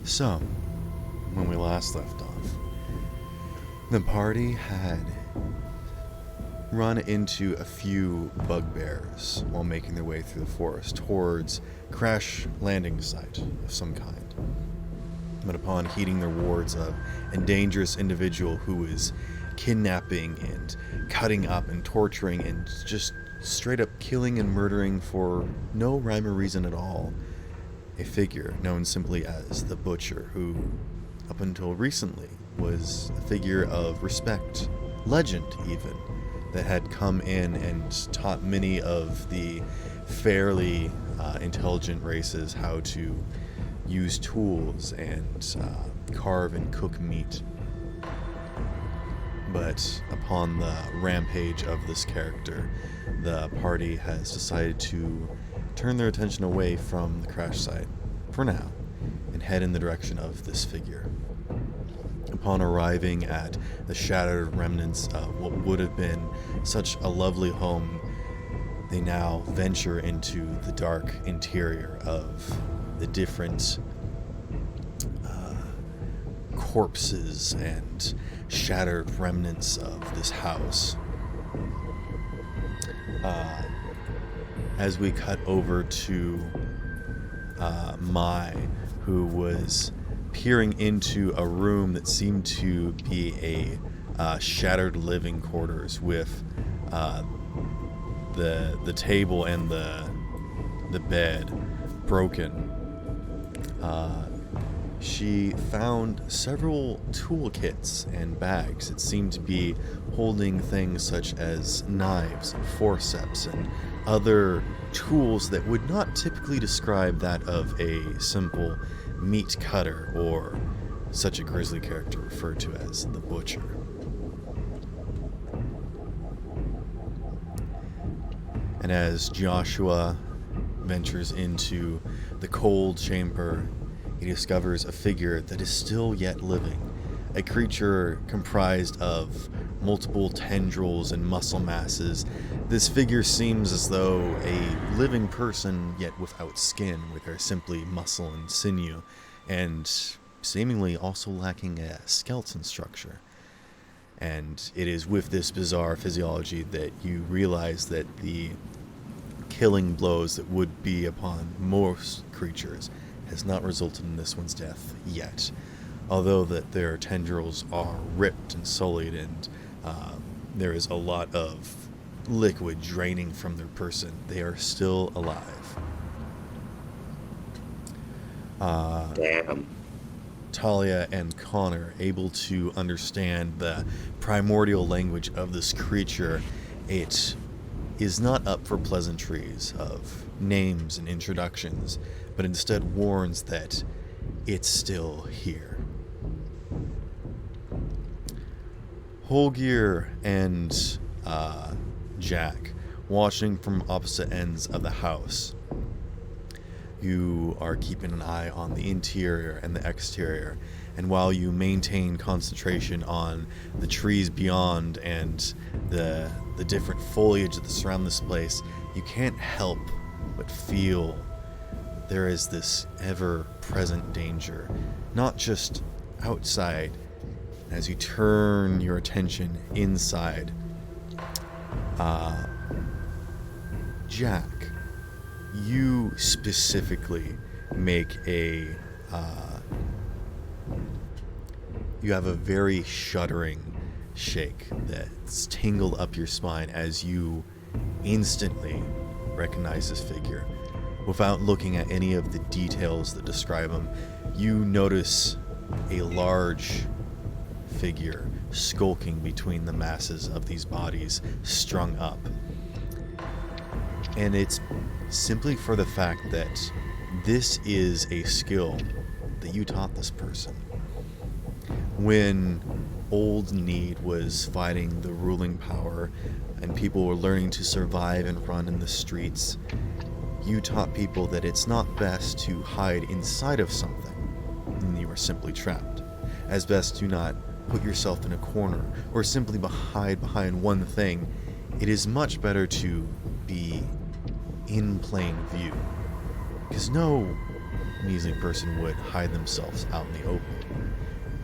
So, when we last left off, the party had run into a few bugbears while making their way through the forest towards crash landing site of some kind. But upon heeding the wards of a dangerous individual who was kidnapping and cutting up and torturing and just straight up killing and murdering for no rhyme or reason at all, a figure known simply as the Butcher, who, up until recently, was a figure of respect, legend even, that had come in and taught many of the fairly intelligent races how to use tools and carve and cook meat. But upon the rampage of this character, the party has decided to turn their attention away from the crash site, for now, and head in the direction of this figure. Upon arriving at the shattered remnants of what would have been such a lovely home, they now venture into the dark interior of the different corpses and shattered remnants of this house. As we cut over to Mai, who was peering into a room that seemed to be a shattered living quarters with the table and the bed broken. She found several toolkits and bags that seemed to be holding things such as knives and forceps and other tools that would not typically describe that of a simple meat cutter or such a grisly character referred to as the Butcher. And as Joshua ventures into the cold chamber, he discovers a figure that is still yet living, a creature comprised of multiple tendrils and muscle masses. This figure seems as though a living person, yet without skin, where they're simply muscle and sinew, and seemingly also lacking a skeleton structure. And it is with this bizarre physiology that you realize that the killing blows that would be upon most creatures has not resulted in this one's death yet. Although that their tendrils are ripped and sullied and there is a lot of liquid draining from their person, they are still alive. Damn. Talia and Connor, able to understand the primordial language of this creature, it is not up for pleasantries of names and introductions, but instead warns that it's still here. Holgear and Jack, watching from opposite ends of the house, you are keeping an eye on the interior and the exterior, and while you maintain concentration on the trees beyond and the different foliage that surround this place, you can't help but feel there is this ever-present danger, not just outside. As you turn your attention inside, Jack, you specifically make you have a very shuddering shake that's tingled up your spine as you instantly recognize this figure. Without looking at any of the details that describe him, you notice a large figure skulking between the masses of these bodies strung up. And it's simply for the fact that this is a skill that you taught this person. When Old Need was fighting the ruling power and people were learning to survive and run in the streets, you taught people that it's not best to hide inside of something and you are simply trapped. As best to not put yourself in a corner or simply hide behind one thing. It is much better to be in plain view. Because no measly person would hide themselves out in the open.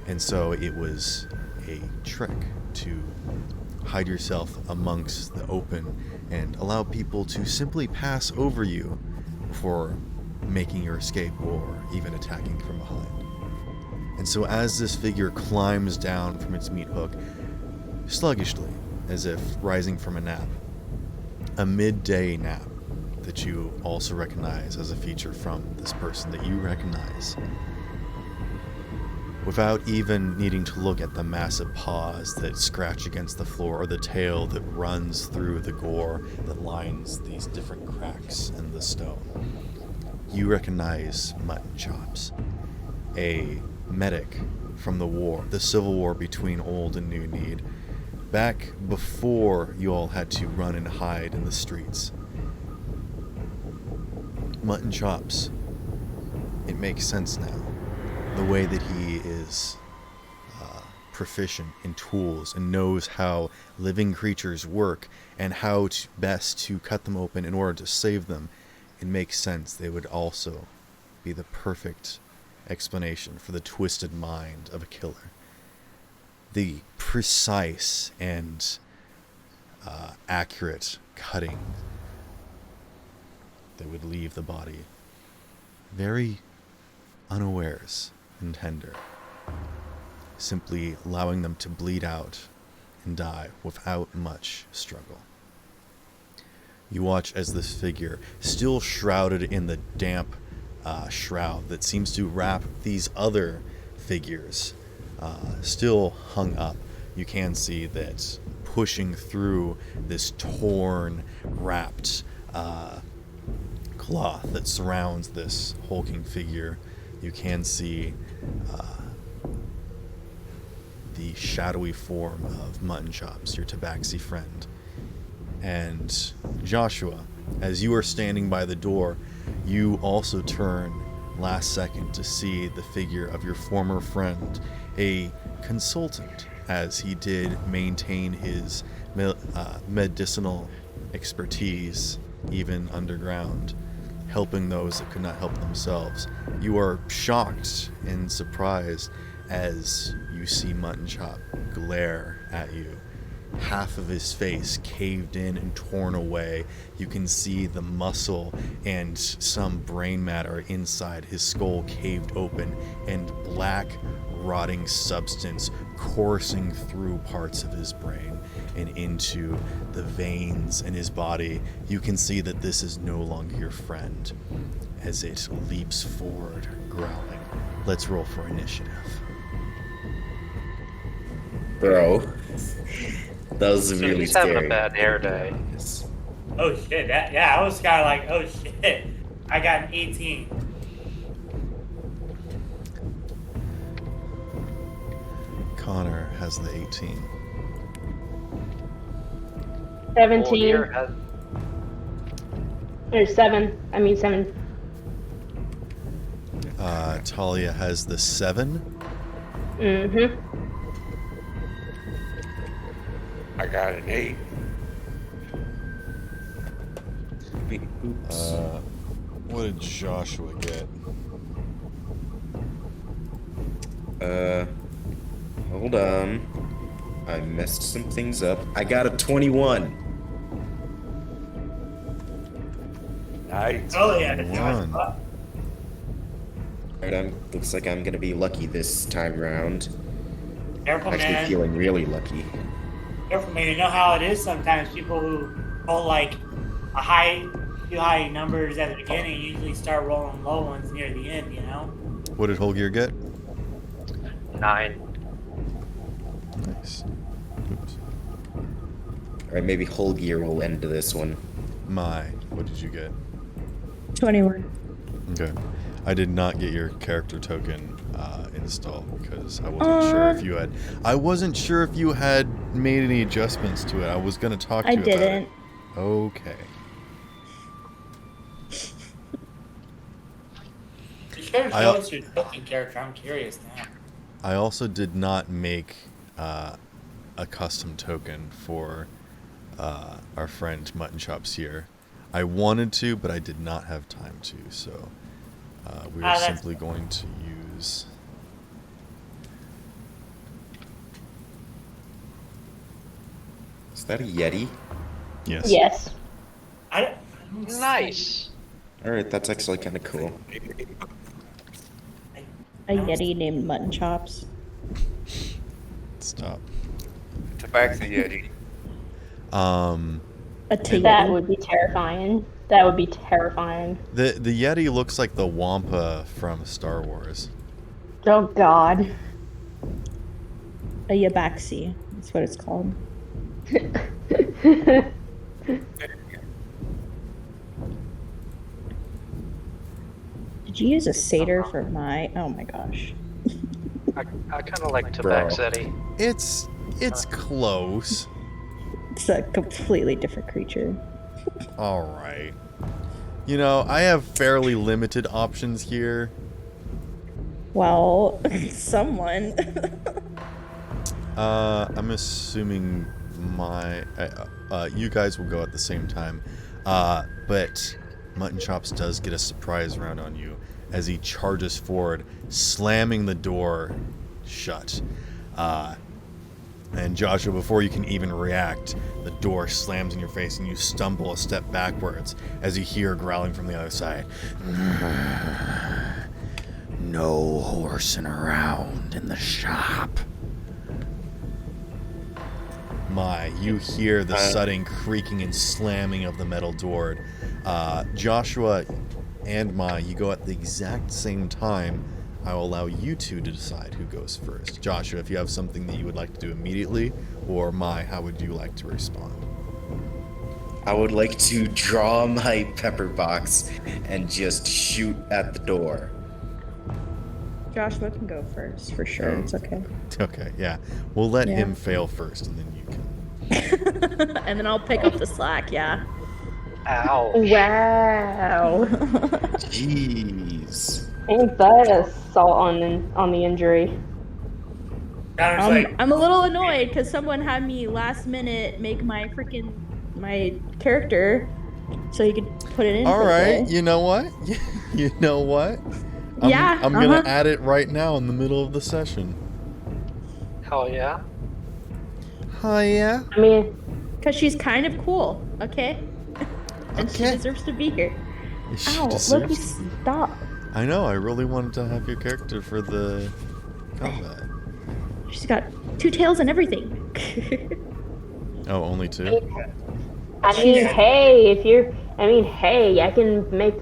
And so it was a trick to hide yourself amongst the open and allow people to simply pass over you before making your escape or even attacking from behind. And so as this figure climbs down from its meat hook, sluggishly, as if rising from a nap, a midday nap that you also recognize as a feature from this person that you recognize, without even needing to look at the massive paws that scratch against the floor or the tail that runs through the gore that lines these different cracks in the stone. You recognize Mutton Chops, a medic from the war, the civil war between Old and New Need, back before you all had to run and hide in the streets. Mutton Chops, it makes sense now. The way that he is proficient in tools and knows how living creatures work and how best to cut them open in order to save them, it makes sense they would also be the perfect explanation for the twisted mind of a killer. The precise and accurate cutting that would leave the body very unawares and tender, simply allowing them to bleed out and die without much struggle. You watch as this figure, still shrouded in the damp shroud that seems to wrap these other figures, still hung up. You can see that pushing through this torn, wrapped cloth that surrounds this hulking figure, you can see the shadowy form of Mutton Chops, your tabaxi friend. And Joshua, as you are standing by the door, you also turn last second to see the figure of your former friend, a consultant, as he did maintain his medicinal expertise even underground, helping those that could not help themselves. You are shocked and surprised as you see Mutton Chop glare at you. Half of his face caved in and torn away. You can see the muscle and some brain matter inside his skull caved open, and black, rotting substance coursing through parts of his brain and into the veins in his body. You can see that this is no longer your friend as it leaps forward, growling. Let's roll for initiative. Bro. That was So really he's scary. having a bad hair day. Oh shit, I was kind of like, oh shit, I got an 18. Connor has the 18. 17. Has, Or 7. I mean 7. Talia has the 7. Mm-hmm. I got an 8. Oops. What did Joshua get? Hold on. I messed some things up. I got a 21. Nice. Oh yeah, that's One. Alright, looks like I'm gonna be lucky this time around. Careful, Actually man. feeling really lucky. Careful, man. You know how it is sometimes. People who roll like few high numbers at the beginning usually start rolling low ones near the end. You know. What did Holgear get? 9. Nice. Oops. Alright, maybe Holgear will end this one. What did you get? 21. Okay. I did not get your character token installed because I wasn't sure if you had. I wasn't sure if you had made any adjustments to it. I was going to talk to you about it. I didn't. Okay. You should I- show us your token character. I'm curious now. I also did not make a custom token for our friend Mutton Chops here. I wanted to, but I did not have time to. So We Ah, are that's- simply going to use. Is that a Yeti? Yes. Yes. I don't Nice. All right, that's actually kind of cool. A Yeti named Mutton Chops. Stop. Tobacco Yeti. A That would be terrifying. That would be terrifying. The Yeti looks like the Wampa from Star Wars. Oh God. A Yabaxi. That's what it's called. Did you use a satyr for my? Oh my gosh. I kind of like Bro. Tabaxi. It's close. It's a completely different creature. All right. You know, I have fairly limited options here. Well, someone. I'm assuming you guys will go at the same time. But Mutton Chops does get a surprise round on you as he charges forward, slamming the door shut. And Joshua, before you can even react, the door slams in your face and you stumble a step backwards as you hear growling from the other side. No horsing around in the shop. You hear the sudden creaking and slamming of the metal door. Joshua and you go at the exact same time. I will allow you two to decide who goes first. Joshua, if you have something that you would like to do immediately, or how would you like to respond? I would like to draw my pepper box and just shoot at the door. Joshua can go first for sure. It's okay. Okay, yeah. We'll let Yeah. him fail first, and then you can. And then I'll pick up the slack. Yeah. Ow. Wow. Jeez. Ain't that assault on the injury? Connor's like, I'm a little annoyed because someone had me last minute make my character so you could put it in. All for the right, day. you know what? You know what? I'm gonna add it right now in the middle of the session. Hell yeah. Oh yeah. I mean, because she's kind of cool, okay? And she Okay. deserves to be here. She Ow, deserves Loki, to- stop. I know. I really wanted to have your character for the combat. She's got 2 tails and everything. Oh, only 2. I mean, hey, I can make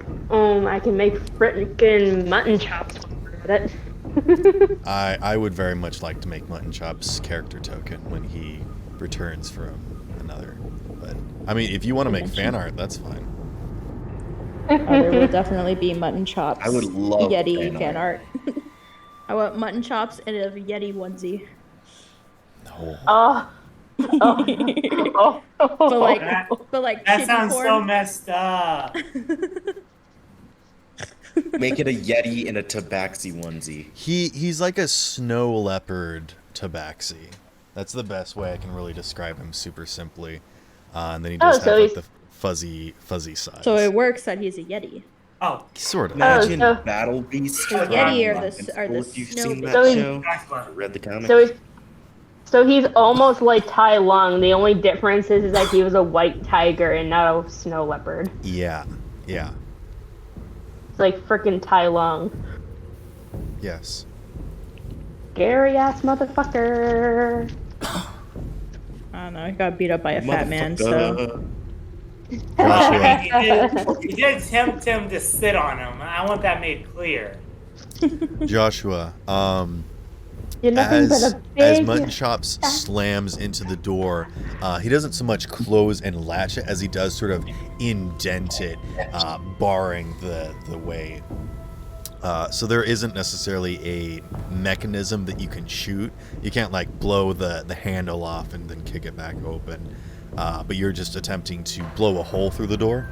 frickin' mutton chops with it. I would very much like to make Mutton Chop's character token when he returns from another. But I mean, if you want to make fan art, that's fine. There will definitely be mutton chops. I would love Yeti fan art. I want mutton chops and a Yeti onesie. No. But like that chibi sounds so form. messed up. Make it a Yeti in a Tabaxi onesie. He's like a snow leopard tabaxi. That's the best way I can really describe him super simply. And then he does so have like he's- the fuzzy sides. So it works that he's a Yeti. Oh, Sort of. Imagine so- Battle Beast. The from Yeti are the Invincible, if you've snow seen beasts. that So show. Joshua. Read the comic. So he's almost like Tai Lung. The only difference is that he was a white tiger and not a snow leopard. Yeah. It's like frickin' Tai Lung. Yes. Scary ass motherfucker. I don't know. He got beat up by a fat man, so. Joshua. You did tempt him to sit on him. I want that made clear. Joshua. You're nothing but As a big. Mutton Chops slams into the door, he doesn't so much close and latch it as he does sort of indent it, barring the way. So there isn't necessarily a mechanism that you can shoot. You can't like blow the handle off and then kick it back open. But you're just attempting to blow a hole through the door.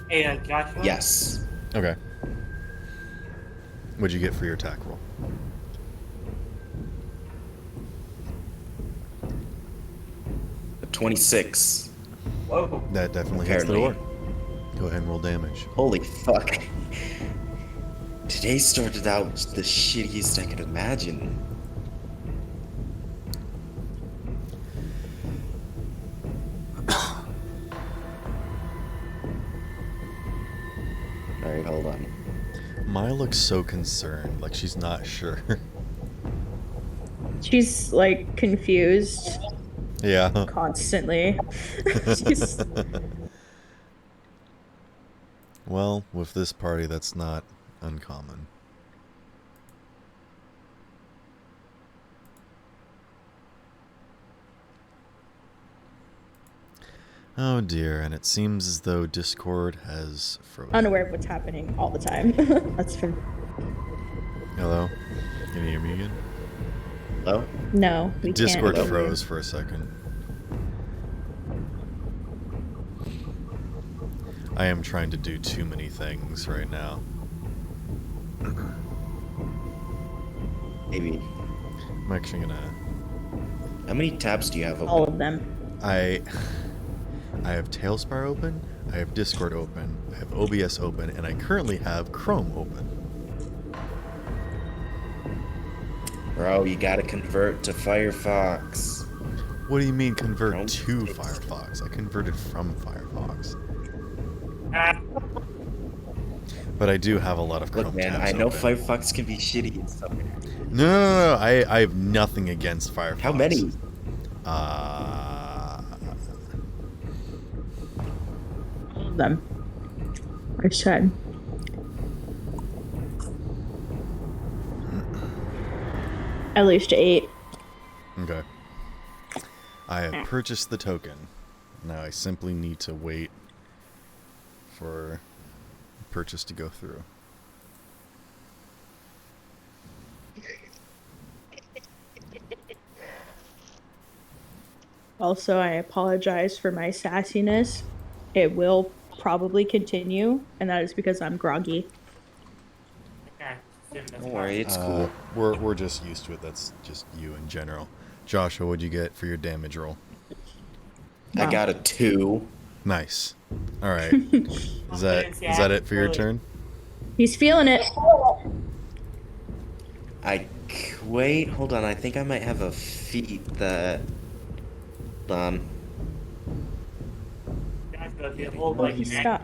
Hey, Joshua. Yes. Okay. What'd you get for your attack roll? A 26. Whoa. That definitely hits the Apparently. door. Go ahead and roll damage. Holy fuck. Today started out the shittiest I could imagine. Alright, hold on. Maya looks so concerned, like she's not sure. She's like confused Yeah. constantly. She's... Well, with this party, that's not uncommon. Oh dear, and it seems as though Discord has frozen. Unaware of what's happening all the time. That's fair. Hello? Can you hear me again? Hello? No, we Discord can't. froze for a second. I am trying to do too many things right now. Maybe. I'm actually gonna... How many tabs do you have open? All of them. I have Tailspire open, I have Discord open, I have OBS open, and I currently have Chrome open. Bro, you gotta convert to Firefox. What do you mean convert Chrome? to Firefox? I converted from Firefox. But I do have a lot of Chrome Look, man, tabs I know open. Firefox can be shitty and stuff. No. I have nothing against Firefox. How many? All of them. I said. At least 8. Okay. I have purchased the token. Now I simply need to wait for purchase to go through. Also, I apologize for my sassiness. It will probably continue, and that is because I'm groggy. Don't worry, it's cool. We're just used to it. That's just you in general. Joshua, what'd you get for your damage roll? I got a 2. Nice. All right. Is that it for your turn? He's feeling it. Wait, hold on. I think I might have a feat that. Hold on. Stop.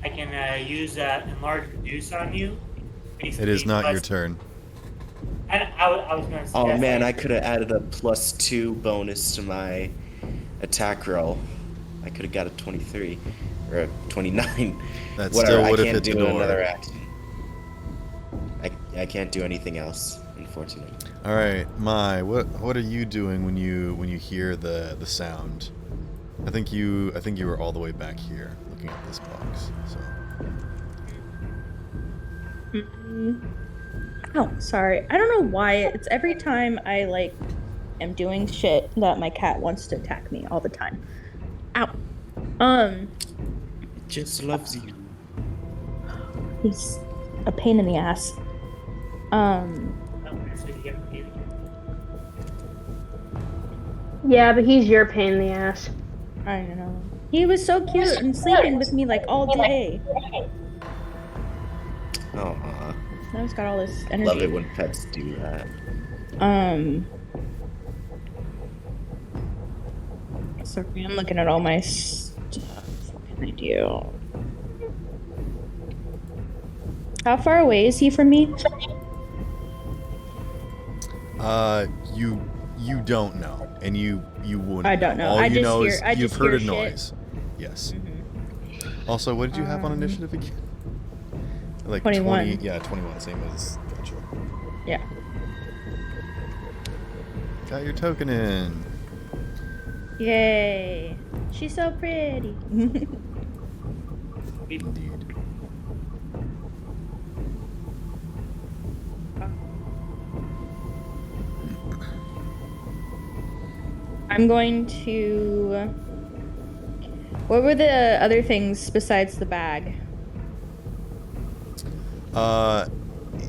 I can use enlarge reduce on you. It is not your turn. I was going to say. Oh man, I could have added a +2 bonus to my attack roll. I could have got a 23 or a 29. That Whatever. still I would have can't hit the do door. another action. I can't do anything else, unfortunately. All right, Mai, what are you doing when you hear the sound? I think you were all the way back here looking at this box. So. Oh, sorry. I don't know why. It's every time I am doing shit that my cat wants to attack me all the time. Ow. It just loves you. He's a pain in the ass. Yeah, but he's your pain in the ass. I don't know. He was so cute and sleeping with me all day. Oh, Now he's got all this energy. love it when pets do that. Sorry, I'm looking at all my stuff. What can I do? How far away is he from me? You don't know, and you wouldn't. I don't know. All I you just know hear- is I you've just heard hear a shit. noise. Yes. Also, what did you have on initiative again? Like 21. 20, yeah, 21, same as Gotcha. Yeah. Got your token in. Yay. She's so pretty. Indeed. I'm going to... What were the other things besides the bag?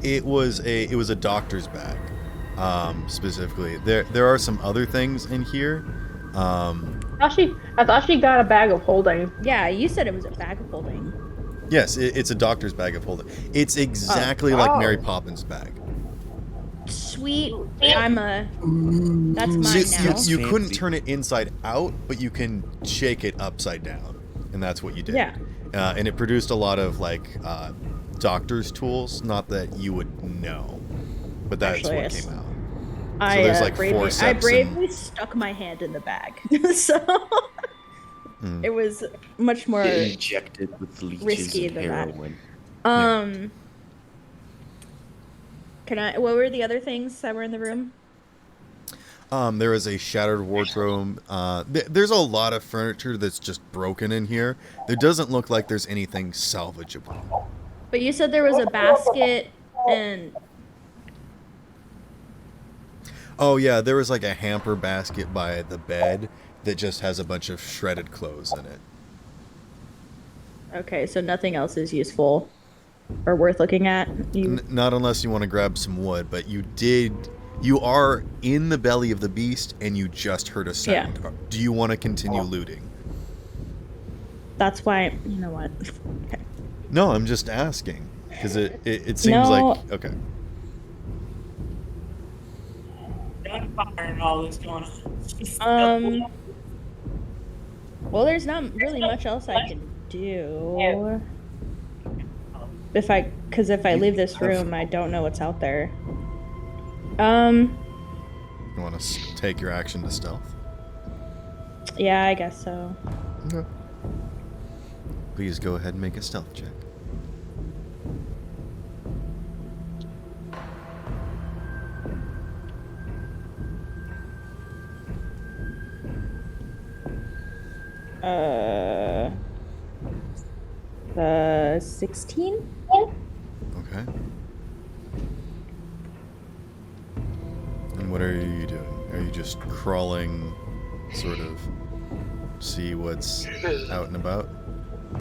It was a doctor's bag, specifically. There are some other things in here, I thought she got a bag of holding. Yeah, you said it was a bag of holding. Yes, it's a doctor's bag of holding. It's exactly like Mary Oh. Poppins' bag. Sweet. I'm a. That's So mine now. you couldn't Fancy. turn it inside out, but you can shake it upside down, and that's what you did. Yeah. And it produced a lot of like doctor's tools. Not that you would know, but that's Actually, what yes. came out. I, there's, like, bravely, I forceps bravely stuck my hand in the bag, so it was much more. Injected with leeches risky and than that. heroin. Can I? What were the other things that were in the room? There is a shattered wardrobe. There's a lot of furniture that's just broken in here. There doesn't look like there's anything salvageable. But you said there was a basket and Oh yeah, there was like a hamper basket by the bed that just has a bunch of shredded clothes in it. okay, so nothing else is useful or worth looking at. You Not unless you want to grab some wood, but you are in the belly of the beast and you just heard a sound. Do you want to continue looting? That's why. You know what? Okay. No, I'm just asking because it seems No. like okay. Gunfire and all this going on. Well, there's not really much else I can do. If I leave this room, I don't know what's out there. You want to take your action to stealth? Yeah, I guess so. Okay. Please go ahead and make a stealth check. Uh, 16? Okay. And what are you doing? Are you just crawling, sort of, see what's out and about?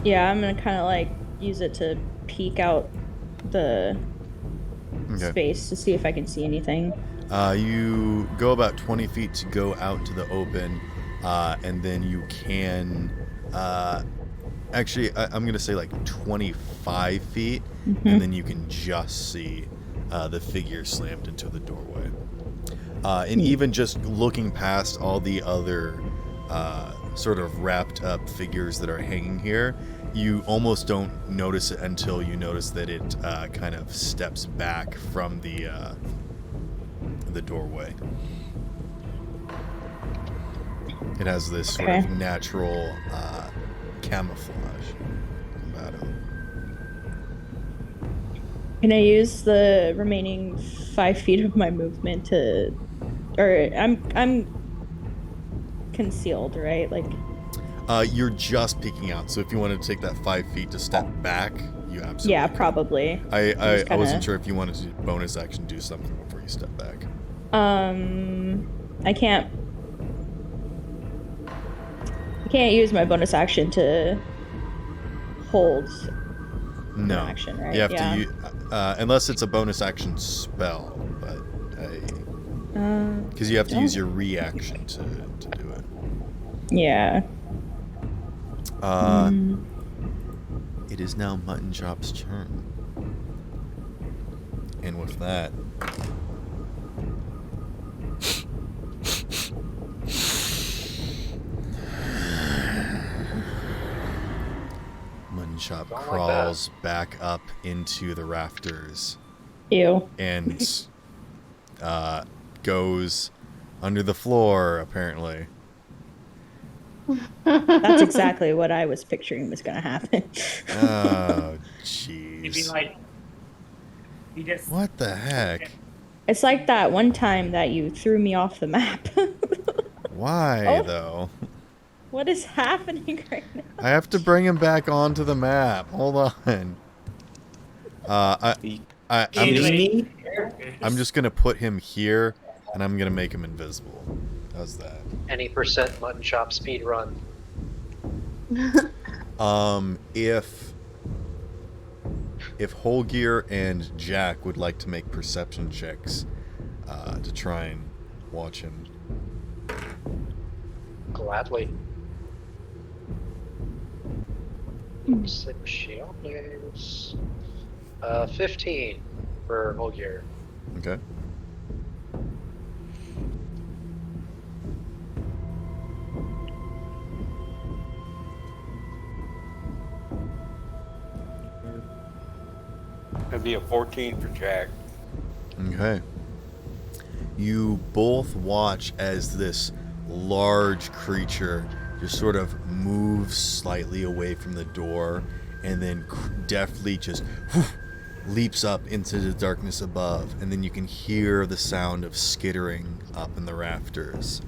Yeah, I'm gonna kind of like use it to peek out the Okay. space to see if I can see anything. You go about 20 feet to go out to the open, and then you can, actually, I'm going to say like 25 feet, and then you can just see the figure slammed into the doorway. And even just looking past all the other sort of wrapped up figures that are hanging here, you almost don't notice it until you notice that it kind of steps back from the doorway. It has this sort of natural camouflage about him. Can I use the remaining 5 feet of my movement to, or I'm concealed, right? Like, You're just peeking out, so if you wanted to take that 5 feet to step back, you absolutely yeah, could. I I kinda- wasn't sure if you wanted to bonus action do something before you step back. I can't use my bonus action to hold No. an action, right? You have Yeah. to use, unless it's a bonus action spell, but because you have to use your reaction to do it. Yeah. It is now Mutton Chop's turn. And with that, Mutton Chop Don't like crawls back up into the rafters Ew. and goes under the floor, apparently. That's exactly what I was picturing was gonna happen. Oh, You'd be jeez. like, you just What the heck? It's like that one time that you threw me off the map. Why, Oh. though? What is happening right now? I have to bring him back onto the map. Hold on. I'm Kidding just, me? I'm just gonna put him here, and I'm gonna make him invisible. How's that? Any percent mutton chop speed run. If Holgear and Jack would like to make perception checks to try and watch him. Gladly. 6 shield days. 15 for whole year. Okay. It'd be a 14 for Jack. Okay. You both watch as this large creature just sort of moves slightly away from the door and then deftly just leaps up into the darkness above, and then you can hear the sound of skittering up in the rafters.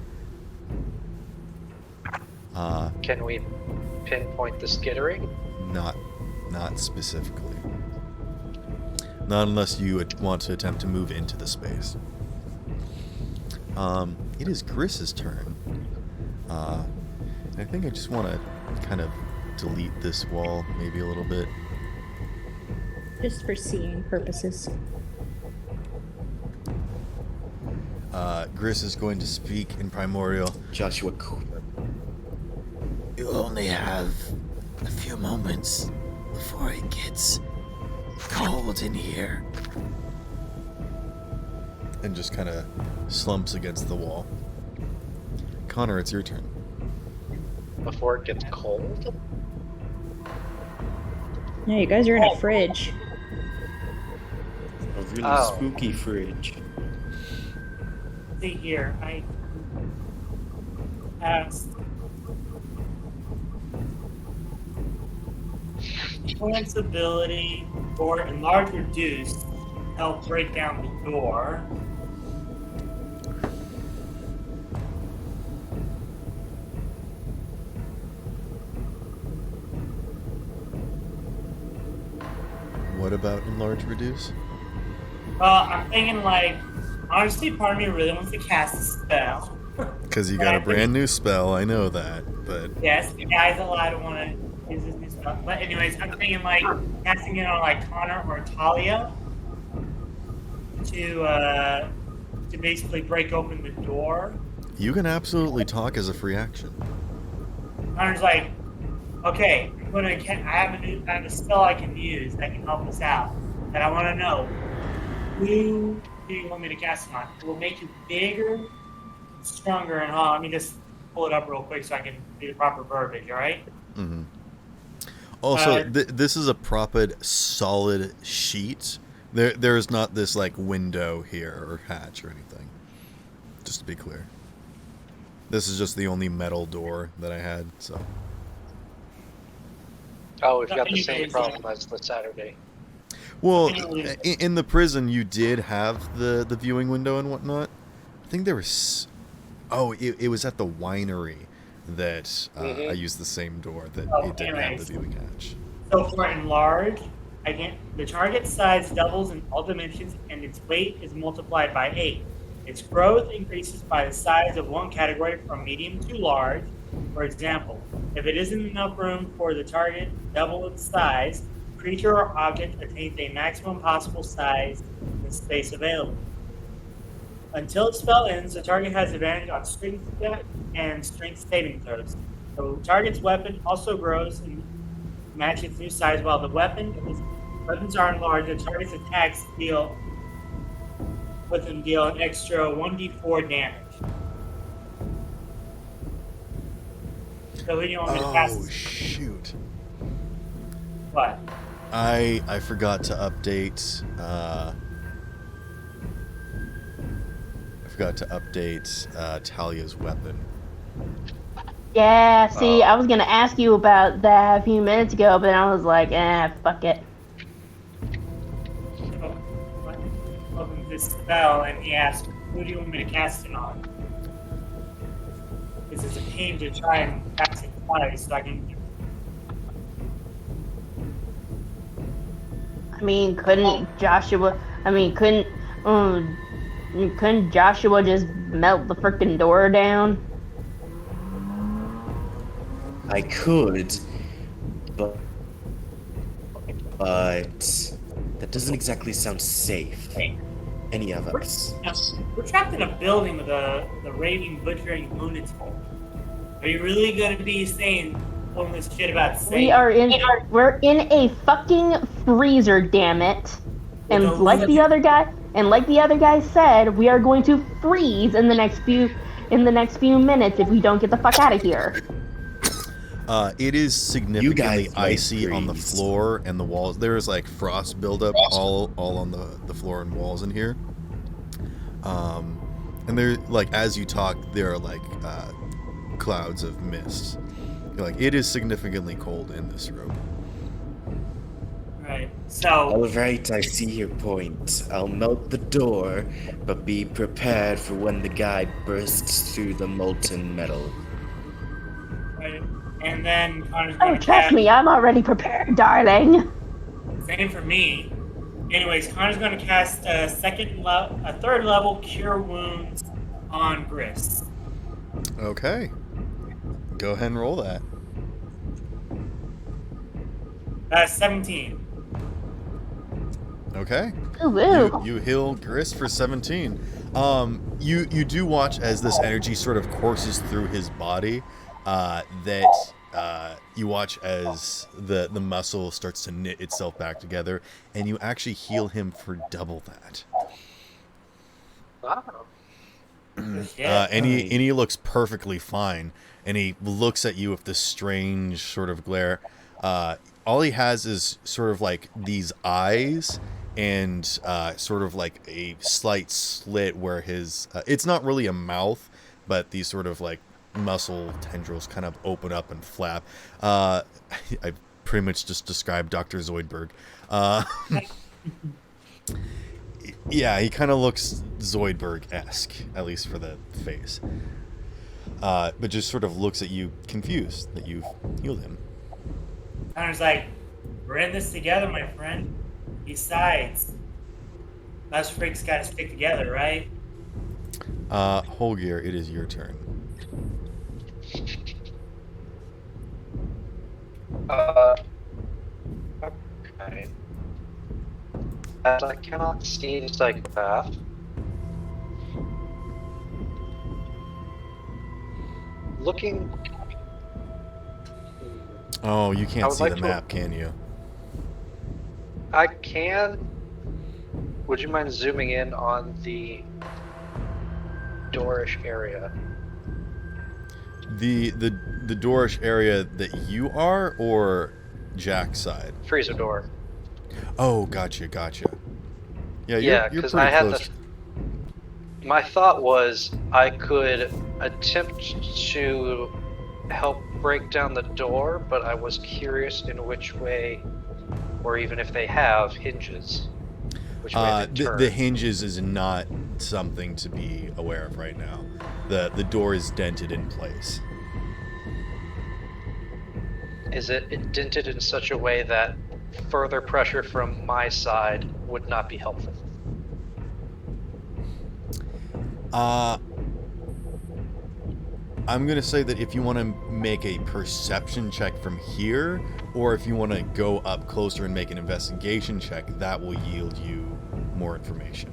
Can we pinpoint the skittering? Not specifically. Not unless you would want to attempt to move into the space. It is Griss's turn. I think I just want to kind of delete this wall maybe a little bit. Just for seeing purposes. Griss is going to speak in Primordial. Joshua, You only have a few moments before it gets cold in here. And just kind of slumps against the wall. Connor, it's your turn. Before it gets cold? Yeah, you guys are in a fridge. a really Oh. spooky fridge. See here, I asked Plant's ability or enlarge reduce help break down the door. What about enlarge reduce? I'm thinking like, honestly, part of me really wants to cast a spell. Because you got a brand new spell, I know that, but Yes, the guy's allowed to want to use this new spell. But anyways, I'm thinking like casting it on like Connor or Talia to basically break open the door. you can absolutely talk as a free action. Connor's like, okay, I have a spell I can use that can help us out. And I want to know, who do you want me to cast it on? It will make you bigger, stronger, and all. Let me just pull it up real quick so I can do the proper verbiage. All right? Mm-hmm. Also, Uh, this is a proper solid sheet. There is not this like window here or hatch or anything. Just to be clear, this is just the only metal door that I had. So Oh, we've got the same problem as the Saturday. well, in the prison you did have the viewing window and whatnot. I think there was. Oh, it was at the winery that I used the same door that it didn't have the viewing hatch. So for enlarge, the target size doubles in all dimensions and its weight is multiplied by 8. Its growth increases by the size of one category from medium to large. For example, if it isn't enough room for the target to double its size, creature or object attains a maximum possible size in space available. Until its spell ends, the target has advantage on strength check and strength saving throws. The target's weapon also grows and match its new size, while the weapons are enlarged. The target's attacks deal an extra 1d4 damage. So who do you want me to cast? Oh shoot! What? I forgot to update. Talia's weapon. Yeah, see, I was gonna ask you about that a few minutes ago, but then I was like, fuck it. Opened this spell and he asked, "Who do you want me to cast it on?" This is a pain to try and cast it twice, so I can. I mean, couldn't Joshua just melt the freaking door down? I could, but that doesn't exactly sound safe. Any of us. We're trapped in a building with the raving, butchering lunatic. Are you really gonna be pulling this shit about safe? We're in a fucking freezer, damn it. With And like the other guy said, we are going to freeze in the next few minutes if we don't get the fuck out of here. It is significantly guys might icy on the freeze. floor and the walls. There is like frost buildup all on the floor and walls in here. And there, like, as you talk, there are like clouds of mist. Like, it is significantly cold in this room. Right. So Alright, I see your point. I'll melt the door, but be prepared for when the guy bursts through the molten metal. right. And then Connor's Oh, gonna trust me, I'm already prepared, darling. Same for me. Anyways, Connor's gonna cast a third level Cure Wounds on Gris. Okay. Go ahead and roll that. That's 17. Okay. Ooh, ooh. You heal Gris for 17. You do watch as this energy sort of courses through his body. You watch as the muscle starts to knit itself back together, and you actually heal him for double that. Wow. And he looks perfectly fine, and he looks at you with this strange sort of glare. All he has is sort of like these eyes and sort of like a slight slit where his it's not really a mouth, but these sort of like muscle tendrils kind of open up and flap. I pretty much just described Dr. Zoidberg. Yeah, he kind of looks Zoidberg-esque, at least for the face. But just sort of looks at you confused that you've healed him. Connor's like, we're in this together, my friend. Besides, us freaks gotta stick together, right? Holgear, it is your turn. Okay. As I cannot see the psychopath, looking. Oh, you I can't would see like the to- map, can you? I can. Would you mind zooming in on the doorish area? The doorish area that you are, or Jack's side? Freezer door. Oh, gotcha. Yeah, Yeah, you're because pretty I had close. my thought was I could attempt to help break down the door, but I was curious in which way, or even if they have hinges, which way they turn. The hinges is not something to be aware of right now. The door is dented in place. Is it dented in such a way that further pressure from my side would not be helpful? I'm gonna say that if you want to make a perception check from here, or if you want to go up closer and make an investigation check, that will yield you more information.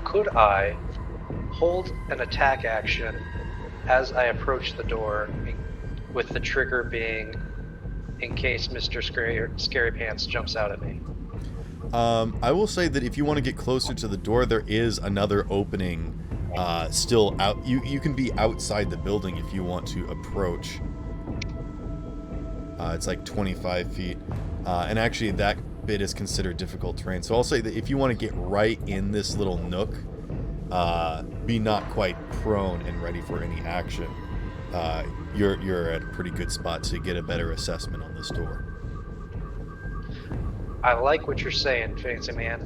Could I hold an attack action as I approach the door, with the trigger being in case Mr. Scary Pants jumps out at me? I will say that if you want to get closer to the door, there is another opening still out. You can be outside the building if you want to approach. It's like 25 feet. And actually that bit is considered difficult terrain. So I'll say that if you want to get right in this little nook, be not quite prone and ready for any action, you're at a pretty good spot to get a better assessment on this door. I like what you're saying, Fancy Man.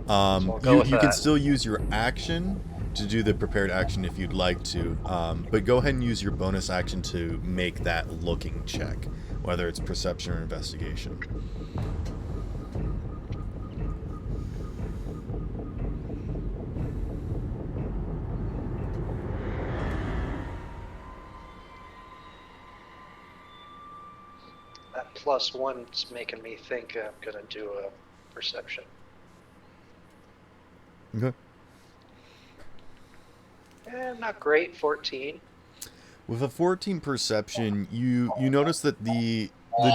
You can still use your action to do the prepared action if you'd like to, but go ahead and use your bonus action to make that looking check, whether it's perception or investigation. That +1's making me think I'm gonna do a perception. Okay. Not great. 14. With a 14 perception, you notice that the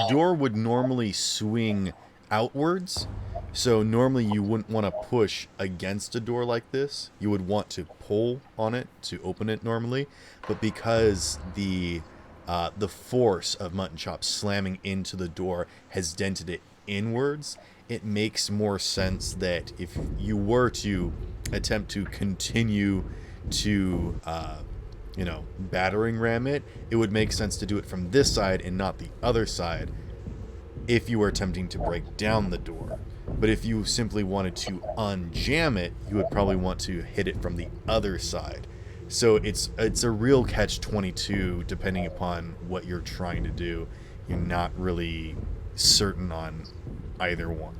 door would normally swing outwards. So normally you wouldn't want to push against a door like this. You would want to pull on it to open it normally. But because the force of Mutton Chop slamming into the door has dented it inwards, it makes more sense that if you were to attempt to continue to battering ram it, it would make sense to do it from this side and not the other side if you were attempting to break down the door. But if you simply wanted to unjam it, you would probably want to hit it from the other side. So it's a real catch-22 depending upon what you're trying to do. You're not really certain on either one.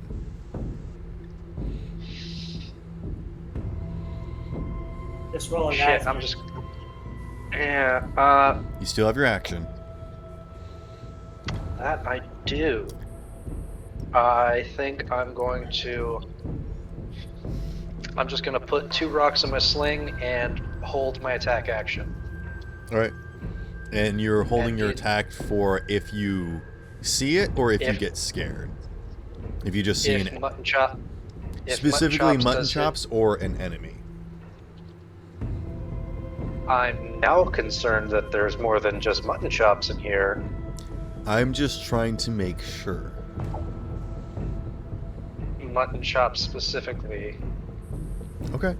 Just roll a Shit, dice. I'm just. Yeah, You still have your action. that I do. I think I'm going to. I'm just going to put 2 rocks in my sling and hold my attack action. All right. And you're holding And your it- attack for if you see it or if you get scared. If you just see If an Mutton Chop. If specifically mutton does hit, chops or an enemy. I'm now concerned that there's more than just Mutton Chops in here. I'm just trying to make sure. Mutton Chops specifically. Okay.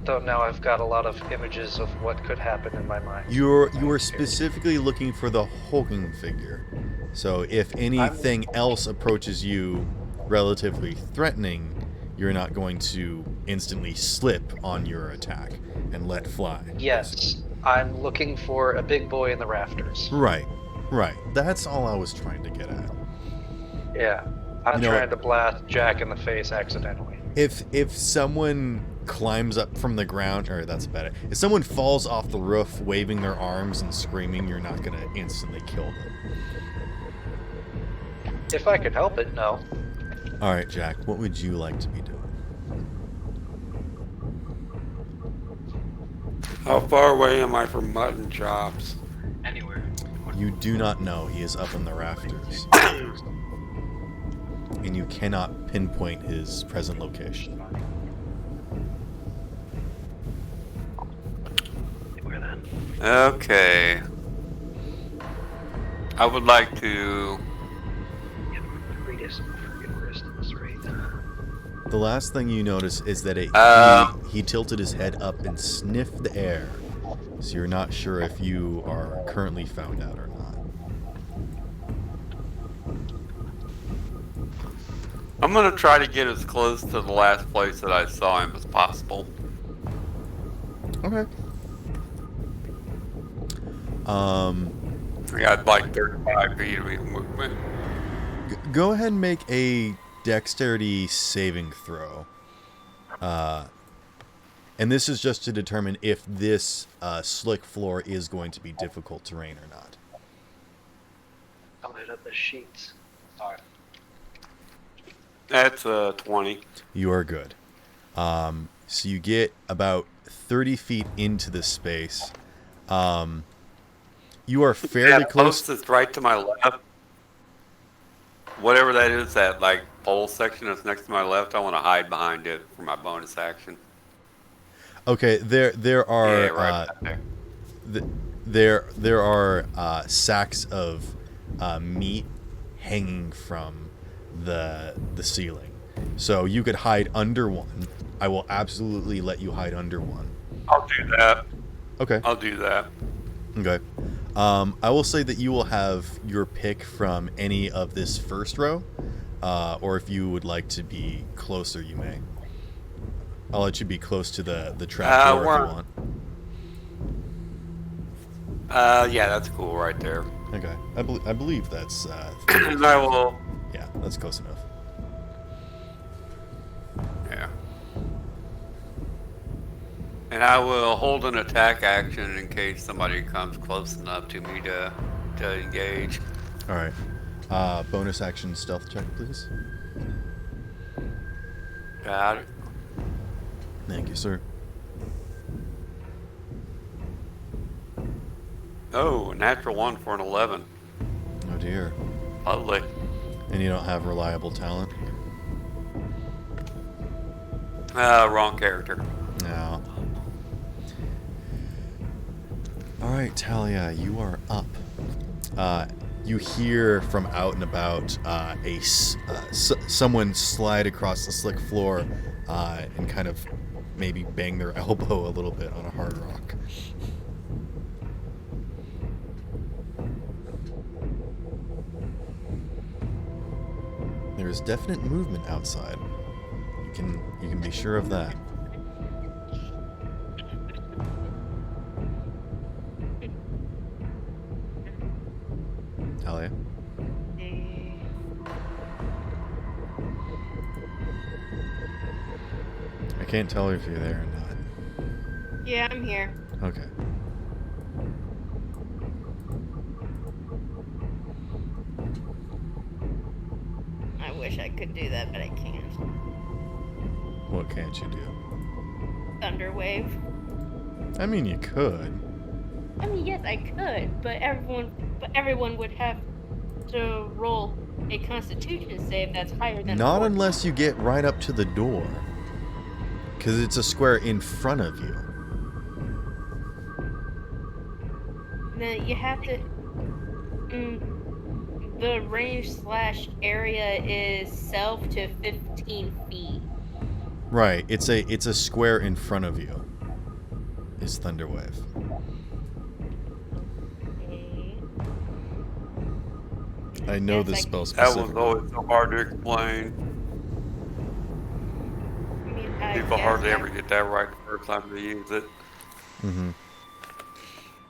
Though now I've got a lot of images of what could happen in my mind. You are specifically looking for the hulking figure. So if anything else approaches you relatively threatening, you're not going to instantly slip on your attack and let fly. Yes, I'm looking for a big boy in the rafters. Right. That's all I was trying to get at. Yeah, I'm You know trying to blast Jack in the face accidentally. If someone climbs up from the ground, or that's about it. If someone falls off the roof waving their arms and screaming, you're not going to instantly kill them. If I could help it, no. All right, Jack, what would you like to be doing? How far away am I from Mutton Chops? Anywhere. You do not know. He is up in the rafters. And you cannot pinpoint his present location. Where then? Okay. I would like to. Greatest freaking wrist at this rate. The last thing you notice is that he tilted his head up and sniffed the air. So you're not sure if you are currently found out or not. I'm gonna try to get as close to the last place that I saw him as possible. Okay. I got like 35 feet of movement. Go ahead and make a dexterity saving throw. And this is just to determine if this slick floor is going to be difficult terrain or not. I'll hit up the sheets. Alright. That's 20. You are good. So you get about 30 feet into this space. You are fairly That close. post that's right to my left. Whatever that is, that like pole section that's next to my left, I want to hide behind it for my bonus action. Okay, there are Yeah, right back there. there are sacks of meat hanging from the ceiling, so you could hide under one. I will absolutely let you hide under one. I'll do that. Okay. I'll do that. Okay. I will say that you will have your pick from any of this first row, or if you would like to be closer, you may. I'll let you be close to the trap door if you want. Yeah, that's cool right there. Okay. I believe that's. And I will. Yeah, that's close enough. Yeah. And I will hold an attack action in case somebody comes close enough to me to engage. All right. Bonus action stealth check, please. Got it. Thank you, sir. Oh, natural 1 for an 11. Oh dear. Lovely. And you don't have reliable talent? Wrong character. No. Alright, Talia, you are up. You hear from out and about someone slide across the slick floor and kind of maybe bang their elbow a little bit on a hard rock. There is definite movement outside. You can be sure of that. Talia? I can't tell if you're there or not. Yeah, I'm here. Okay. I wish I could do that, but I can't. What can't you do? Thunderwave. I mean, you could. I mean, yes, I could, but everyone would have to roll a Constitution save that's higher than. Not 4. unless you get right up to the door. Because it's a square in front of you. Then you have to. The range / area is self to 15 feet. Right. It's a square in front of you. Is Thunderwave. Okay. I know Yes, this I- spell That specifically. one's always so hard to explain. I mean, I People guess hardly I- ever get that right the first time they use it. Mm-hmm.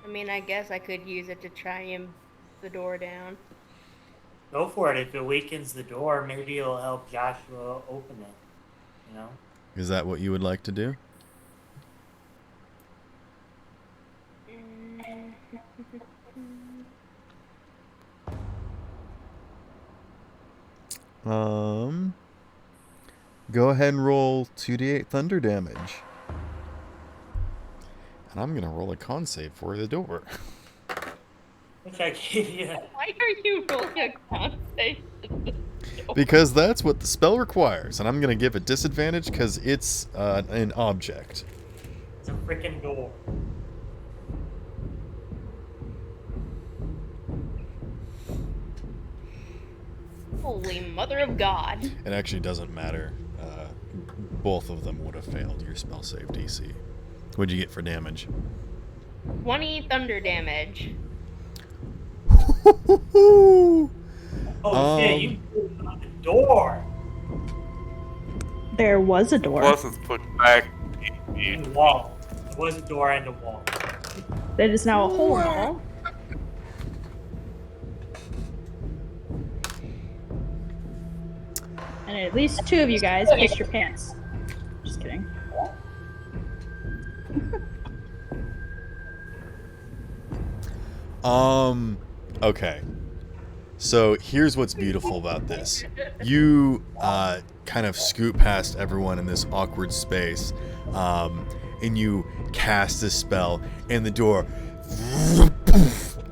I mean, I guess I could use it to try and the door down. Go for it. If it weakens the door, maybe it'll help Joshua open it. You know? Is that what you would like to do? Go ahead and roll 2d8 thunder damage. And I'm gonna roll a con save for the door. Which I gave you. Why are you rolling a con save? Because that's what the spell requires, and I'm gonna give it disadvantage because it's an object. It's a freaking door. Holy mother of God. It actually doesn't matter. Both of them would have failed your spell save DC. What'd you get for damage? 20 thunder damage. Oh shit, you opened up the door. There was a door. Plus it's put back. And the wall. It was a door and a wall. That is now a hole in the wall. And at least 2 of you guys pissed your pants. Just kidding. Okay. So here's what's beautiful about this. You kind of scoot past everyone in this awkward space, and you cast this spell, and the door,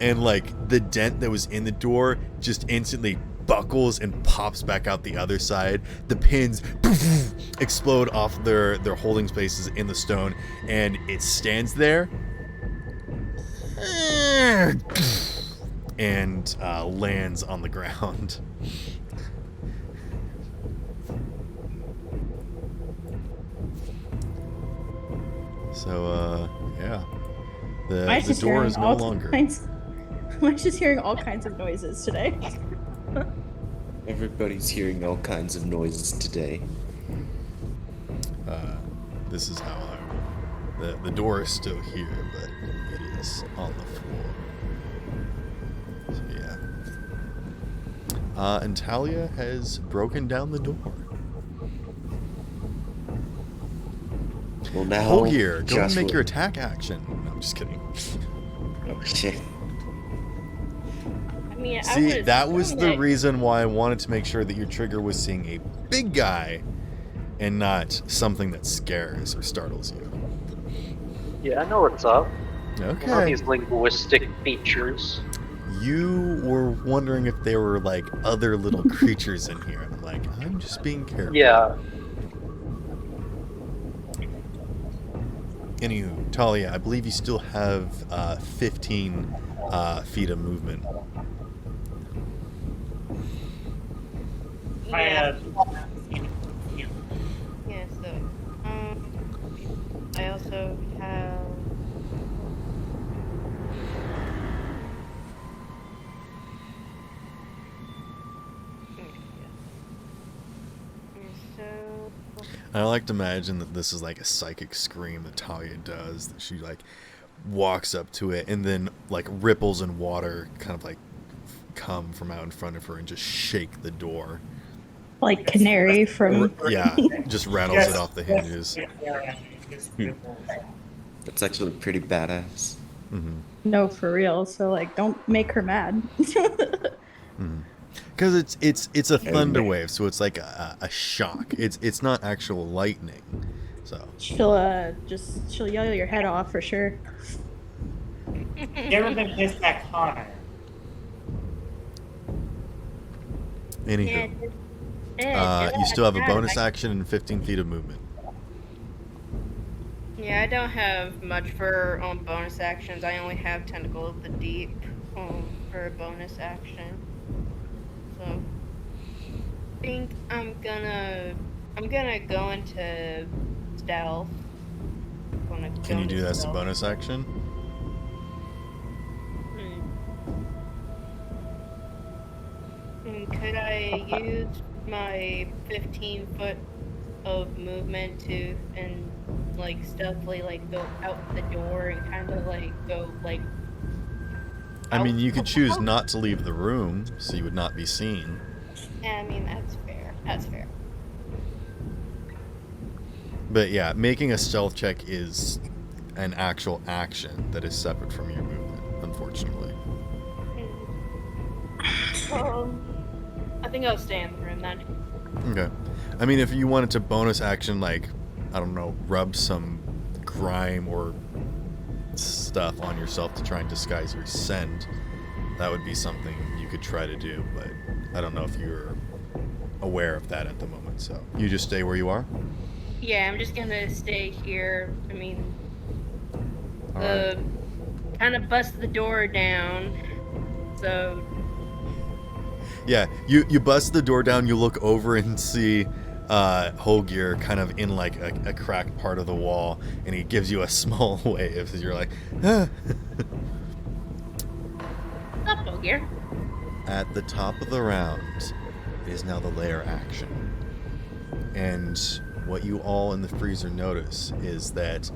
and like the dent that was in the door just instantly buckles and pops back out the other side. The pins explode off their holding spaces in the stone, and it stands there and lands on the ground. So, yeah. The door is no longer. I'm just hearing all kinds of noises today. Everybody's hearing all kinds of noises today. This is how the door is still here, but it is on the floor. So yeah. And Talia has broken down the door. Well, now. Hold here. Go and Joshua- make your attack action. No, I'm just kidding. Oh shit. I mean, I See, would that was assume the that- reason why I wanted to make sure that your trigger was seeing a big guy and not something that scares or startles you. Yeah, I know what's up. One of Okay. these linguistic features. You were wondering if there were like other little creatures in here. And I'm like, I'm just being careful. Yeah. Anywho, Talia, I believe you still have 15 feet of movement. Yeah, so, I also have... So... I like to imagine that this is like a psychic scream that Talia does, that she like walks up to it and then like ripples in water kind of like come from out in front of her and just shake the door. Like Canary from. Yeah, just rattles it off the hinges. That's actually pretty badass. Mm-hmm. No, for real. So like, don't make her mad. Because it's a thunder wave, so it's like a shock. It's not actual lightning. So she'll yell your head off for sure. You ever been pissed at Connor? anywho, you still have a bonus action and 15 feet of movement. Yeah, I don't have much for bonus actions. I only have Tentacle of the Deep for a bonus action. So I think I'm gonna go into stealth. Can you do that as a bonus action? And could I use my 15 foot of movement to and like stealthily like go out the door and kind of like go like I mean, you could choose not to leave the room, so you would not be seen. I mean, that's fair. That's fair. But yeah, making a stealth check is an actual action that is separate from your movement, unfortunately. I think I'll stay in the room then. Okay. I mean, if you wanted to bonus action, like, I don't know, rub some grime or stuff on yourself to try and disguise your scent, that would be something you could try to do, but I don't know if you're aware of that at the moment, so you just stay where you are? Yeah, I'm just gonna stay here. I mean, Alright. kind of bust the door down, so... Yeah, you bust the door down, you look over and see Holgear kind of in like a cracked part of the wall, and he gives you a small wave as you're like, ah. Up, Holgear. At the top of the round, it is now the lair action. And what you all in the freezer notice is that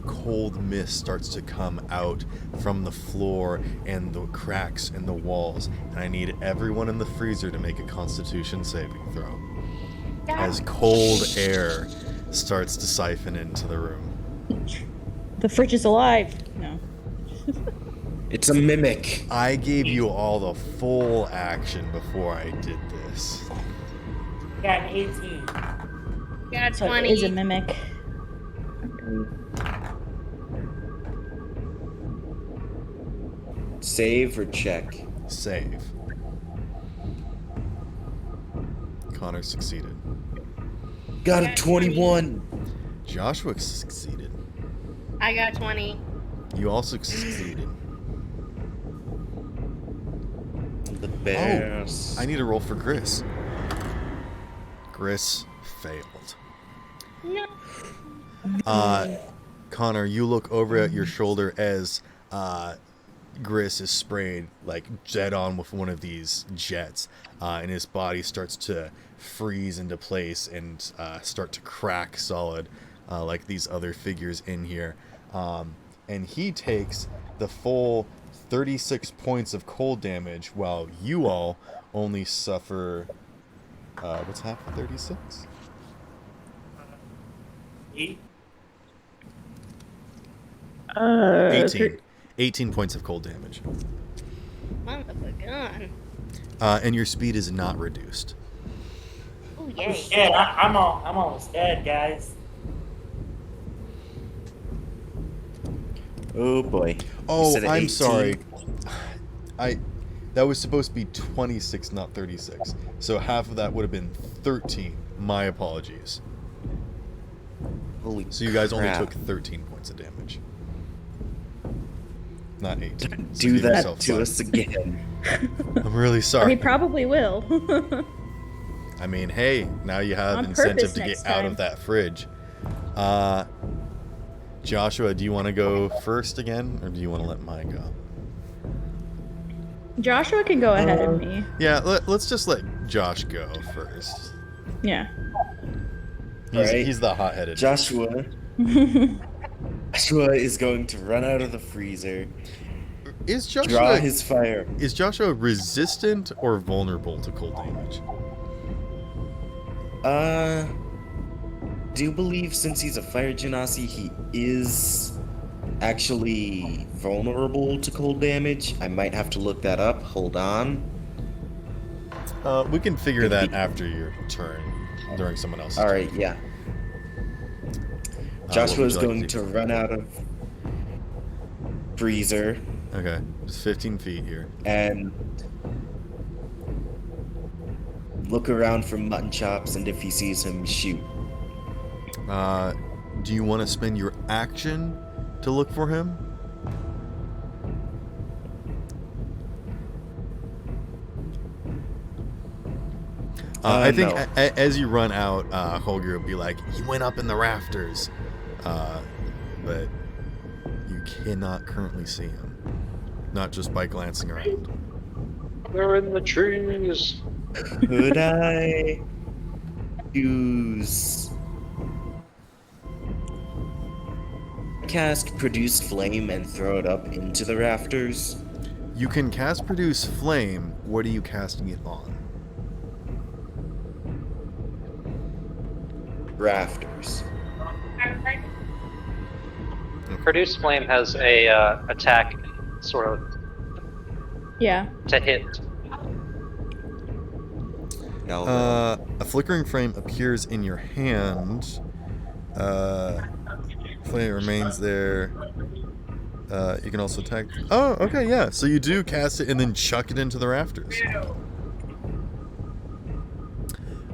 cold mist starts to come out from the floor and the cracks in the walls. And I need everyone in the freezer to make a Constitution saving throw. As cold air starts to siphon into the room. The fridge is alive. No. It's a mimic. I gave you all the full action before I did this. Got 18. Got So 20. it is a mimic. Save or check? Save. Connor succeeded. Got a 21. Joshua succeeded. I got 20. You also succeeded. The bears. I need a roll for Gris. Gris failed. No. Connor, you look over at your shoulder as Gris is sprayed like dead on with one of these jets, and his body starts to freeze into place and start to crack solid, like these other figures in here. And he takes the full 36 points of cold damage, while you all only suffer. What's half of 36? 8. 18. 18 points of cold damage. Son of a gun. And your speed is not reduced. Oh, Oh yay. shit! I'm almost dead, guys. Oh boy. Oh, said I'm 18? sorry. That was supposed to be 26, not 36. So half of that would have been 13. My apologies. Holy So you guys only crap. took 13 points of damage. Not 18. So Do give that yourself to 5. us again. I'm really He sorry. probably will. I mean, hey, now you have On incentive purpose to get next out time. of that fridge. Joshua, do you want to go first again, or do you want to let mine go? Joshua can go ahead of me. Yeah, let's just let Josh go first. Yeah. Alright. He's the hot-headed. Joshua is going to run out of the freezer, Is draw Joshua his fire. is Joshua resistant or vulnerable to cold damage? Do believe since he's a fire genasi, he is actually vulnerable to cold damage. I might have to look that up. Hold on. We can figure that after your turn, during someone else's turn. Alright, yeah. What Joshua would is you like going to to do? run out of freezer Okay, just 15 feet here. and look around for mutton chops, and if he sees him, shoot. Do you want to spend your action to look for him? I think No. as you run out, Holger will be like, he went up in the rafters. But you cannot currently see him. Not just by glancing around. They're in the trees. Could I use cast produce flame and throw it up into the rafters? You can cast Produce Flame. What are you casting it on? Rafters. Produce Flame has a attack sort of Yeah. to hit. No. A flickering flame appears in your hand. Flame remains there. You can also attack. Oh, okay, yeah. So you do cast it and then chuck it into the rafters.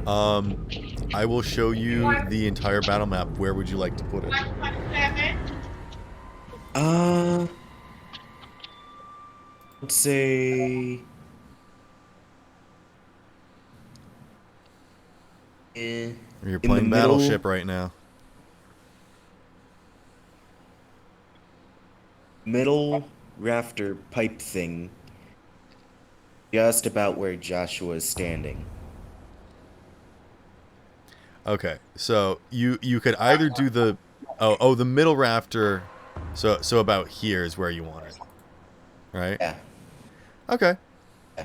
I will show you the entire battle map. Where would you like to put it? Let's say You're in playing the middle. Battleship right now. Middle rafter pipe thing, just about where Joshua is standing. Okay, so you could either do the the middle rafter, so about here is where you want it, right? Yeah. Okay. I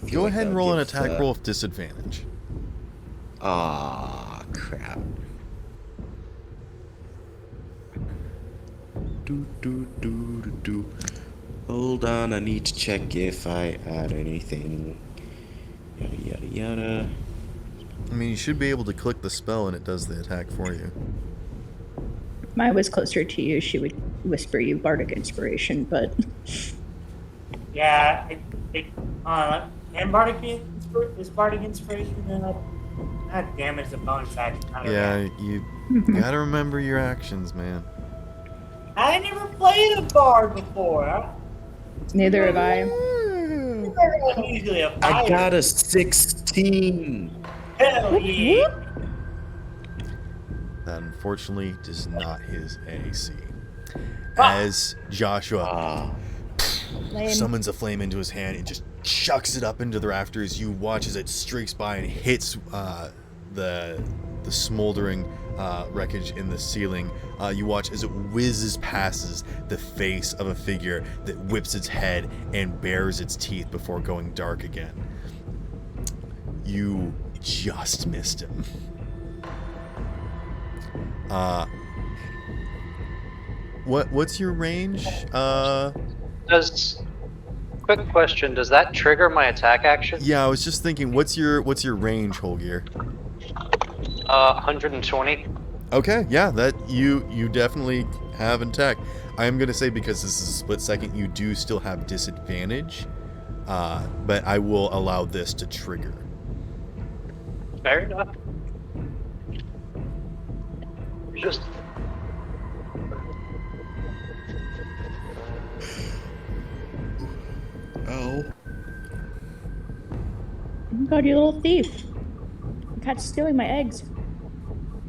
feel Go like ahead and that roll would an give, attack roll with disadvantage. Ah, crap. Do. Hold on, I need to check if I add anything. Yada yada yada. I mean, you should be able to click the spell and it does the attack for you. Mine was closer to you. She would whisper you Bardic Inspiration, but Yeah, and is Bardic Inspiration God damn it, it's a bonus action. not a Yeah, reaction. you gotta remember your actions, man. I never played a bard before. neither have I. I'm usually a I fighter. got a 16. Hell yeah. That unfortunately does not his AC. Ah. As Joshua Ah, Lame. summons a flame into his hand and just chucks it up into the rafters, you watch as it streaks by and hits the smoldering wreckage in the ceiling. You watch as it whizzes past the face of a figure that whips its head and bares its teeth before going dark again. You just missed him. What's your range? Does Quick question: does that trigger my attack action? Yeah, I was just thinking, what's your range, Holgear? 120. Okay, yeah, that you definitely have an attack. I am gonna say, because this is a split second, you do still have disadvantage, but I will allow this to trigger. Fair enough. Just Oh. Oh my god, you little thief. The cat's stealing my eggs.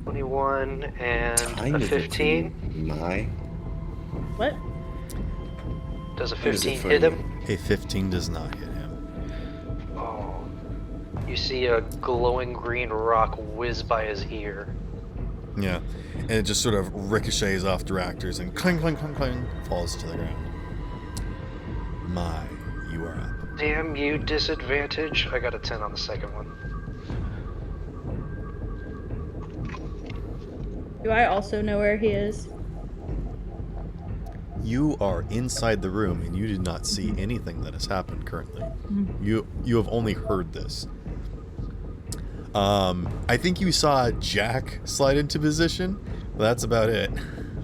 21 and Kind a of 15. My. What? Does a What is it 15 for hit you? him? A 15 does not hit him. Oh. You see a glowing green rock whiz by his ear. Yeah, and it just sort of ricochets off directors and clang, clang, clang, clang, falls to the ground. My, you are up. Damn you, disadvantage. I got a 10 on the second one. Do I also know where he is? You are inside the room and you did not see anything that has happened currently. You have only heard this. I think you saw Jack slide into position, but that's about it.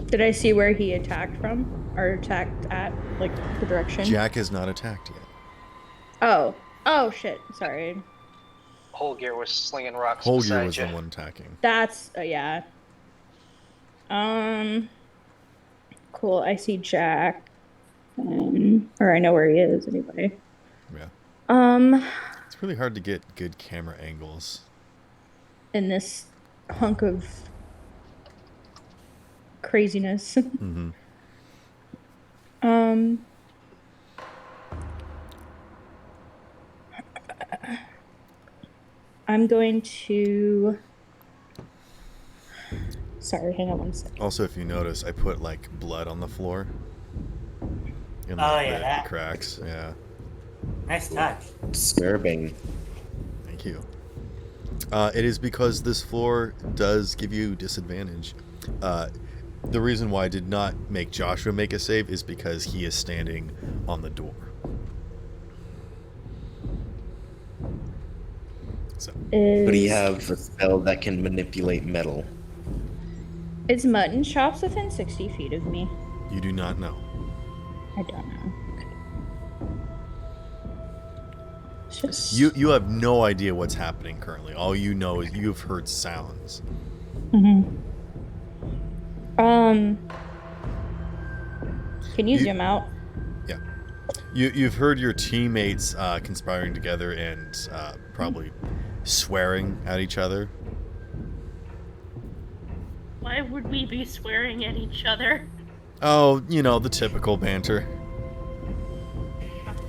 Did I see where he attacked from? Or attacked at? Like, the direction? Jack has not attacked yet. Oh. Oh, shit. Sorry. Holgear was slinging rocks Holgear beside was you. the one attacking. That's, yeah. Cool, I see Jack. Or I know where he is, anyway. Yeah. It's really hard to get good camera angles. In this hunk of craziness. Mm-hmm. I'm going to... Sorry, hang on one second. Also, if you notice, I put like blood on the floor. In, Oh, like, yeah, the that. cracks. Yeah. Nice touch. Disturbing. Thank you. It is because this floor does give you disadvantage. The reason why I did not make Joshua make a save is because he is standing on the door. So. But do you have a spell that can manipulate metal? Is Mutton Chops within 60 feet of me? You do not know. I don't know. It's just... You have no idea what's happening currently. All you know is you've heard sounds. Mm-hmm. Can you zoom out? Yeah. You've heard your teammates conspiring together and probably swearing at each other. Why would we be swearing at each other? Oh, you know, the typical banter.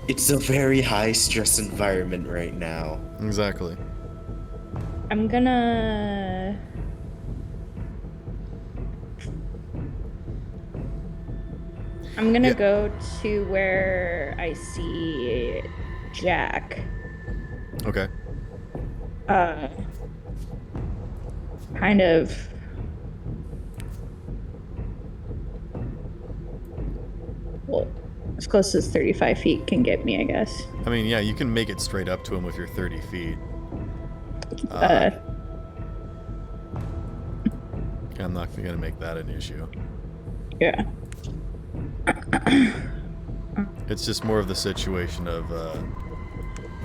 It's a very high stress environment right now. Exactly. I'm gonna... go to where I see Jack. Okay. Kind of... Well, as close as 35 feet can get me, I guess. I mean, yeah, you can make it straight up to him with your 30 feet. I'm not going to make that an issue. Yeah. It's just more of the situation of,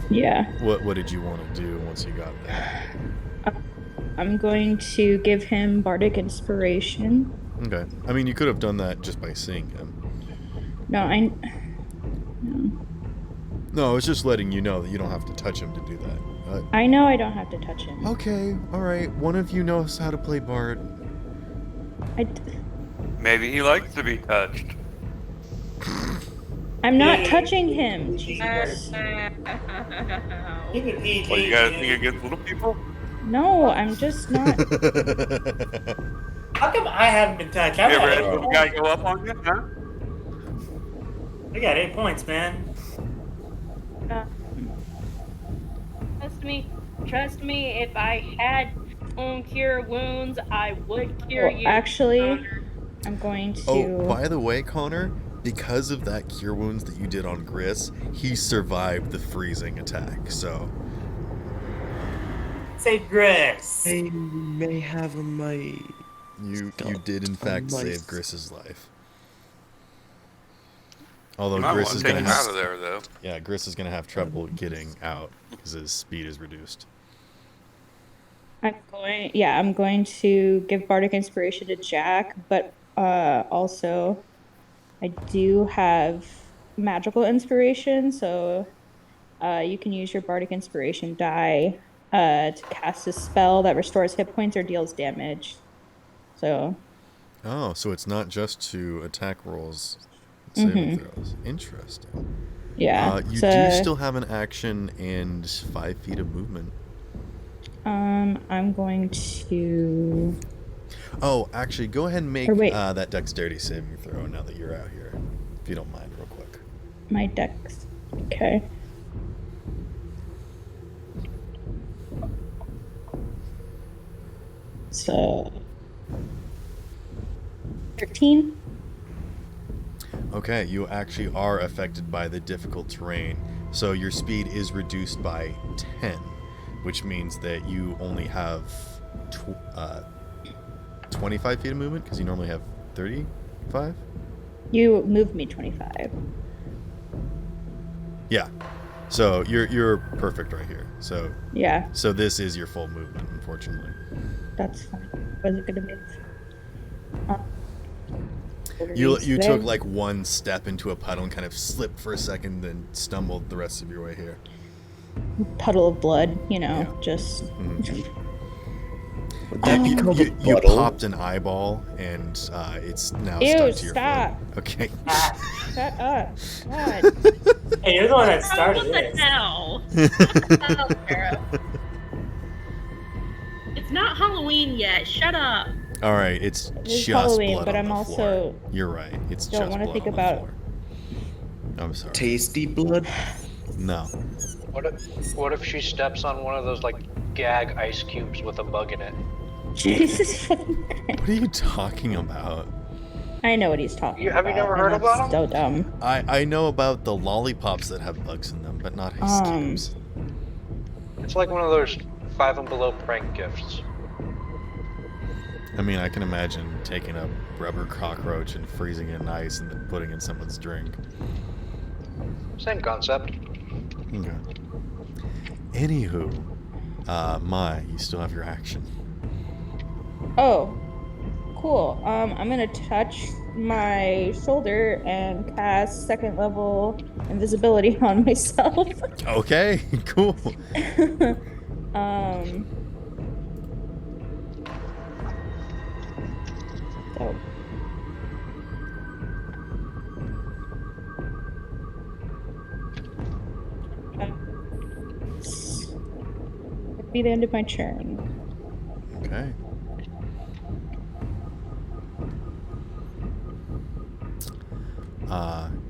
yeah. What did you want to do once you got there? I'm going to give him Bardic Inspiration. Okay. I mean, you could have done that just by seeing him. No, No, I was just letting you know that you don't have to touch him to do that. I know I don't have to touch him. Okay, alright. One of you knows how to play Bard. Maybe he likes to be touched. I'm not touching him. Jesus. Keep it PG. What, you got a thing against little people? No, I'm just not. How come I haven't been touched? You ever had a little guy go up on you, huh? I got 8 points, man. Trust me, if I had cure wounds, I would cure you. Actually, I'm going to... Oh, by the way, Connor, because of that cure wounds that you did on Gris, he survived the freezing attack. So Save Gris. They may have a might. you did in fact mice. save Gris's life. Although Might Gris want is to take gonna him out of there, though. yeah, Gris is gonna have trouble getting out because his speed is reduced. I'm going to give Bardic Inspiration to Jack, but also I do have Magical Inspiration, so you can use your Bardic Inspiration die to cast a spell that restores hit points or deals damage. So. Oh, so it's not just to attack rolls, saving throws. Interesting. Yeah. You do still have an action and 5 feet of movement. I'm going to. Oh, actually, go ahead and make wait. that dexterity saving throw now that you're out here, if you don't mind, real quick. My dex. Okay. So. 13. Okay, you actually are affected by the difficult terrain, so your speed is reduced by 10, which means that you only have 25 feet of movement, because you normally have 35? You moved me 25. Yeah, so you're perfect right here. So Yeah, so this is your full movement, unfortunately. that's fine. Wasn't gonna move. You took like one step into a puddle and kind of slipped for a second, then stumbled the rest of your way here. Puddle of blood, Yeah. just. Would that be called a You puddle? popped an eyeball, and it's now Ew, stuck to your stop. foot. Okay. Shut up. God. Hey, you're the one that Oh, started what the this. hell? Oh, Sarah. It's not Halloween yet. Shut up. All right, it's It is just Halloween, blood but on I'm the also floor. You're right. It's don't just wanna blood think on the about- floor. I'm sorry. Tasty blood? No. What if she steps on one of those like gag ice cubes with a bug in it? Jesus fucking Christ. What are you talking about? I know what he's talking about. Have you never and heard it's about so dumb. I know about the lollipops that have bugs in them, but not ice cubes. It's like one of those 5 and below prank gifts. I mean, I can imagine taking a rubber cockroach and freezing it in ice and then putting it in someone's drink. Same concept. Okay. Anywho, Mai, you still have your action. Oh, cool. I'm gonna touch my shoulder and cast 2nd level invisibility on myself. Okay, cool. So. Would be the end of my turn. Okay.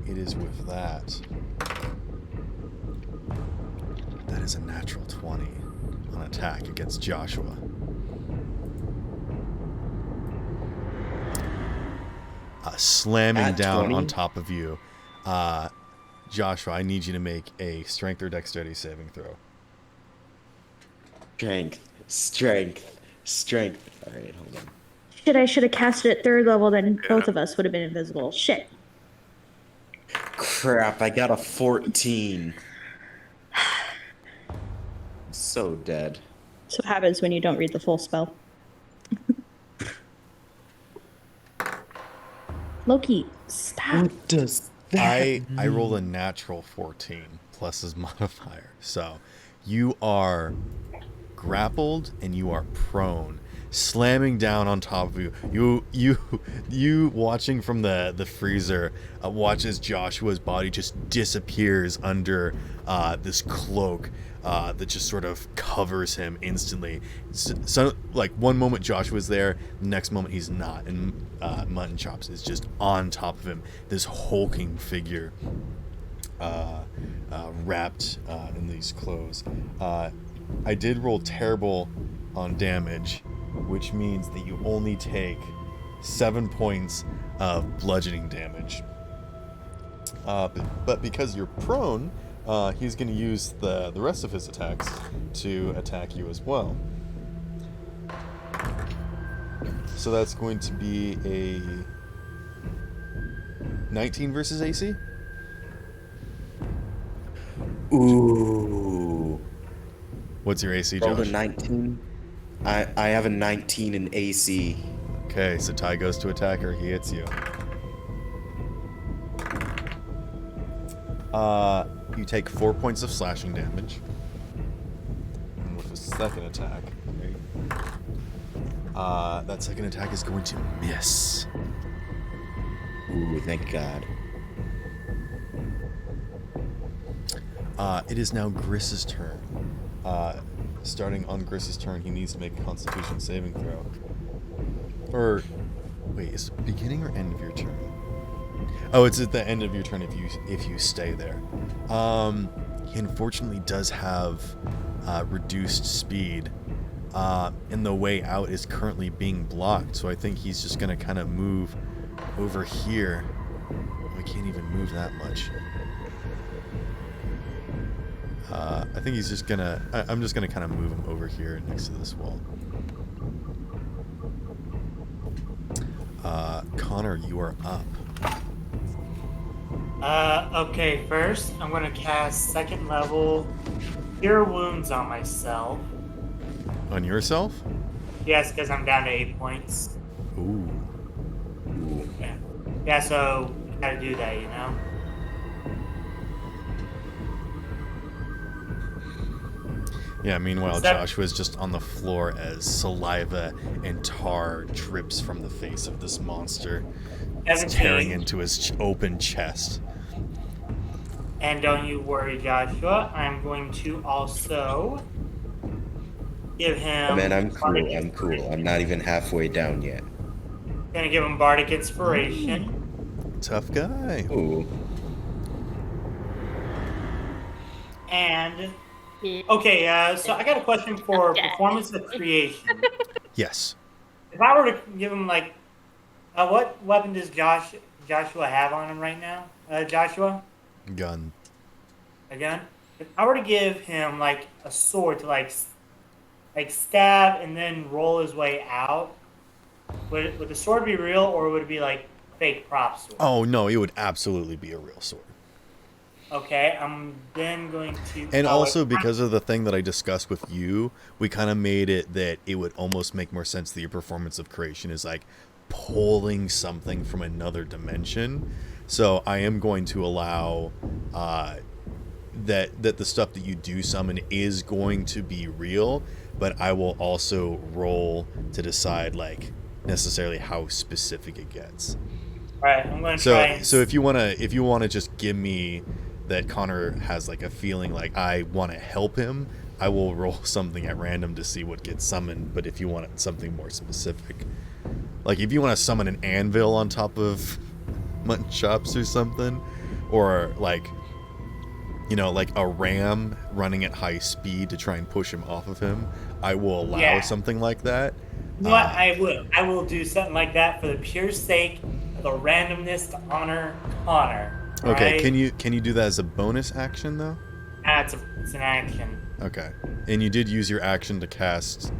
It is with that. That is a natural 20 on attack against Joshua. Slamming At down 20? on top of you. Joshua, I need you to make a strength or dexterity saving throw. Strength. Alright, hold on. Shit, I should have cast it at 3rd level, then both of us would have been invisible. Shit. Crap, I got a 14. So dead. That's what happens when you don't read the full spell. Loki, stop. What does I rolled a natural 14 plus his modifier. So you are grappled and you are prone, slamming down on top of you. You watching from the freezer, watch as Joshua's body just disappears under this cloak that just sort of covers him instantly. So like one moment Joshua's there, the next moment he's not, and Mutton Chops is just on top of him, this hulking figure wrapped in these clothes. I did roll terrible on damage, which means that you only take 7 points of bludgeoning damage. But because you're prone, he's going to use the rest of his attacks to attack you as well. So that's going to be a 19 versus AC. Ooh. What's your AC, Rolled a Josh? 19. I have a 19 in AC. Okay, so Ty goes to attacker. He hits you. You take 4 points of slashing damage. And with a second attack, that second attack is going to miss. Ooh, thank God. It is now Griss's turn. Starting on Griss's turn, he needs to make a Constitution saving throw. Or, wait, is it beginning or end of your turn? Oh, it's at the end of your turn if you stay there. He unfortunately does have reduced speed, and the way out is currently being blocked. So I think he's just gonna kind of move over here. I can't even move that much. I think he's just gonna. I'm just gonna kind of move him over here next to this wall. Connor, you are up. Okay, first I'm gonna cast second level Cure Wounds on myself. On yourself? Yes, because I'm down to 8 points. Ooh. Yeah, so gotta do that, you know? Yeah, meanwhile, That- Joshua's just on the floor as saliva and tar drips from the face of this monster. It's 17. tearing into his open chest. And don't you worry, Joshua. I'm going to also give him. Oh, man, I'm Bardic cool. I'm Inspiration. cool. I'm not even halfway down yet. Gonna give him Bardic Inspiration. Tough guy. Ooh. And okay, so I got a question for Okay. performance of creation. Yes. If I were to give him like, what weapon does Joshua have on him right now? Joshua, Gun. a gun. If I were to give him like a sword to like stab and then roll his way out, would the sword be real or would it be like fake prop sword? Oh, no, it would absolutely be a real sword. Okay, I'm then going to. And also, because of the thing that I discussed with you, we kind of made it that it would almost make more sense that your performance of creation is like pulling something from another dimension. So I am going to allow that the stuff that you do summon is going to be real, but I will also roll to decide like necessarily how specific it gets. Right, I'm going to try. And... So if you wanna just give me that Connor has like a feeling like I want to help him, I will roll something at random to see what gets summoned. But if you want something more specific, like if you want to summon an anvil on top of mutton chops or something, or like, you know, like a ram running at high speed to try and push him off of him, I will allow something like that. You know what? I will do something like that for the pure sake of the randomness to honor Connor. Okay, right? can you do that as a bonus action though? It's an action. Okay, and you did use your action to cast.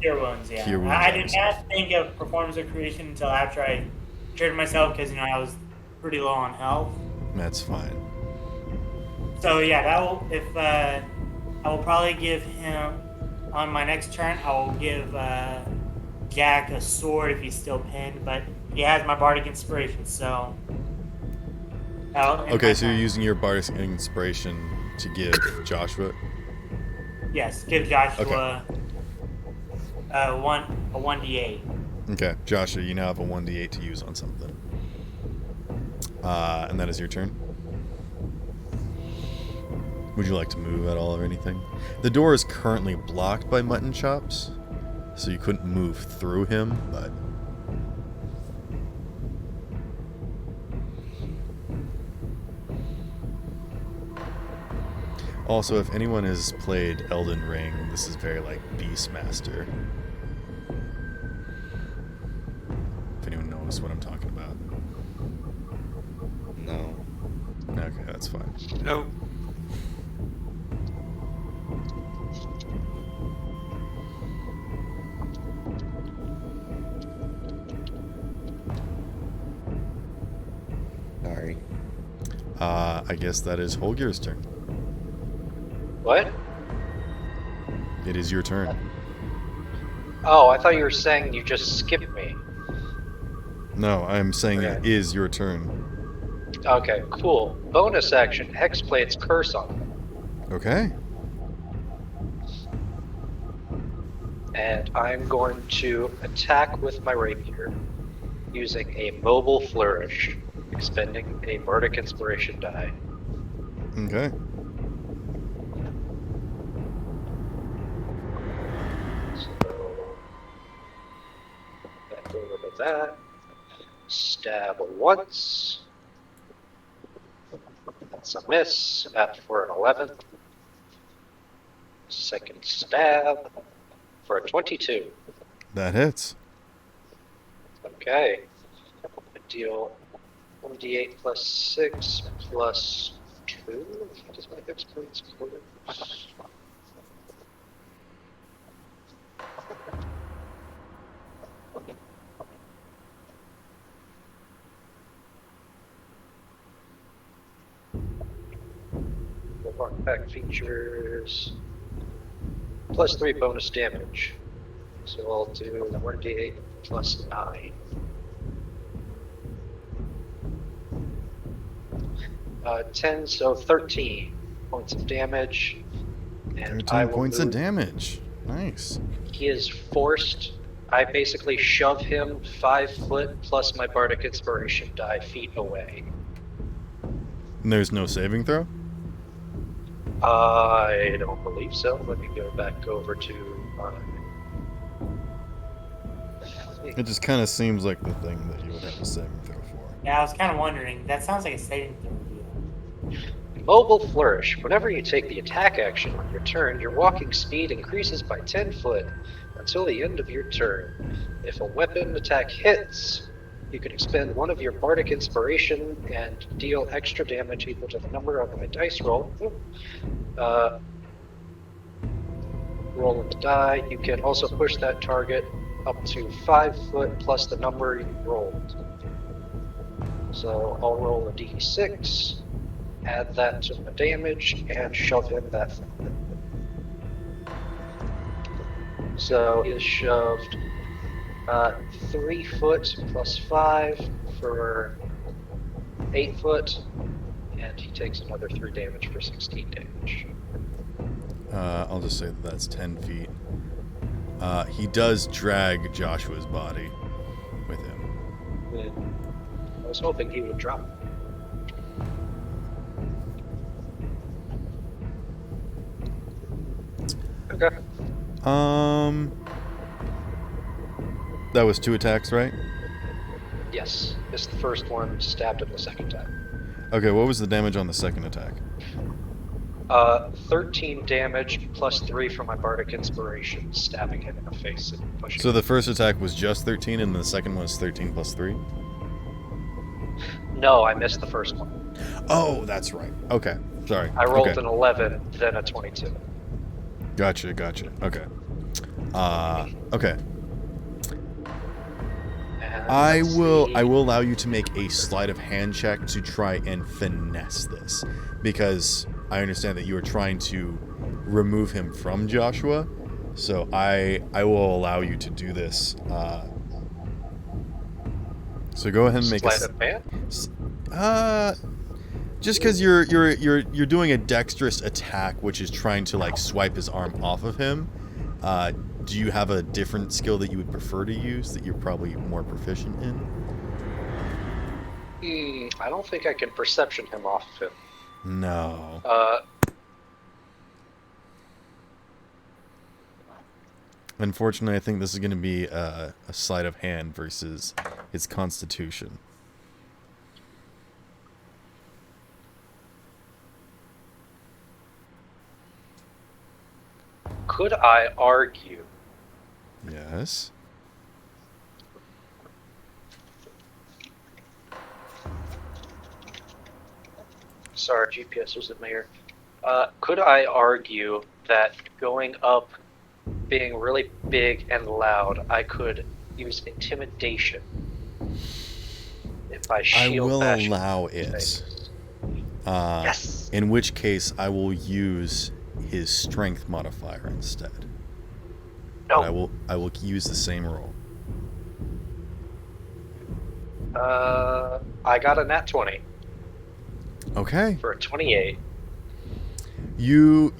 Cure Wounds, yeah. Cure Wounds, I did not think of performance of creation until after I cured myself because I was pretty low on health. That's fine. So yeah, that will I will probably give him on my next turn. I will give Jack a sword if he's still pinned, but he has my Bardic Inspiration, so. Okay, so you're using your Bardic Inspiration to give Joshua. Yes, give Joshua a 1d8. Okay, Joshua, you now have a 1d8 to use on something. And that is your turn. Would you like to move at all or anything? The door is currently blocked by mutton chops, so you couldn't move through him, but... Also, if anyone has played Elden Ring, this is very like Beastmaster. If anyone knows what I'm talking about. No. Okay, that's fine. Nope. Sorry. I guess that is Holgir's turn. What? It is your turn. Oh, I thought you were saying you just skipped me. No, I'm saying it Okay. is your turn. Okay, cool. Bonus action, Hexblade's Curse on him. Okay. And I'm going to attack with my rapier using a mobile flourish, expending a bardic inspiration die. Okay. So back over to that. Stab once. That's a miss. For an 11. Second stab for a 22. That hits. Okay. I deal 1d8 plus 6 plus 2. Does my experience include it? Pack features plus 3 bonus damage. So I'll do 1d8 plus 9. 10, so 13 points of damage. And 13 points of move. damage. Nice. He is forced. I basically shove him 5 foot plus my bardic inspiration die feet away. And there's no saving throw? I don't believe so. Let me go back over to It just kind of seems like the thing that you would have a saving throw for. Yeah, I was kind of wondering. That sounds like a saving throw. Mobile Flourish. Whenever you take the attack action on your turn, your walking speed increases by 10 foot until the end of your turn. If a weapon attack hits, you can expend one of your bardic inspiration and deal extra damage equal to the number on my dice roll. Roll the die. You can also push that target up to 5 foot plus the number you rolled. So I'll roll a d6, add that to the damage, and shove him that far. So he is shoved 3 foot plus 5 for 8 foot, and he takes another 3 damage for 16 damage. I'll just say that that's 10 feet. He does drag Joshua's body with him. I was hoping he would drop. Okay. That was 2 attacks, right? Yes, missed the first one, stabbed him the second time. Okay, what was the damage on the second attack? 13 damage plus 3 from my bardic inspiration, stabbing him in the face and pushing. So the first attack was just 13, and the second one was 13 plus 3? No, I missed the first one. Oh, that's right. Okay, sorry. I rolled okay. an 11, then a 22. Gotcha. Okay. Okay. And I let's will see. allow you to make a sleight of hand check to try and finesse this, because I understand that you are trying to remove him from Joshua. So I will allow you to do this. So go ahead and make Sleight of hand? just because you're doing a dexterous attack, which is trying to like swipe his arm off of him. Do you have a different skill that you would prefer to use that you're probably more proficient in? I don't think I can perception him off of him. No. Unfortunately, I think this is going to be a sleight of hand versus his constitution. Could I argue? Yes. Sorry, GPS was in my ear. Could I argue that going up, being really big and loud, I could use intimidation if I I shield will bash allow his it. face? Yes. In which case, I will use his strength modifier instead. No. But I will use the same roll. I got a nat 20 Okay. for a 28. You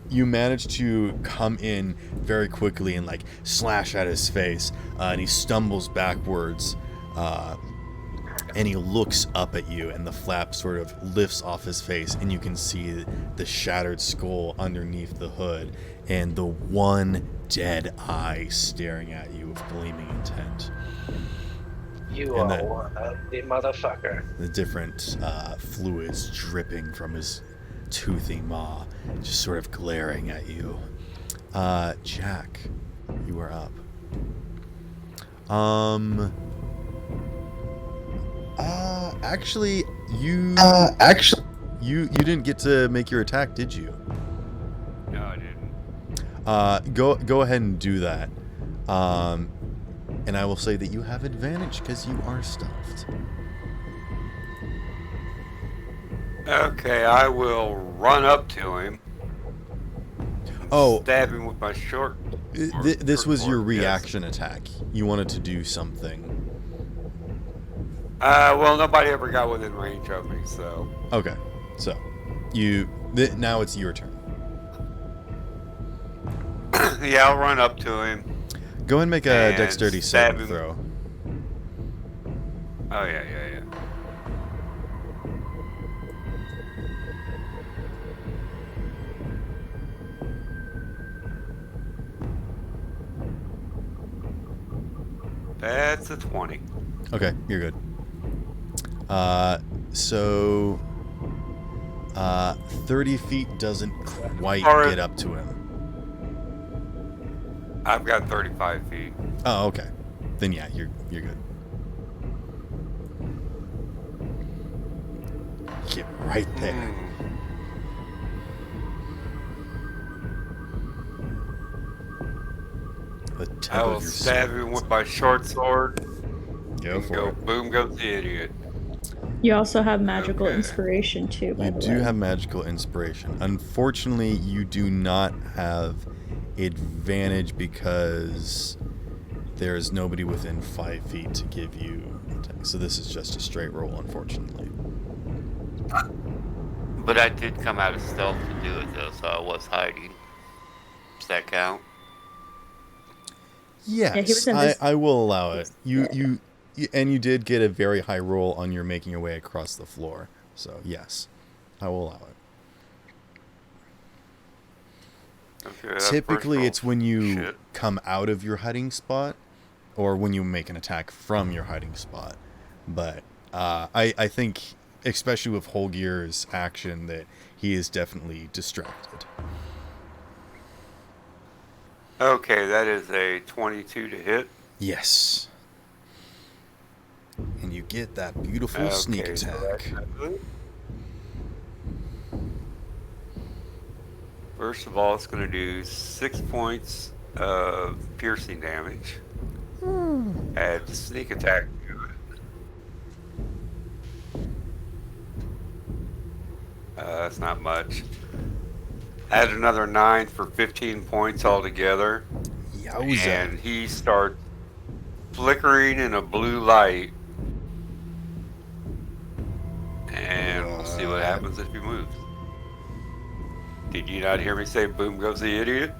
manage to come in very quickly and like slash at his face, and he stumbles backwards, and he looks up at you, and the flap sort of lifts off his face, and you can see the shattered skull underneath the hood, and the one dead eye staring at you with gleaming intent. You And are one ugly motherfucker. The different fluids dripping from his toothy maw, just sort of glaring at you. Jack, you are up. Actually, you didn't get to make your attack, did you? No, I didn't. Go ahead and do that. And I will say that you have advantage because you are stuffed. Okay, I will run up to him. Oh, stab him with my short. This was your sword, reaction attack. You wanted to do something. Well, nobody ever got within range of me, so. Okay, so now it's your turn. Yeah, I'll run up to him. Go ahead and make a dexterity saving throw. Oh yeah. That's a 20. Okay, you're good. So 30 feet doesn't quite get up to him. I've got 35 feet. Oh, okay. Then yeah, you're good. Get right there. The tip I will of your stab sword. him with my short sword. Go for it. Boom goes the idiot. You also have magical inspiration too, by You the do way. have magical inspiration. Unfortunately, you do not have advantage because there's nobody within 5 feet to give you attack. So this is just a straight roll, unfortunately. But I did come out of stealth to do it though, so I was hiding. Does that count? Yes, I will allow it. You and you did get a very high roll on your making your way across the floor. So yes, I will allow it. Okay, Typically, it's when you come out of your hiding spot, or when you make an attack from your hiding spot. But I think, especially with Holgir's action, that he is definitely distracted. Okay, that is a 22 to hit. Yes. And you get that beautiful sneak attack. First of all, it's going to do 6 points of piercing damage. Add the sneak attack to it. That's not much. Add another 9 for 15 points altogether. Yowza. And he starts flickering in a blue light. And we'll see what happens if he moves. Did you not hear me say boom goes the idiot?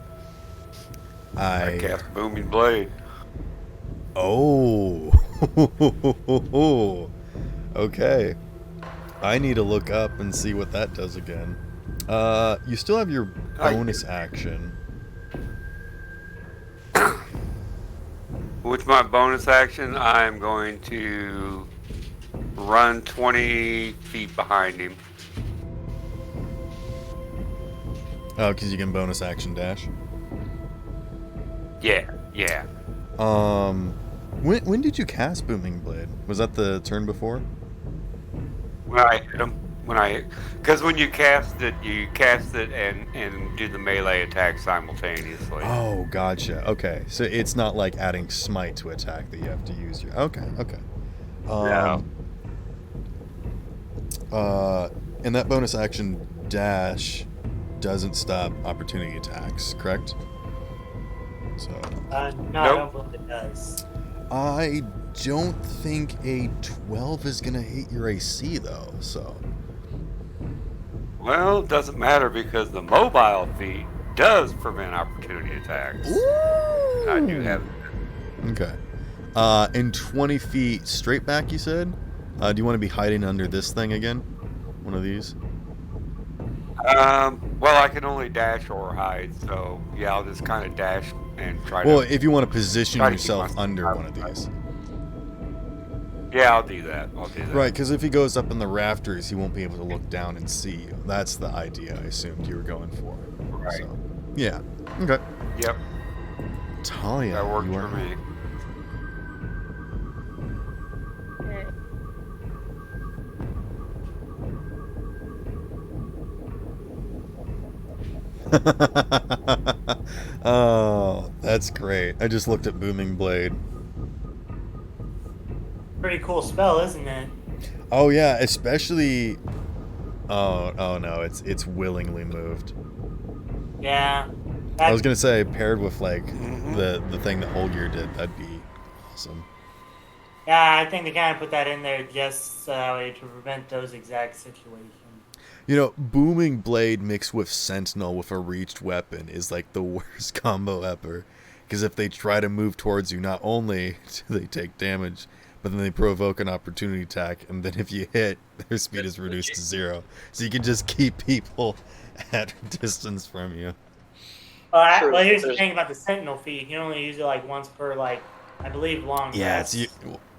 I cast booming blade. Oh. Okay. I need to look up and see what that does again. You still have your bonus action. With my bonus action, I'm going to run 20 feet behind him. Oh, because you can bonus action dash? Yeah. When did you cast Booming Blade? Was that the turn before? When I hit him. Because when you cast it and do the melee attack simultaneously. Oh, gotcha. Okay, so it's not like adding smite to attack that you have to use your. Okay. And that bonus action dash doesn't stop opportunity attacks, correct? So. No, Nope. I don't believe it does. I don't think a 12 is gonna hit your AC though. So. Well, it doesn't matter because the mobile feat does prevent opportunity attacks. Ooh. I do have. Okay. And 20 feet straight back, you said? Do you want to be hiding under this thing again? One of these? Well, I can only dash or hide, so yeah, I'll just kind of dash and try Well, to. if you want to position try to keep yourself myself under out one of of these. Yeah, I'll do that. Right, because if he goes up in the rafters, he won't be able to look down and see you. That's the idea I assumed you were going for. Right. So, yeah. Okay. Yep. Talia, That worked you for are me. Oh, that's great. I just looked at Booming Blade. Pretty cool spell, isn't it? Oh yeah, especially. Oh no, it's willingly moved. Yeah. I was gonna say paired with like the thing that Holgear did, that'd be awesome. Yeah, I think they kind of put that in there just to prevent those exact situations. You know, Booming Blade mixed with Sentinel with a reached weapon is like the worst combo ever. Because if they try to move towards you, not only do they take damage, but then they provoke an opportunity attack, and then if you hit, their speed is reduced to 0. So you can just keep people at distance from you. Well, here's the thing about the Sentinel feat. You can only use it like once per, like, I believe, long rest.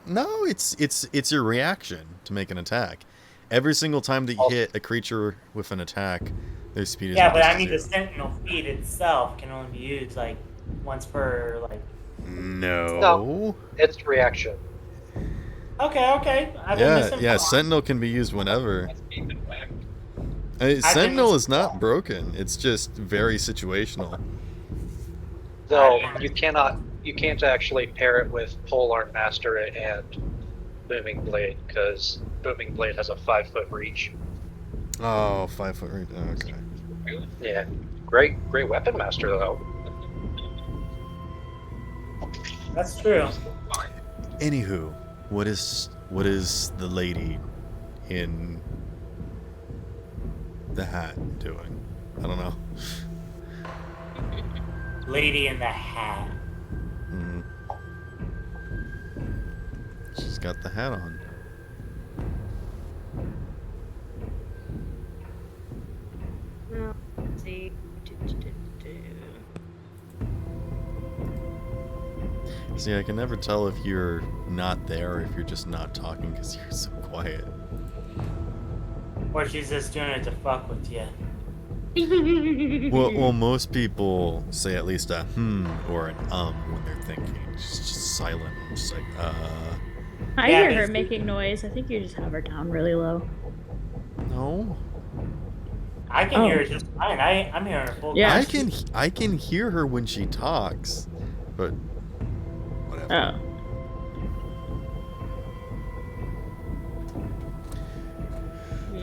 No, it's your reaction to make an attack. Every single time that you hit a creature with an attack, their speed is reduced but I to mean 0. the Sentinel feat itself can only be used like once per like. No, it's reaction. Okay. I've been missing Yeah. Sentinel can be used whenever. Sentinel is not broken. It's just very situational. Though you can't actually pair it with Polearm Master and Booming Blade because Booming Blade has a 5-foot reach. Oh, 5 foot reach. Okay. Yeah, great weapon master though. That's true. Anywho, what is the lady in the hat doing? I don't know. Lady in the hat. Mm-hmm. She's got the hat on. Let's see. See, I can never tell if you're not there or if you're just not talking because you're so quiet. Or she's just doing it to fuck with you. Well, most people say at least a or an when they're thinking. Just silent. Just like, I hear her making noise. I think you just have her down really low. No. I can hear her just fine. I'm hearing her full. Yeah. I can hear her when she talks, but whatever. Oh.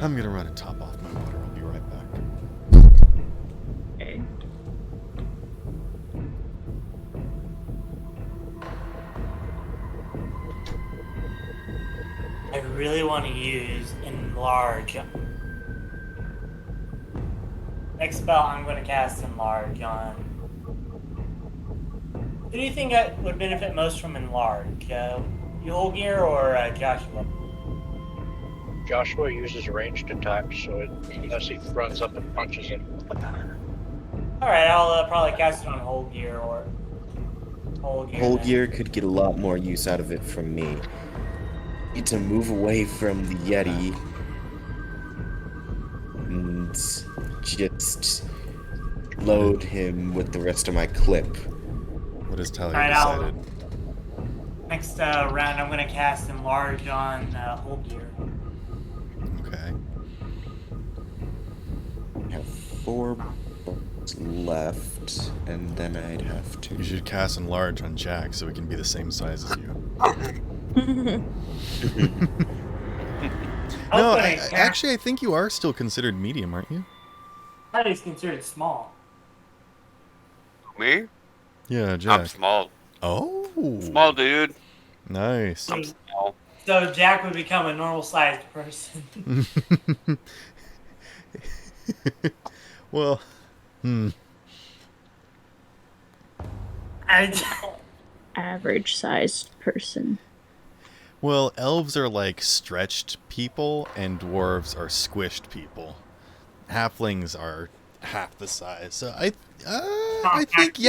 I'm gonna run and top off my water. I'll be right back. Okay. I really want to use Enlarge. Next spell I'm going to cast Enlarge on. Who do you think would benefit most from Enlarge? Yulgir or Joshua? Joshua uses ranged attacks, so unless he runs up and punches him. Alright, I'll probably cast it on Holgear or Holgear. Holgear could get a lot more use out of it from me. Need to move away from the Yeti and just load him with the rest of my clip. What is Talia Alright, decided? Next round, I'm going to cast Enlarge on Holgear. Okay. 4 left, and then I'd have to. You should cast enlarge on Jack so it can be the same size as you. No, actually, I think you are still considered medium, aren't you? I thought he's considered small. Me? Yeah, Jack. I'm small. Oh. Small dude. Nice. I'm small. So Jack would become a normal-sized person. Well, Average-sized person. Well, elves are like stretched people, and dwarves are squished people. Halflings are half the size. So I think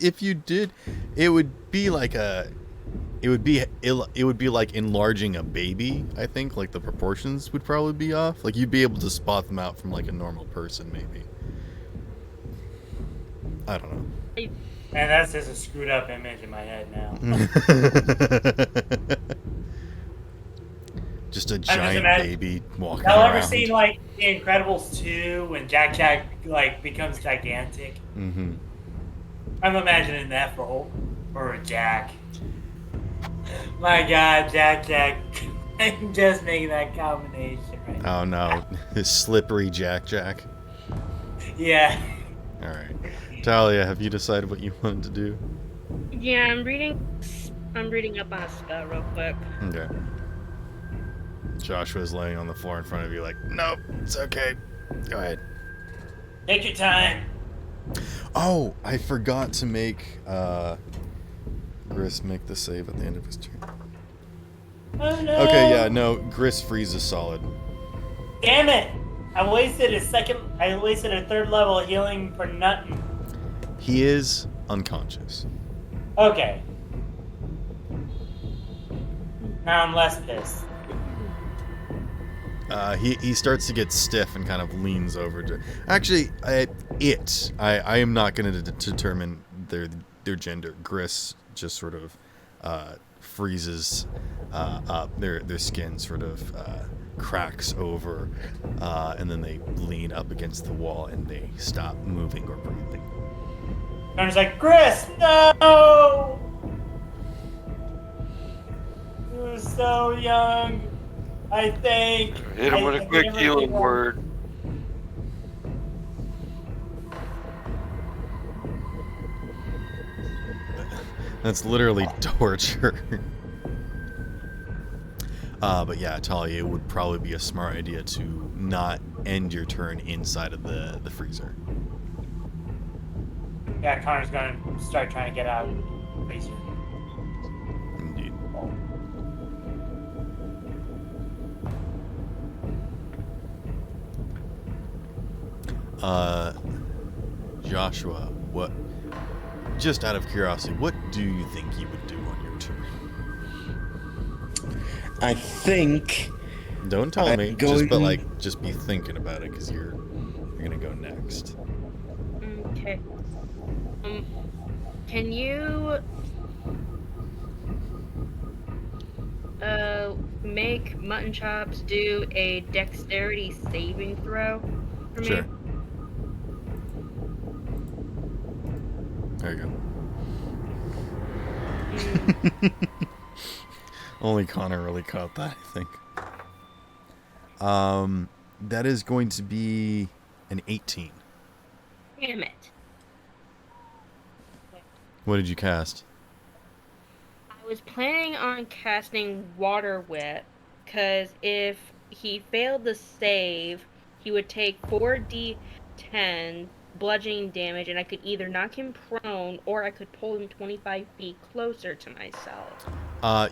if you did, it would be like enlarging a baby. I think like the proportions would probably be off. Like you'd be able to spot them out from like a normal person, maybe. I don't know. Man, that's just a screwed up image in my head now. Just a giant baby walking Y'all around. ever seen like The Incredibles 2 when Jack like becomes gigantic? Mm-hmm. I'm imagining that for Jack. My God, Jack. I'm just making that combination right now. Oh no, this slippery Jack. Yeah. All right, Talia, have you decided what you wanted to do? Yeah, I'm reading up on a spell real quick. Okay. Joshua's laying on the floor in front of you like, nope, it's okay. Go ahead. Take your time. Oh, I forgot to make Gris make the save at the end of his turn. Oh no. Okay, yeah, no, Gris freezes solid. Damn it! I wasted a 3rd level healing for nothing. He is unconscious. Okay. Now I'm less pissed. He starts to get stiff and kind of leans over to. Actually, I am not going to determine their gender. Gris just sort of freezes up. Their skin sort of cracks over, and then they lean up against the wall and they stop moving or breathing. Connor's like, Gris, no! You were so young. I think. Hit him with a quick healing word. That's literally torture. But yeah, Talia, it would probably be a smart idea to not end your turn inside of the freezer. Yeah, Connor's gonna start trying to get out of the freezer. Indeed. Joshua, what? Just out of curiosity, what do you think you would do on your turn? I think. Don't tell me. Just be thinking about it, because you're gonna go next. Okay. Can you make Mutton Chops do a dexterity saving throw for me? Sure. There you go. Only Connor really caught that, I think. That is going to be an 18. Damn it. What did you cast? I was planning on casting Water Whip, because if he failed the save, he would take 4d10 bludgeoning damage, and I could either knock him prone, or I could pull him 25 feet closer to myself.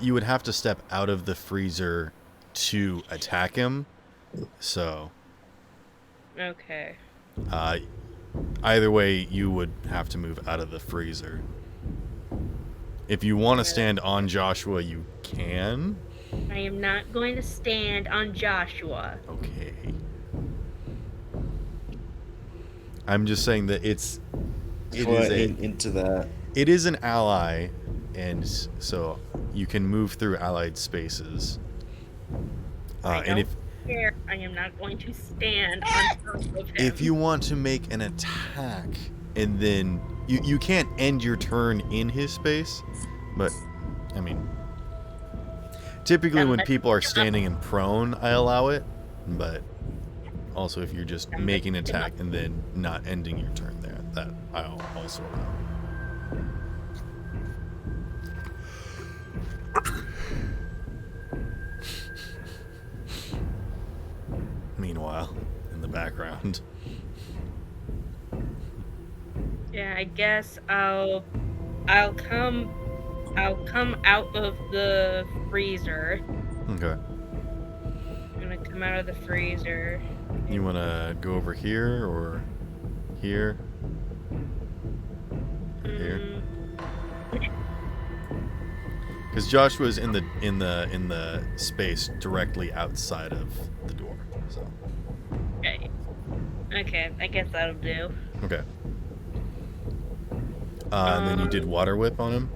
You would have to step out of the freezer to attack him, so... Okay. Either way, you would have to move out of the freezer. If you want to stand on Joshua, you can. I am not going to stand on Joshua. Okay. I'm just saying that it is an ally, and so you can move through allied spaces. chair. I am not going to stand on top of him. If you want to make an attack, and then you can't end your turn in his space, but I mean, typically when people are standing and prone, I allow it, but also if you're just making an attack and then not ending your turn there, that I'll also allow. Meanwhile, in the background. Yeah, I guess I'll come out of the freezer. Okay. I'm gonna come out of the freezer. You wanna go over here or here? Or here? Because Joshua's in the space directly outside of the door. So. Okay, I guess that'll do. Okay. And then you did water whip on him.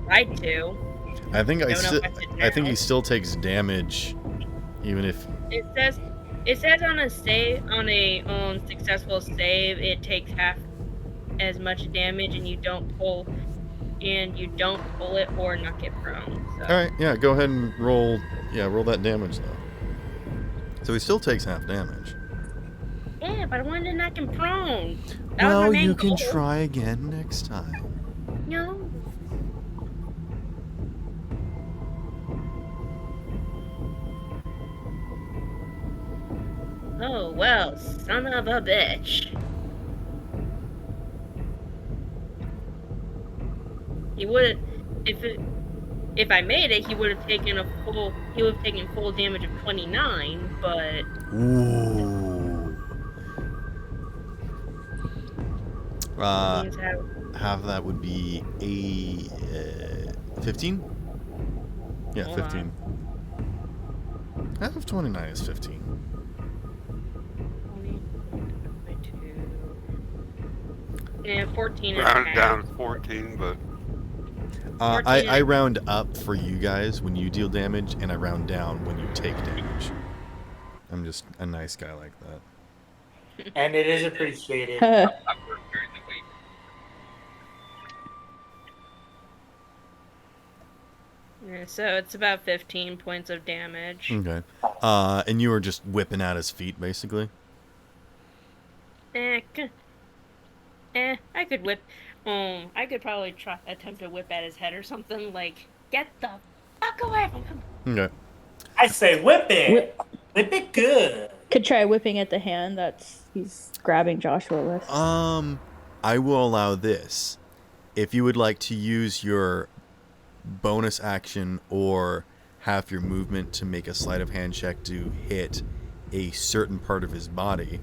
I do. I think I think he still takes damage, even if. It says on a successful save, it takes half as much damage, and you don't pull it or knock it prone. So. All right, yeah, go ahead and roll. Yeah, roll that damage though. So he still takes half damage. Yeah, but I wanted to knock him prone. Well, you can try again next time. No. Oh, well, son of a bitch. He would, if I made it, he would have taken full damage of 29, but. Ooh. Half that would be 15? Yeah, 15. Half of 29 is 15. 20, yeah, 14 round down 14, but... I round up for you guys when you deal damage, and I round down when you take damage. I'm just a nice guy like that. And it is appreciated. Yeah, so it's about 15 points of damage. Okay. And you were just whipping at his feet, basically? I could whip. I could probably attempt to whip at his head or something. Like, get the fuck away from him. Okay. I say whip it. Whip it good. Could try whipping at the hand he's grabbing Joshua with. I will allow this. If you would like to use your bonus action or half your movement to make a sleight of hand check to hit a certain part of his body,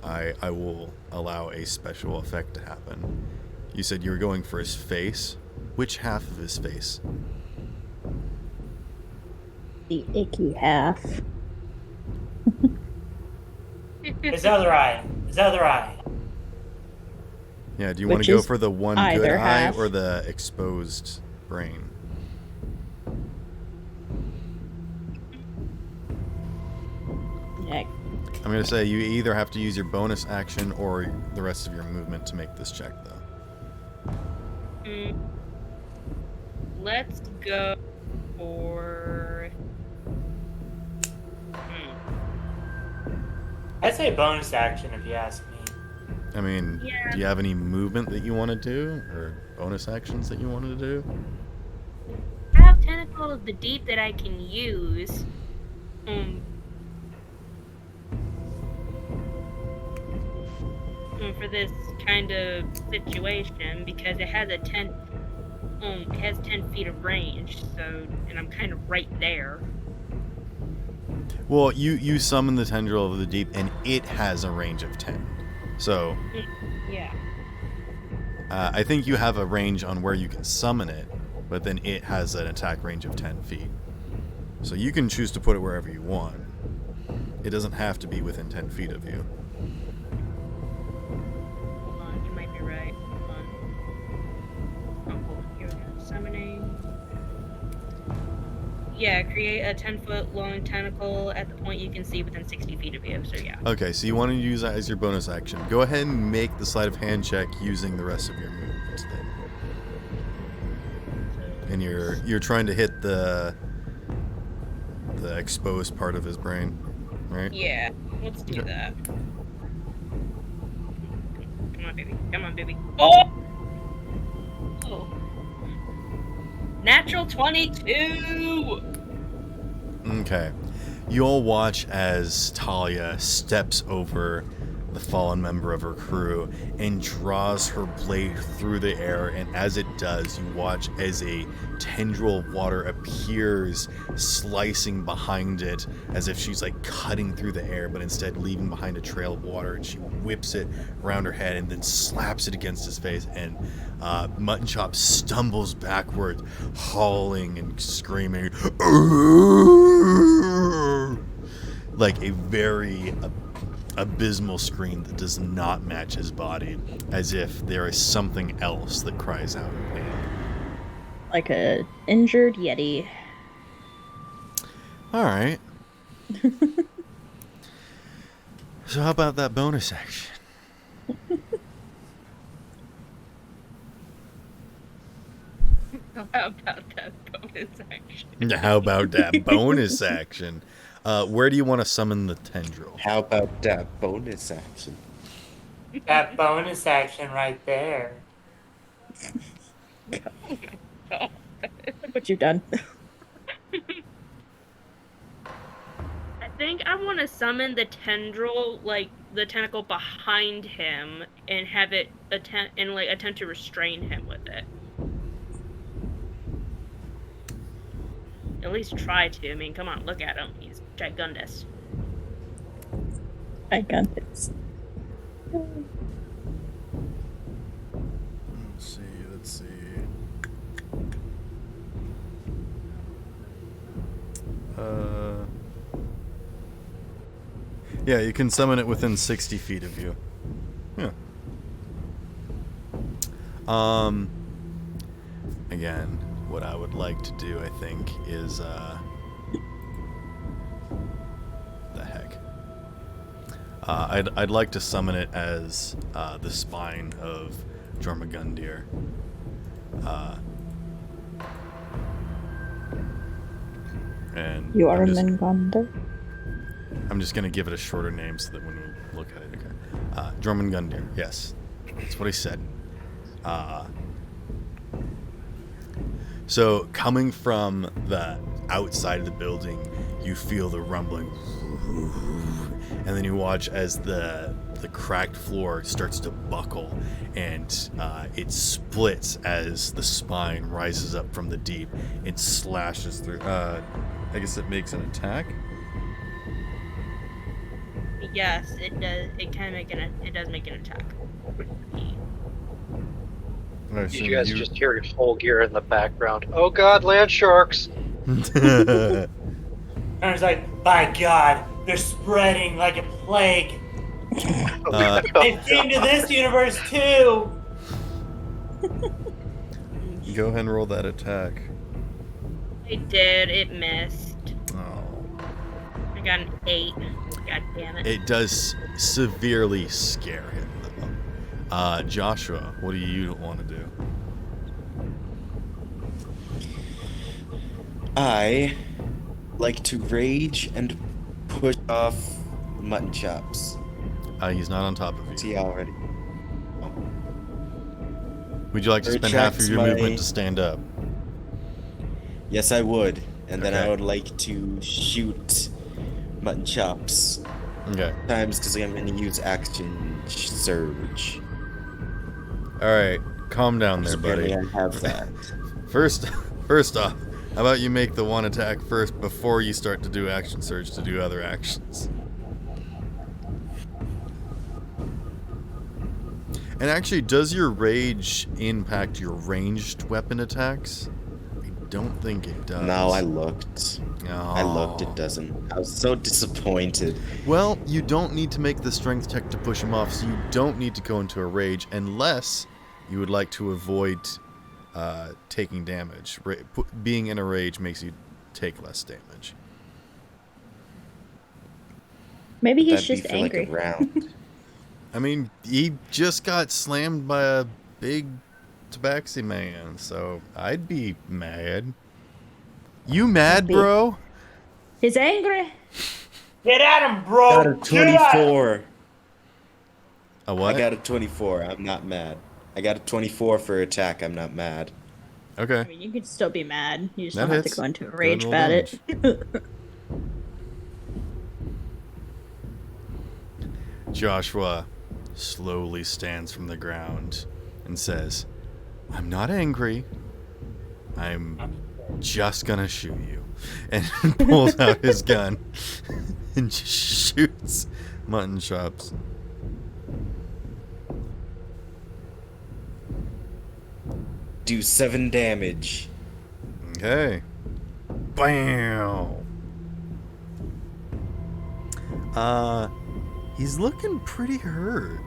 I will allow a special effect to happen. You said you were going for his face. Which half of his face? The icky half. His other eye. Yeah, do you want to go for the one good eye or the exposed brain? Yeah. I'm going to say you either have to use your bonus action or the rest of your movement to make this check, though. Let's go for... I'd say bonus action if you ask me. I mean, yeah. Do you have any movement that you want to do? Or bonus actions that you wanted to do? I have Tentacle of the Deep that I can use. For this kind of situation, because it has 10 feet of range, so, and I'm kind of right there. Well, you summon the Tendril of the Deep, and it has a range of 10. So, yeah. I think you have a range on where you can summon it, but then it has an attack range of 10 feet. So you can choose to put it wherever you want. It doesn't have to be within 10 feet of you. Hold on, you might be right. Hold on. Oh, hold on. Here we go. Summoning. Yeah, create a 10-foot long tentacle at the point you can see within 60 feet of you. So yeah. Okay, so you want to use that as your bonus action. Go ahead and make the sleight of hand check using the rest of your movements then. And you're trying to hit the exposed part of his brain, right? Yeah, let's do that. Come on, baby. Come on, baby. Oh! Natural 22! Okay. You all watch as Talia steps over the fallen member of her crew and draws her blade through the air, and as it does, you watch as a tendril of water appears, slicing behind it as if she's like cutting through the air, but instead leaving behind a trail of water, and she whips it around her head and then slaps it against his face, and Mutton Chop stumbles backwards, howling and screaming like a very abysmal scream that does not match his body, as if there is something else that cries out in pain. Like a injured yeti. All right. So how about that bonus action? How about that bonus action? How about that bonus action? Where do you want to summon the tendril? How about that bonus action? That bonus action right there. Look what you've done. I think I want to summon the tendril, like the tentacle behind him, and have it attempt to restrain him with it. At least try to. I mean, come on, look at him. He's gigundous. Gigundous. Let's see. Yeah, you can summon it within 60 feet of you. Yeah. Again, what I would like to do, I think, is, the heck. I'd like to summon it as, the spine of Jormungandr. And You are a Mengander? I'm just gonna give it a shorter name so that when we look at it, okay. Jormungandr, yes. That's what he said. So coming from the outside of the building, you feel the rumbling, and then you watch as the cracked floor starts to buckle, and it splits as the spine rises up from the deep. It slashes through. I guess it makes an attack. Yes, it does. It can make it does make an attack. Did you guys just hear full gear in the background? Oh God, land sharks! And it's like, by God, they're spreading like a plague. They came to this universe too. Go ahead and roll that attack. I did. It missed. Oh. I got an 8. God damn it. It does severely scare him, though. Joshua, what do you want to do? I like to rage and push off Mutton Chops. He's not on top of you. See already. Would you like to spend half of your movement to stand up? Yes, I would. And then Okay. I would like to shoot Mutton Chops. Okay. Times because I'm going to use action surge. All right. Calm down there, buddy. Apparently I have that. First off, how about you make the one attack first before you start to do action surge to do other actions? And actually, does your rage impact your ranged weapon attacks? I don't think it does. No, I looked. Oh. I looked, it doesn't. I was so disappointed. Well, you don't need to make the strength check to push him off, so you don't need to go into a rage unless you would like to avoid taking damage. Being in a rage makes you take less damage. Maybe he's That'd be just for angry. like a round. I mean, he just got slammed by a big tabaxi man, so I'd be mad. You mad, Be. bro? He's angry. Get at him, bro. Got a Get at him. 24. A what? I got a 24. I'm not mad. I got a 24 for attack. I'm not mad. Okay. I mean, you could still be mad. You just That don't have hits. to go into a Go and rage roll about it. Joshua slowly stands from the ground and says, I'm not angry. I'm just gonna shoot you. And pulls out his gun and just shoots Mutton Chops. Do 7 damage. Okay. Bam! He's looking pretty hurt.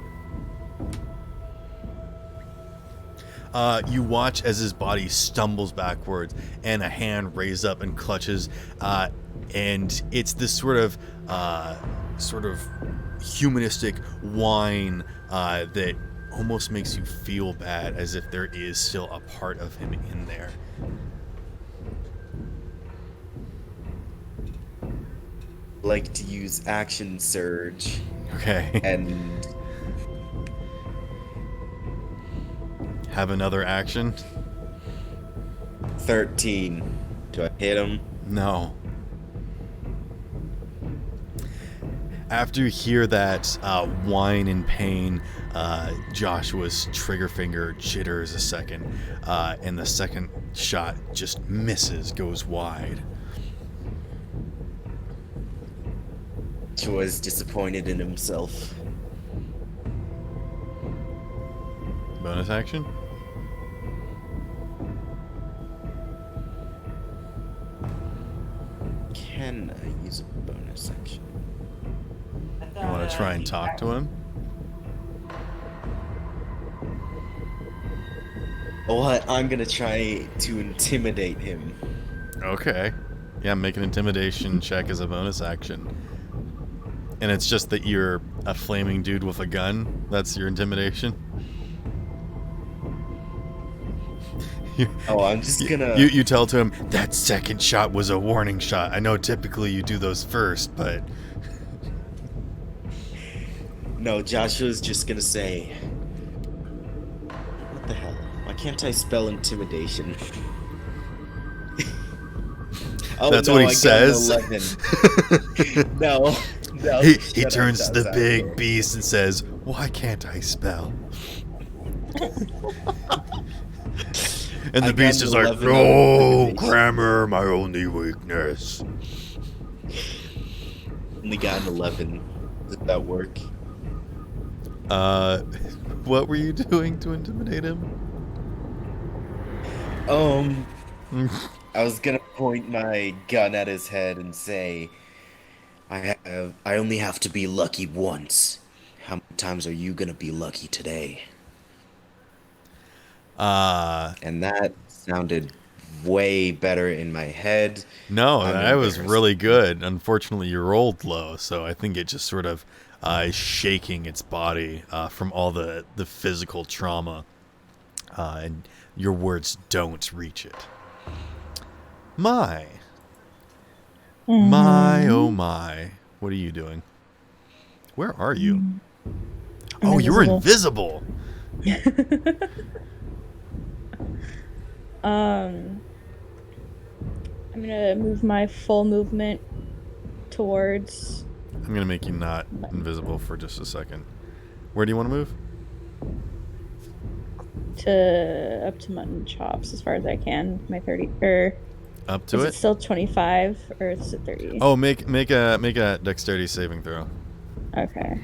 You watch as his body stumbles backwards and a hand raises up and clutches, and it's this sort of humanistic whine that almost makes you feel bad, as if there is still a part of him in there. Like to use action surge. Okay. And Have another action? 13. Do I hit him? No. After you hear that whine and pain, Joshua's trigger finger jitters a second, and the second shot just misses, goes wide. He was disappointed in himself. Bonus action? Can I use a bonus action? You want to try and talk to him? What? I'm gonna try to intimidate him. Okay. Yeah, make an intimidation check as a bonus action. And it's just that you're a flaming dude with a gun? That's your intimidation? Oh, I'm just gonna... You tell to him, that second shot was a warning shot. I know typically you do those first, but... No, Joshua's just gonna say... What the hell? Why can't I spell intimidation? Oh, That's no, what he I says. got an 11. No. He turns to the big beast and says, why can't I spell? And the beast is like, no, grammar, my only weakness. Only got an 11. Did that work? What were you doing to intimidate him? I was gonna point my gun at his head and say, I only have to be lucky once. How many times are you gonna be lucky today? And that sounded way better in my head. No, that was really good. Unfortunately, you rolled low, so I think it just sort of is shaking its body from all the physical trauma, and your words don't reach it. My, oh my, what are you doing? Where are you? Oh, you're invisible. I'm gonna move my full movement towards... I'm gonna make you not invisible for just a second. Where do you want to move? Up to Mutton Chops as far as I can. My 30 or up to is it? It still 25 or is it 30? Oh, make a dexterity saving throw. Okay.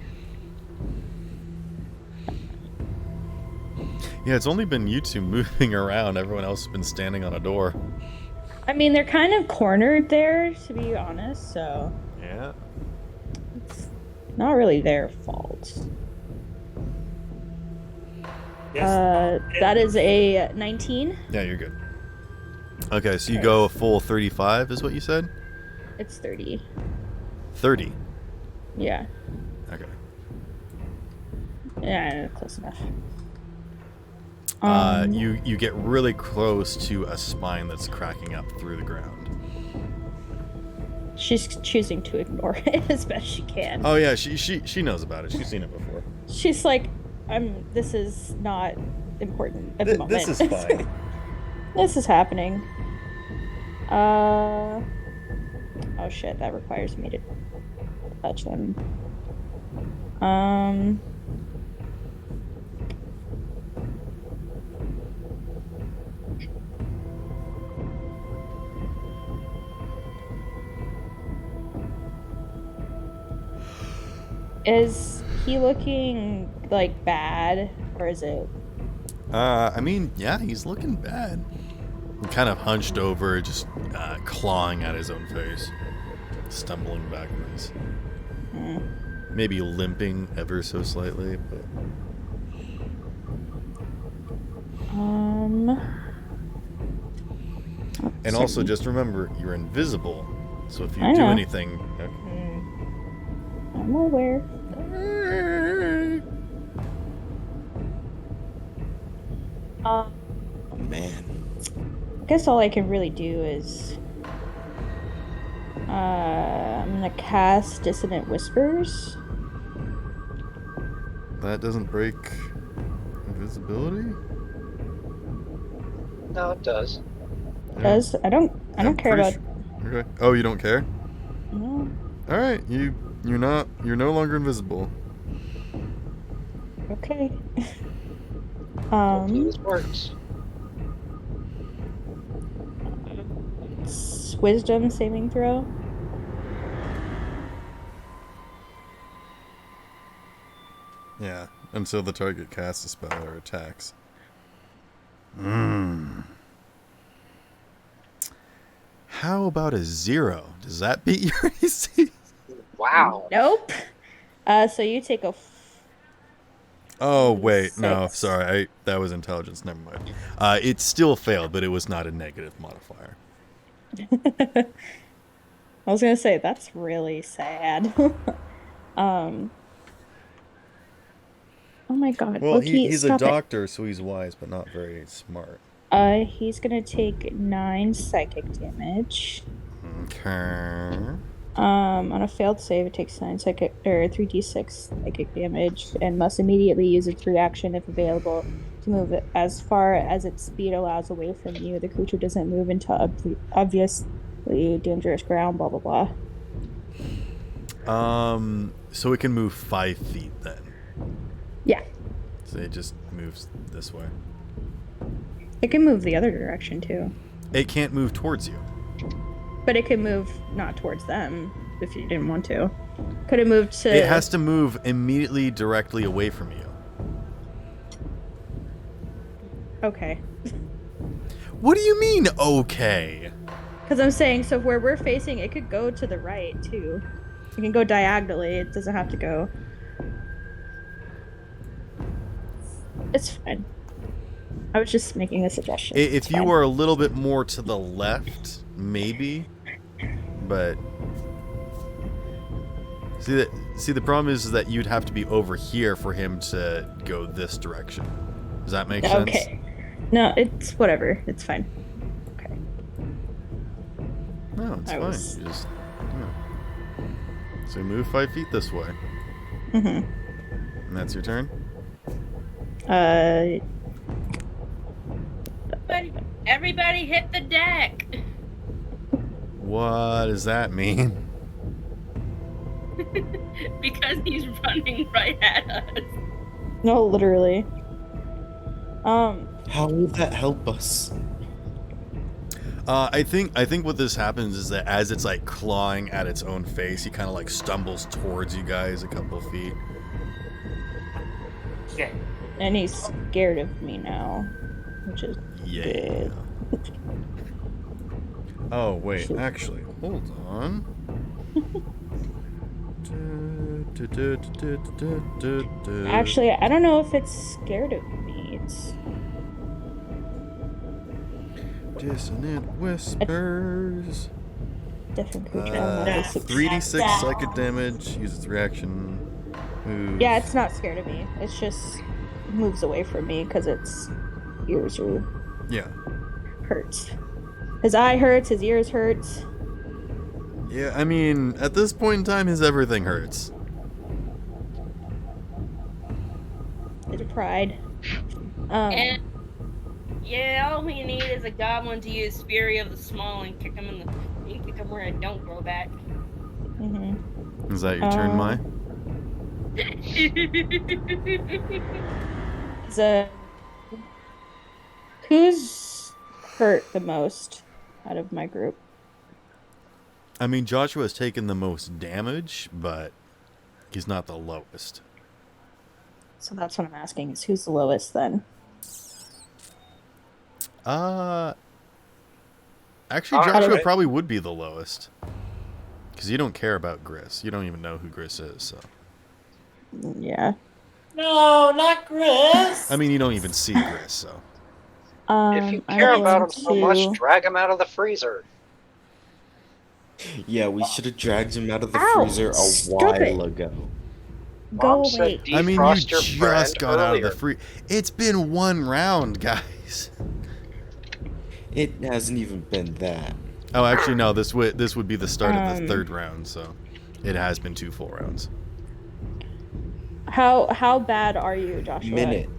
Yeah, it's only been you two moving around. Everyone else has been standing on a door. I mean, they're kind of cornered there, to be honest, so... Yeah. It's not really their fault. Yes. That is a 19. Yeah, you're good. Okay, so you go a full 35 is what you said? It's 30. 30. Yeah. Okay. Yeah, close enough. You get really close to a spine that's cracking up through the ground. She's choosing to ignore it as best she can. Oh yeah, she knows about it. She's seen it before. She's like, this is not important at the moment. This is fine. This is happening. Oh shit, that requires me to touch them. Is he looking like bad, or is it? I mean, yeah, he's looking bad. Kind of hunched over, just clawing at his own face, stumbling backwards. Maybe limping ever so slightly, but. And also, just remember, you're invisible. So if you do anything, I'm aware. Man. I guess all I can really do is I'm gonna cast Dissonant Whispers. that doesn't break invisibility. No, it does. Does I don't care about. Okay. Oh, you don't care? No. All right. You're no longer invisible. Okay. Hopefully this works. Wisdom saving throw. Yeah. Until the target casts a spell or attacks. How about a 0? Does that beat your AC? Wow. Nope. So you take a. Oh wait, no, 6. sorry, that was intelligence. Never mind. It still failed, but it was not a negative modifier. I was gonna say that's really sad. Oh my god. Well, Loki, he's a stop it. doctor, so he's wise, but not very smart. He's gonna take 9 psychic damage. Okay. On a failed save, it takes 3d6 psychic damage, and must immediately use its reaction if available to move it as far as its speed allows away from you. The creature doesn't move into obviously dangerous ground. Blah blah blah. So it can move 5 feet then. Yeah. So it just moves this way. It can move the other direction too. It can't move towards you. But it could move not towards them if you didn't want to. Could it move to... It has to move immediately directly away from you. Okay. What do you mean, okay? Because I'm saying, so where we're facing, it could go to the right too. It can go diagonally. It doesn't have to go... It's fine. I was just making a suggestion. If you were a little bit more to the left, maybe... But see the problem is that you'd have to be over here for him to go this direction. Does that make sense? Okay. No, it's whatever. It's fine. Okay. No, it's fine. You just, So you move 5 feet this way. And that's your turn? Everybody hit the deck. What does that mean? Because he's running right at us. No, literally. How will that help us? I think what this happens is that as it's like clawing at its own face, he kind of like stumbles towards you guys a couple feet. Yeah. And he's scared of me now, which is good. Oh wait, actually, hold on. Actually, I don't know if it's scared of me. It's Dissonant whispers. Different creature. I don't know if 3d6 psychic damage. Use its reaction. Move. Yeah, it's not scared of me. It's just moves away from me because its ears are hurts. His eye hurts. His ears hurts. Yeah, I mean, at this point in time, his everything hurts. It's pride. And yeah, all we need is a goblin to use Fury of the Small and kick him where it don't grow back. Mm-hmm. Is that your turn, Mai? Who's hurt the most out of my group? I mean, Joshua's taken the most damage, but he's not the lowest. So that's what I'm asking, is who's the lowest then? Actually, Joshua probably would be the lowest. Because you don't care about Gris. You don't even know who Gris is, so. Yeah. No, not Gris. I mean, you don't even see Gris, so. If you care about him so much, drag him out of the freezer. Yeah, we should have dragged him out of the freezer a while ago. Go away. I mean, you just got out of the freezer. It's been one round, guys. It hasn't even been that. Oh, actually, no. This would be the start of the third round, so it has been 2 full rounds. How bad are you, Joshua? Minute.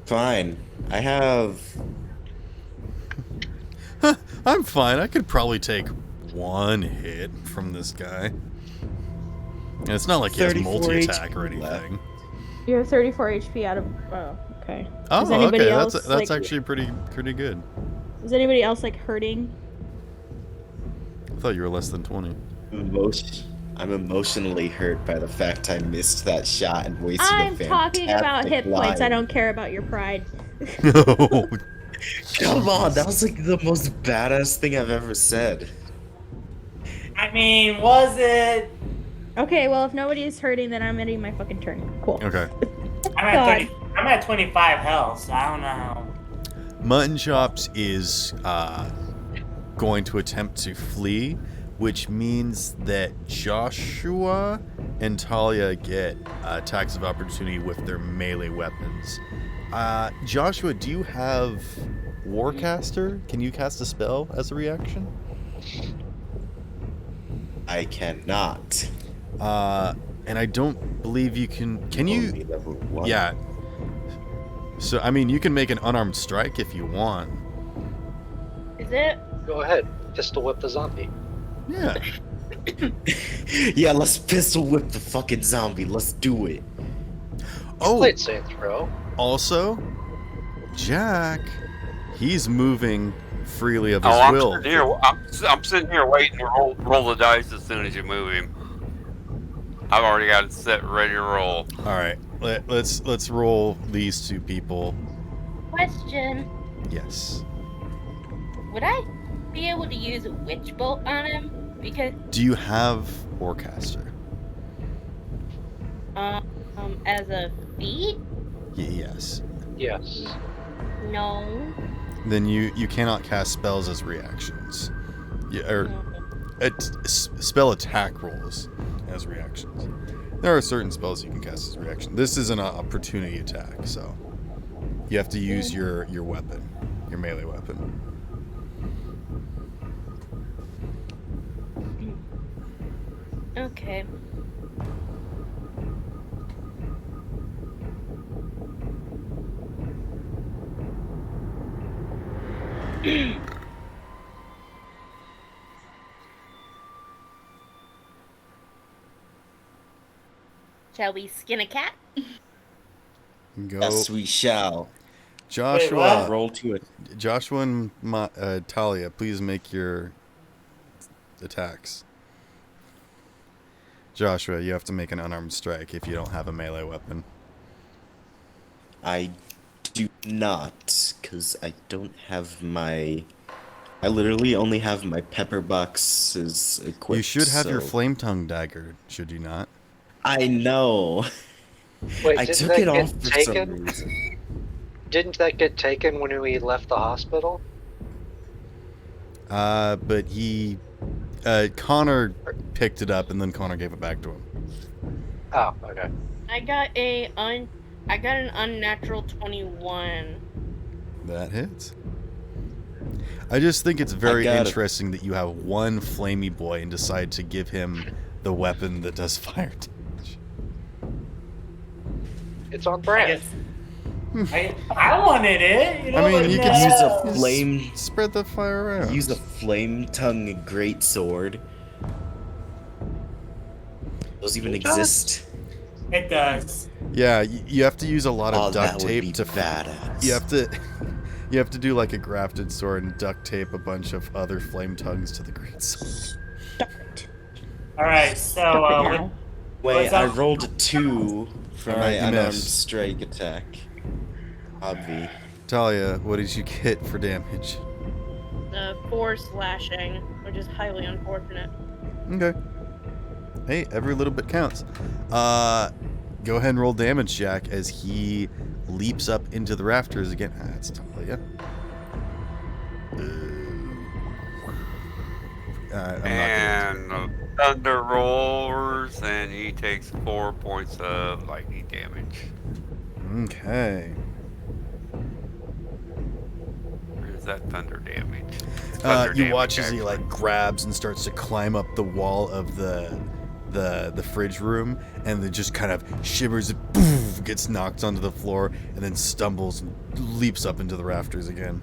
Fine. I have. I'm fine. I could probably take 1 hit from this guy. And it's not like he has multi-attack or anything. You have 34 HP out of. Oh, okay. Oh, is anybody okay. Else, that's actually pretty good. Is anybody else like hurting? I thought you were less than 20. I'm emotionally hurt by the fact I missed that shot and wasted I'm a fantastic talking about hit line. points. I don't care about your pride. No. Come on, that was like the most badass thing I've ever said. I mean, was it? Okay, well, if nobody's hurting, then I'm ending my fucking turn. Cool. Okay. I'm at 25 health, so I don't know. Mutton Chops is going to attempt to flee, which means that Joshua and Talia get attacks of opportunity with their melee weapons. Joshua, do you have Warcaster? Can you cast a spell as a reaction? I cannot. And I don't believe you can. Can you? Level 1. Yeah. So, I mean, you can make an unarmed strike if you want. Is it? Go ahead. Pistol whip the zombie. Yeah. Yeah, let's pistol whip the fucking zombie. Let's do it. Oh. Played Saints Row. Also, Jack, he's moving freely of his will. I'm sitting here waiting to roll the dice as soon as you move him. I've already got it set, ready to roll. All right, let's roll these 2 people. Question. Yes. Would I be able to use a witch bolt on him? Because Do you have Warcaster? as a feat? Yes. Yes. No. Then you cannot cast spells as reactions. Spell attack rolls as reactions. There are certain spells you can cast as reaction. This is an opportunity attack, so you have to use your weapon, your melee weapon. Okay. Shall we skin a cat? Go. Yes, we shall. Joshua, Wait, roll to it. Joshua and Talia, please make your attacks. Joshua, you have to make an unarmed strike if you don't have a melee weapon. I do not, because I don't have my... I literally only have my pepper boxes equipped. You should have your so- flame tongue dagger, should you not? I know. Wait, I didn't took that it get off for some taken? reason. Didn't that get taken when we left the hospital? But he, Connor picked it up and then Connor gave it back to him. Oh, okay. I got an unnatural 21. That hits. I just think it's very I got it. interesting that you have one flamey boy and decide to give him the weapon that does fire damage. It's on I brand. guess I wanted it. You know, I mean, but you no. can Use a flame. Spread the fire around. Use a flame tongue great sword. Those even exist. It does. Yeah, you have to use a lot of Oh, duct that would tape be to. badass. You have to do like a grafted sword and duct tape a bunch of other flame tongues to the great sword. All right, so Stop it now. Wait, what's I up? rolled a 2 for Alright, my you unarmed missed. strike attack. Obvi. Talia, what did you get for damage? 4 slashing, which is highly unfortunate. Okay. Hey, every little bit counts. Go ahead and roll damage, Jack, as he leaps up into the rafters again. That's Talia. And the thunder roars, and he takes 4 points of lightning damage. Okay. Where's that thunder damage? You watch as he like grabs and starts to climb up the wall of the fridge room, and then just kind of shivers, poof, gets knocked onto the floor, and then stumbles and leaps up into the rafters again.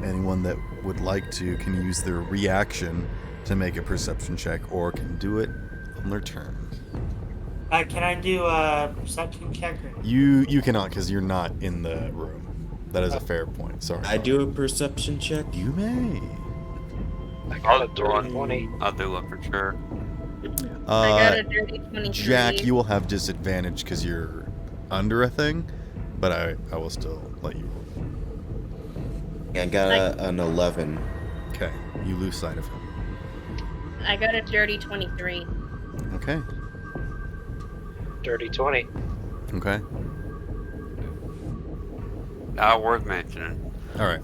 Anyone that would like to can use their reaction to make a perception check, or can do it on their turn. Can I do a perception check? You cannot, because you're not in the room. That is a fair point. Sorry. I do a perception check. You may. I got a do one. 20. I'll do one for sure. I got a dirty 23. Jack, you will have disadvantage because you're under a thing, but I will still let you roll. I got an 11. Okay, you lose sight of him. I got a dirty 23. Okay. Dirty 20. Okay. Not worth mentioning. All right.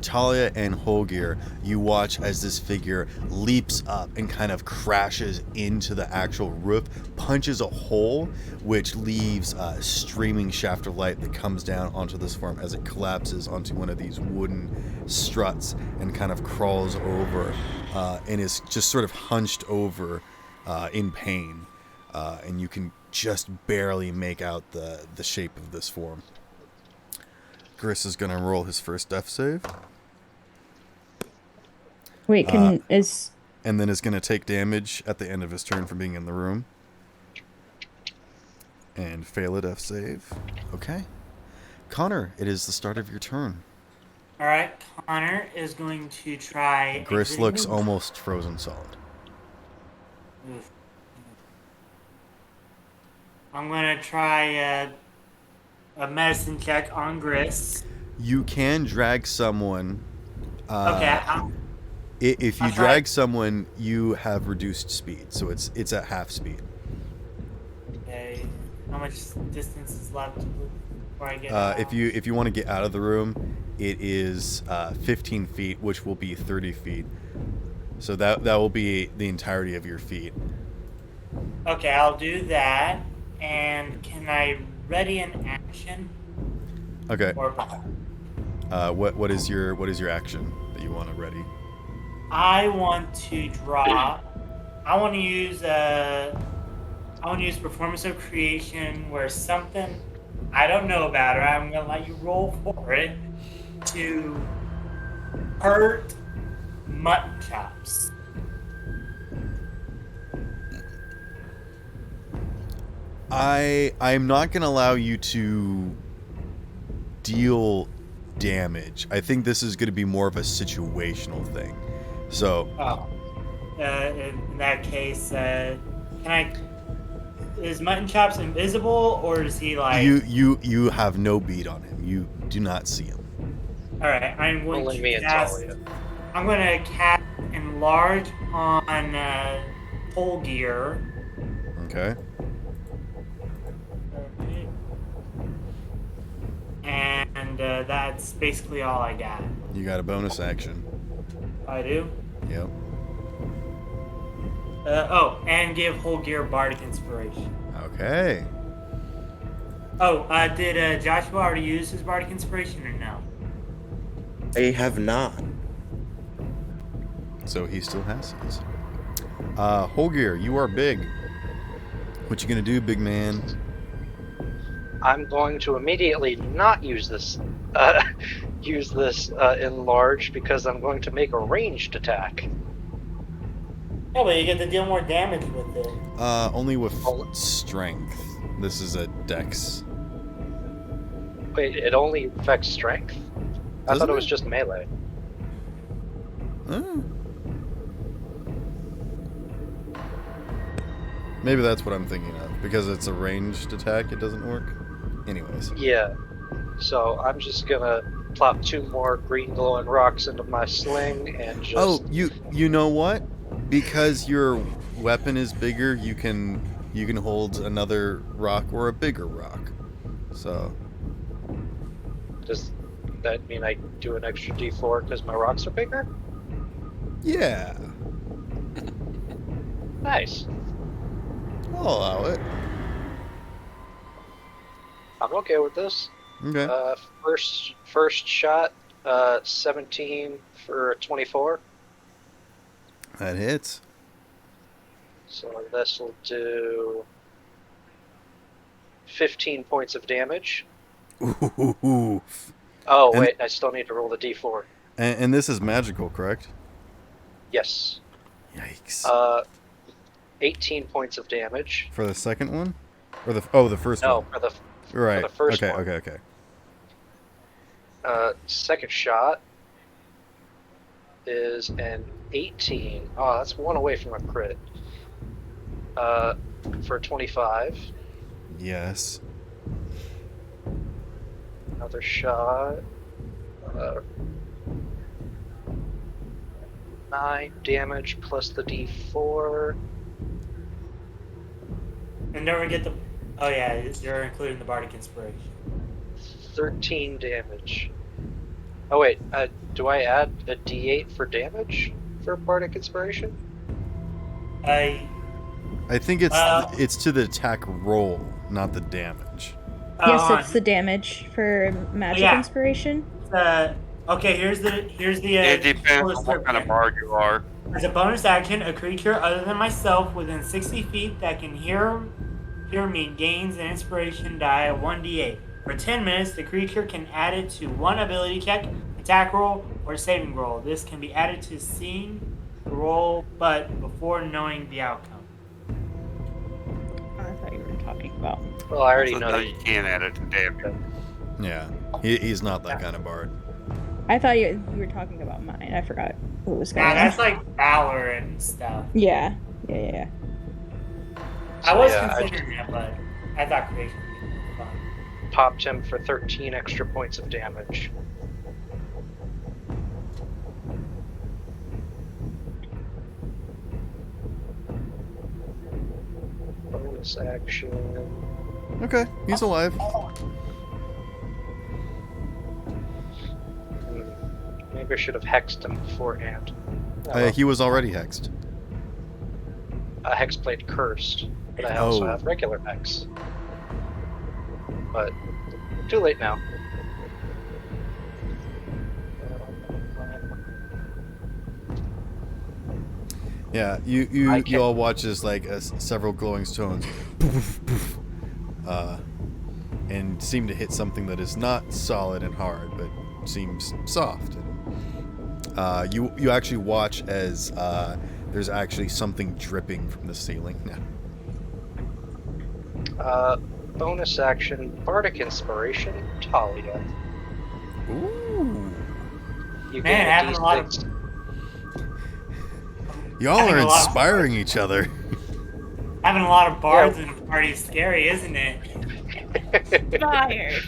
Talia and Holgir, you watch as this figure leaps up and kind of crashes into the actual roof, punches a hole, which leaves a streaming shaft of light that comes down onto this form as it collapses onto one of these wooden struts and kind of crawls over and is just sort of hunched over in pain. And you can just barely make out the shape of this form. Gris is going to roll his first death save. Wait, and then is going to take damage at the end of his turn for being in the room. And fail a death save. Okay. Connor, it is the start of your turn. All right, Connor is going to try. Gris exiting looks the- almost frozen solid. Oof. I'm gonna try a medicine check on Gris. You can drag someone. Okay. If you I'll drag try. someone, you have reduced speed, so it's at half speed. Okay. How much distance is left before I get? If you want to get out of the room, it is 15 feet, which will be 30 feet. So that will be the entirety of your feet. Okay, I'll do that. And can I ready an action? Okay. Or What is your action that you want to ready? I want to draw. I want to use performance of creation where something I don't know about, or I'm gonna let you roll for it to hurt mutton chops. I'm not going to allow you to deal damage. I think this is going to be more of a situational thing. So, In that case, can I? Is mutton chops invisible, or is he like? you have no beat on him. You do not see him. All right, I'm going Only me to and cast. Talia. I'm going to cast enlarge on Pole Gear. Okay. And that's basically all I got. You got a bonus action. I do? Yep. And give whole gear Bardic Inspiration. Okay. Oh, did Joshua already use his Bardic Inspiration or no? I have not. So he still has his. Holgir, you are big. What you gonna do, big man? I'm going to immediately not use this enlarge because I'm going to make a ranged attack. Yeah, but you get to deal more damage with it. Only with strength. This is a dex. Wait, it only affects strength? I thought it was just melee. Maybe that's what I'm thinking of. Because it's a ranged attack, it doesn't work. Anyways. Yeah. So I'm just gonna plop 2 more green glowing rocks into my sling and just... Oh, you know what? Because your weapon is bigger, you can hold another rock or a bigger rock. So... Does that mean I do an extra d4 because my rocks are bigger? Yeah. Nice. I'll allow it. I'm okay with this. Okay. First shot, 17 for a 24. That hits. So this will do 15 points of damage. Ooh. Oh, wait, I still need to roll the d4. And this is magical, correct? Yes. Yikes. 18 points of damage. For the second one? Or the first one? No, Right. for the first one. Okay. Second shot is an 18. Oh, that's one away from a crit. For 25. Yes. Another shot. 9 damage plus the d4. And don't forget oh yeah, you're including the Bardic Inspiration. 13 damage. Oh wait, do I add a d8 for damage for Bardic Inspiration? I think it's to the attack roll, not the damage. Yes, it's the damage for magic inspiration. Okay, here's the It depends on what kind of bard you are. As a bonus action, a creature other than myself within 60 feet that can hear me gains an inspiration die of 1d8. For 10 minutes, the creature can add it to one ability check, attack roll, or saving roll. This can be added to seeing the roll, but before knowing the outcome. I thought you were talking about. Well, I already know you can add it to damage. Yeah, he's not that kind of bard. I thought you were talking about mine. I forgot what was going on. That's like Valor and stuff. Yeah. I was considering that, but I thought creation would be fun. Popped him for 13 extra points of damage. Bonus action. Okay, he's alive. Maybe I should have hexed him beforehand. He was already hexed. Hexblade cursed, but I also have regular hex. But too late now. Yeah, you all watch as like several glowing stones, and seem to hit something that is not solid and hard, but seems soft. And, you actually watch as there's actually something dripping from the ceiling now. Bonus action, Bardic Inspiration, Talia. Ooh. You Man, having a lot of... Y'all are inspiring each other. Having a lot of bards in the party is scary, isn't it? Fired.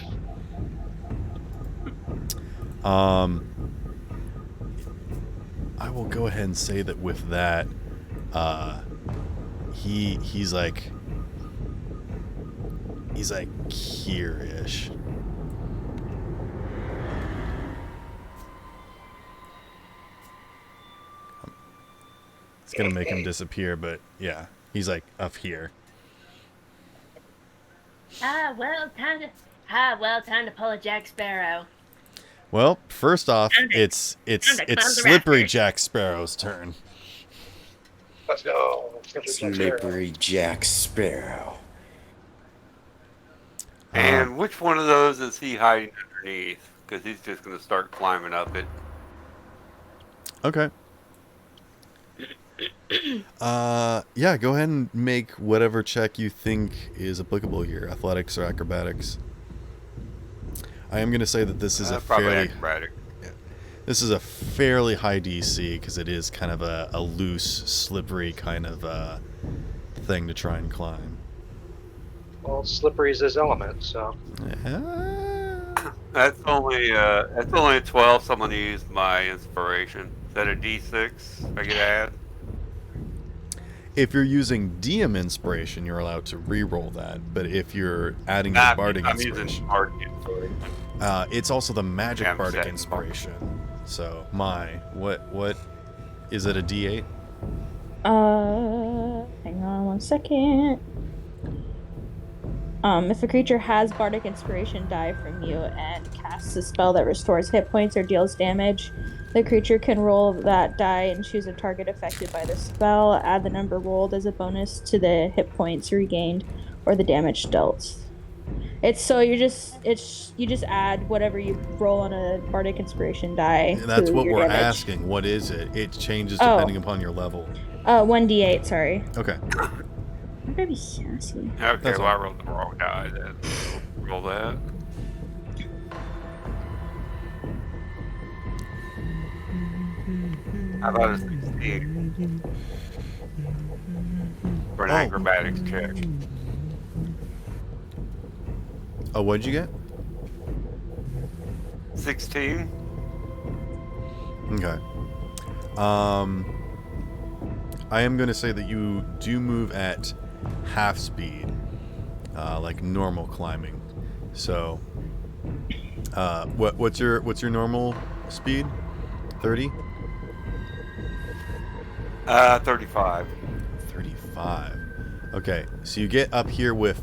I will go ahead and say that with that, he's like here-ish. gonna make him disappear, but yeah, he's like up here. Time to pull a Jack Sparrow. Well, first off, it's time to climb the slippery rafters. Jack Sparrow's turn. Let's go. Slippery Jack Sparrow. And which one of those is he hiding underneath? Because he's just going to start climbing up it. Okay. Yeah, go ahead and make whatever check you think is applicable here, athletics or acrobatics. I am going to say that this is Probably acrobatic. This is a fairly high DC because it is kind of a loose, slippery kind of thing to try and climb. Well, slippery is his element, so. That's only a 12. So I'm going to use my inspiration. Is that a D6 I could add? If you're using DM inspiration, you're allowed to re-roll that. But if you're adding the bardic I'm inspiration, using bardic inspiration. It's also the magic Yeah, bardic set. inspiration. So what is it, a D8? Hang on 1 second. If a creature has bardic inspiration die from you and casts a spell that restores hit points or deals damage, the creature can roll that die and choose a target affected by the spell. Add the number rolled as a bonus to the hit points regained or the damage dealt. You just add whatever you roll on a bardic inspiration die. That's to what your we're damage. asking. What is it? It changes depending upon your level. 1d8, sorry. Okay. I'm gonna be sassy. Okay, That's well, all. I rolled the wrong die then. Roll that. How about a 16? For an acrobatics check. Oh, what'd you get? 16? Okay. I am going to say that you do move at half speed, like normal climbing. So, what's your normal speed? 30? 35. 35. Okay, so you get up here with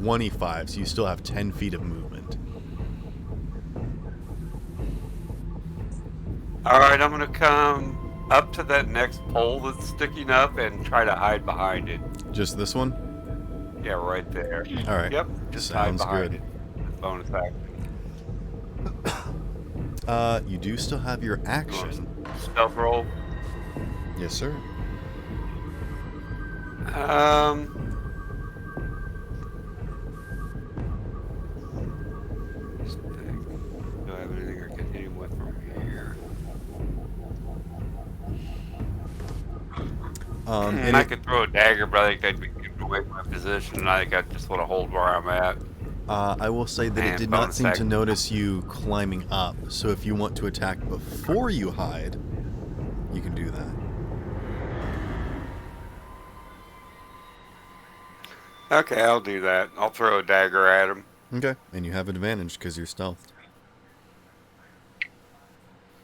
25, so you still have 10 feet of movement. Alright, I'm gonna come up to that next pole that's sticking up and try to hide behind it. Just this one? Yeah, right there. All right. Yep, just hide Sounds behind good. it. Bonus action. You do still have your action. Stealth roll. Yes, sir. Do I have anything I can hit him with from here? And I could throw a dagger, but I think I'd be giving away my position, and I think I just want to hold where I'm at. I will say that it And did not bonus seem to action. notice you climbing up. So if you want to attack before you hide, you can do that. Okay, I'll do that. I'll throw a dagger at him. Okay. And you have advantage because you're stealthed.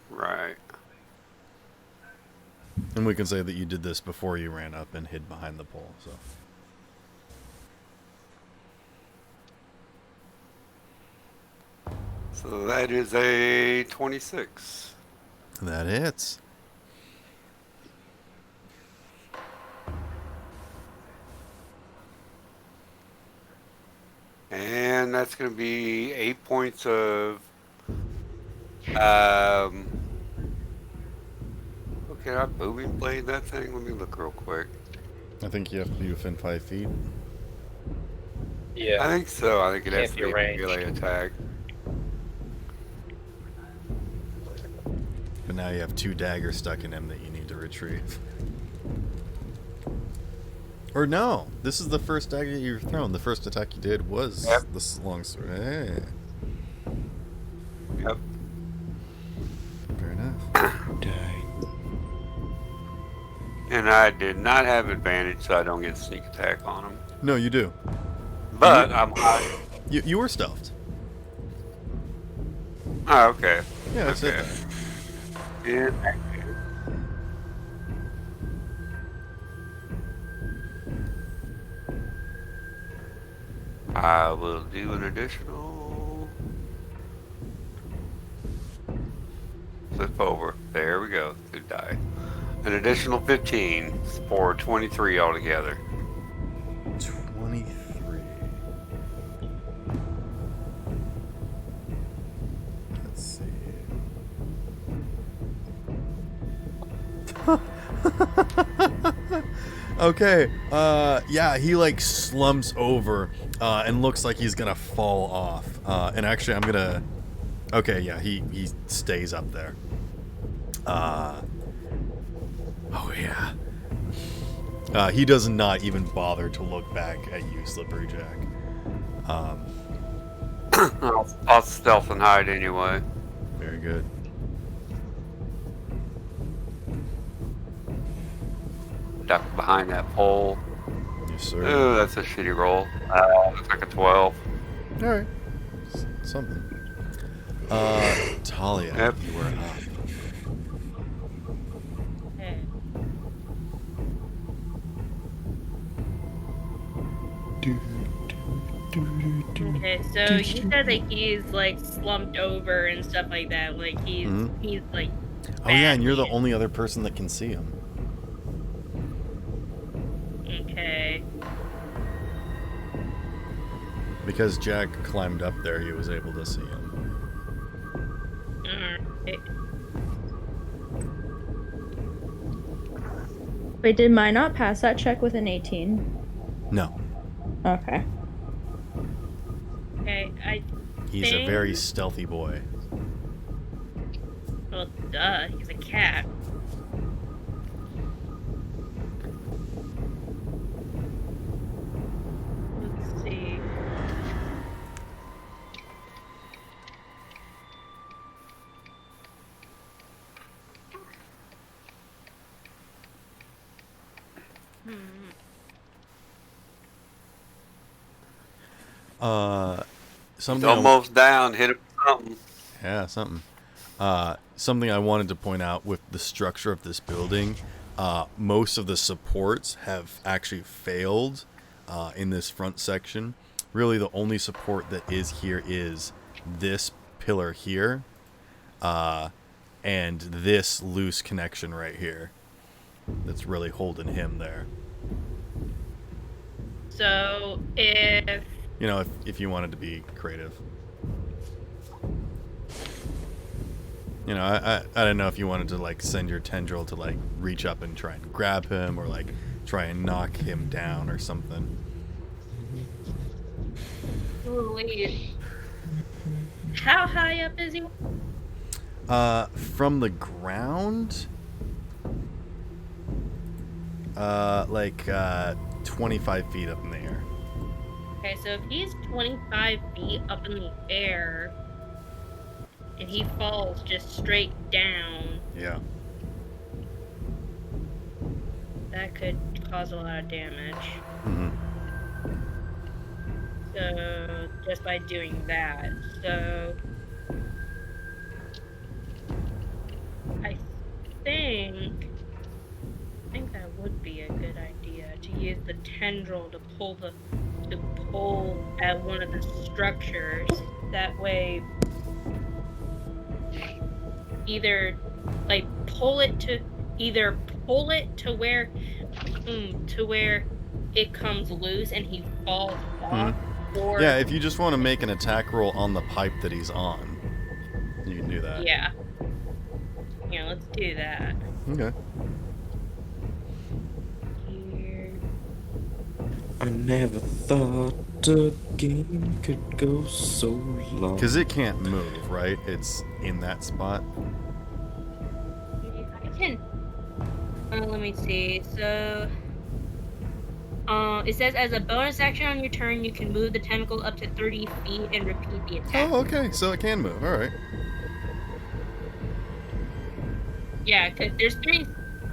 Right. And we can say that you did this before you ran up and hid behind the pole. So that is a 26. That hits. And that's going to be 8 points of... Okay, I booming blade that thing? Let me look real quick. I think you have to be within 5 feet. Yeah. I think so. I think it has Can't to be be a ranged. melee attack. But now you have 2 daggers stuck in him that you need to retrieve. Or no, this is the first dagger you've thrown. The first attack you did was this long sword. Hey. Yep. Fair enough. And I did not have advantage, so I don't get sneak attack on him. No, you do. But I'm hiding. You were stealthed. Oh, okay. Yeah, that's okay. it. And I will do an additional flip over. There we go. Good die. An additional 15 for 23 altogether. 23. Let's see. Okay. Yeah, he like slumps over and looks like he's gonna fall off. And actually, I'm gonna. Okay, yeah, he stays up there. Oh yeah. He does not even bother to look back at you, Slippery Jack. I'll stealth and hide anyway. Very good. Duck behind that pole. Yes, sir. Ooh, that's a shitty roll. Looks like a 12. All right. Something. Talia, Yep. you were up. Okay, so you said that he's like slumped over and stuff like that. Like he's like. Oh yeah, and you're the badly- only other person that can see him. Okay. Because Jack climbed up there, he was able to see him. Alright. Wait, did mine not pass that check with an 18? No, Okay. Okay, I. he's a very stealthy boy. Well, duh, he's a cat. Let's see. Something. Almost down. Hit him with something. Yeah, something. Something I wanted to point out with the structure of this building, most of the supports have actually failed in this front section. Really, the only support that is here is this pillar here and this loose connection right here that's really holding him there. So, if. You know, if you wanted to be creative. You know, I don't know if you wanted to, like, send your tendril to, like, reach up and try and grab him or, like, try and knock him down or something. Wait. How high up is he? From the ground, like 25 feet up in the air. Okay, so if he's 25 feet up in the air and he falls just straight down, Yeah. that could cause a lot of damage. Mm-hmm. So, just by doing that. So, I think that would be a good idea to use the tendril to pull at one of the structures. That way, either like pull it to where it comes loose and he falls off. Or Yeah, if you just want to make an attack roll on the pipe that he's on, you can do that. yeah, let's do that. Okay. Here. I never thought a game could go so long. Because it can't move, right? It's in that spot. I can. Let me see. So, it says as a bonus action on your turn, you can move the tentacle up to 30 feet and repeat the attack. Oh, okay. So it can move. All right. Yeah, because there's 3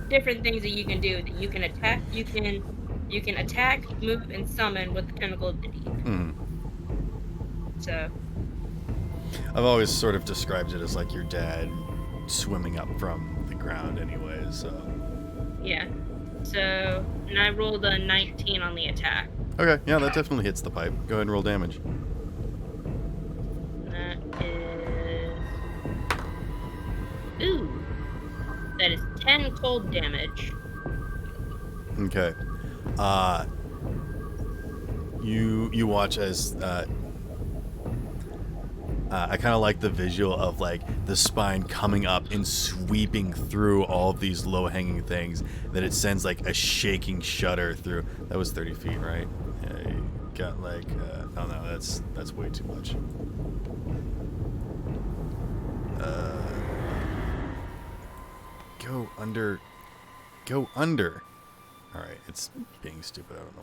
different things that you can do. That you can attack. You can attack, move, and summon with the tentacle of the deep. Hmm. So. I've always sort of described it as like your dad swimming up from the ground, anyways. So. Yeah. So, and I rolled a 19 on the attack. Okay, yeah, that definitely hits the pipe. Go ahead and roll damage. That is. Ooh. That is 10 cold damage. Okay. You watch as I kind of like the visual of like the spine coming up and sweeping through all of these low-hanging things that it sends like a shaking shudder through. That was 30 feet, right? Yeah, you got like oh no, that's way too much. Go under. Go under. All right, it's being stupid. I don't know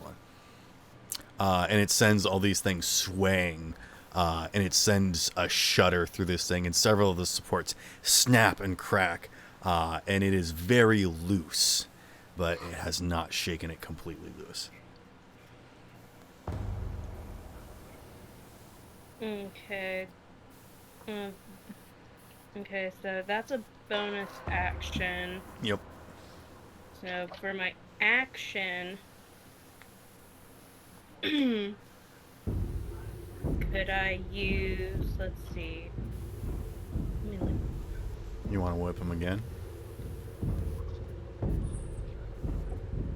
why. And it sends all these things swaying, and it sends a shudder through this thing, and several of the supports snap and crack, and it is very loose, but it has not shaken it completely loose. Okay. Okay, so that's a bonus action. Yep. So for my action, could I use, let's see. You want to whip him again?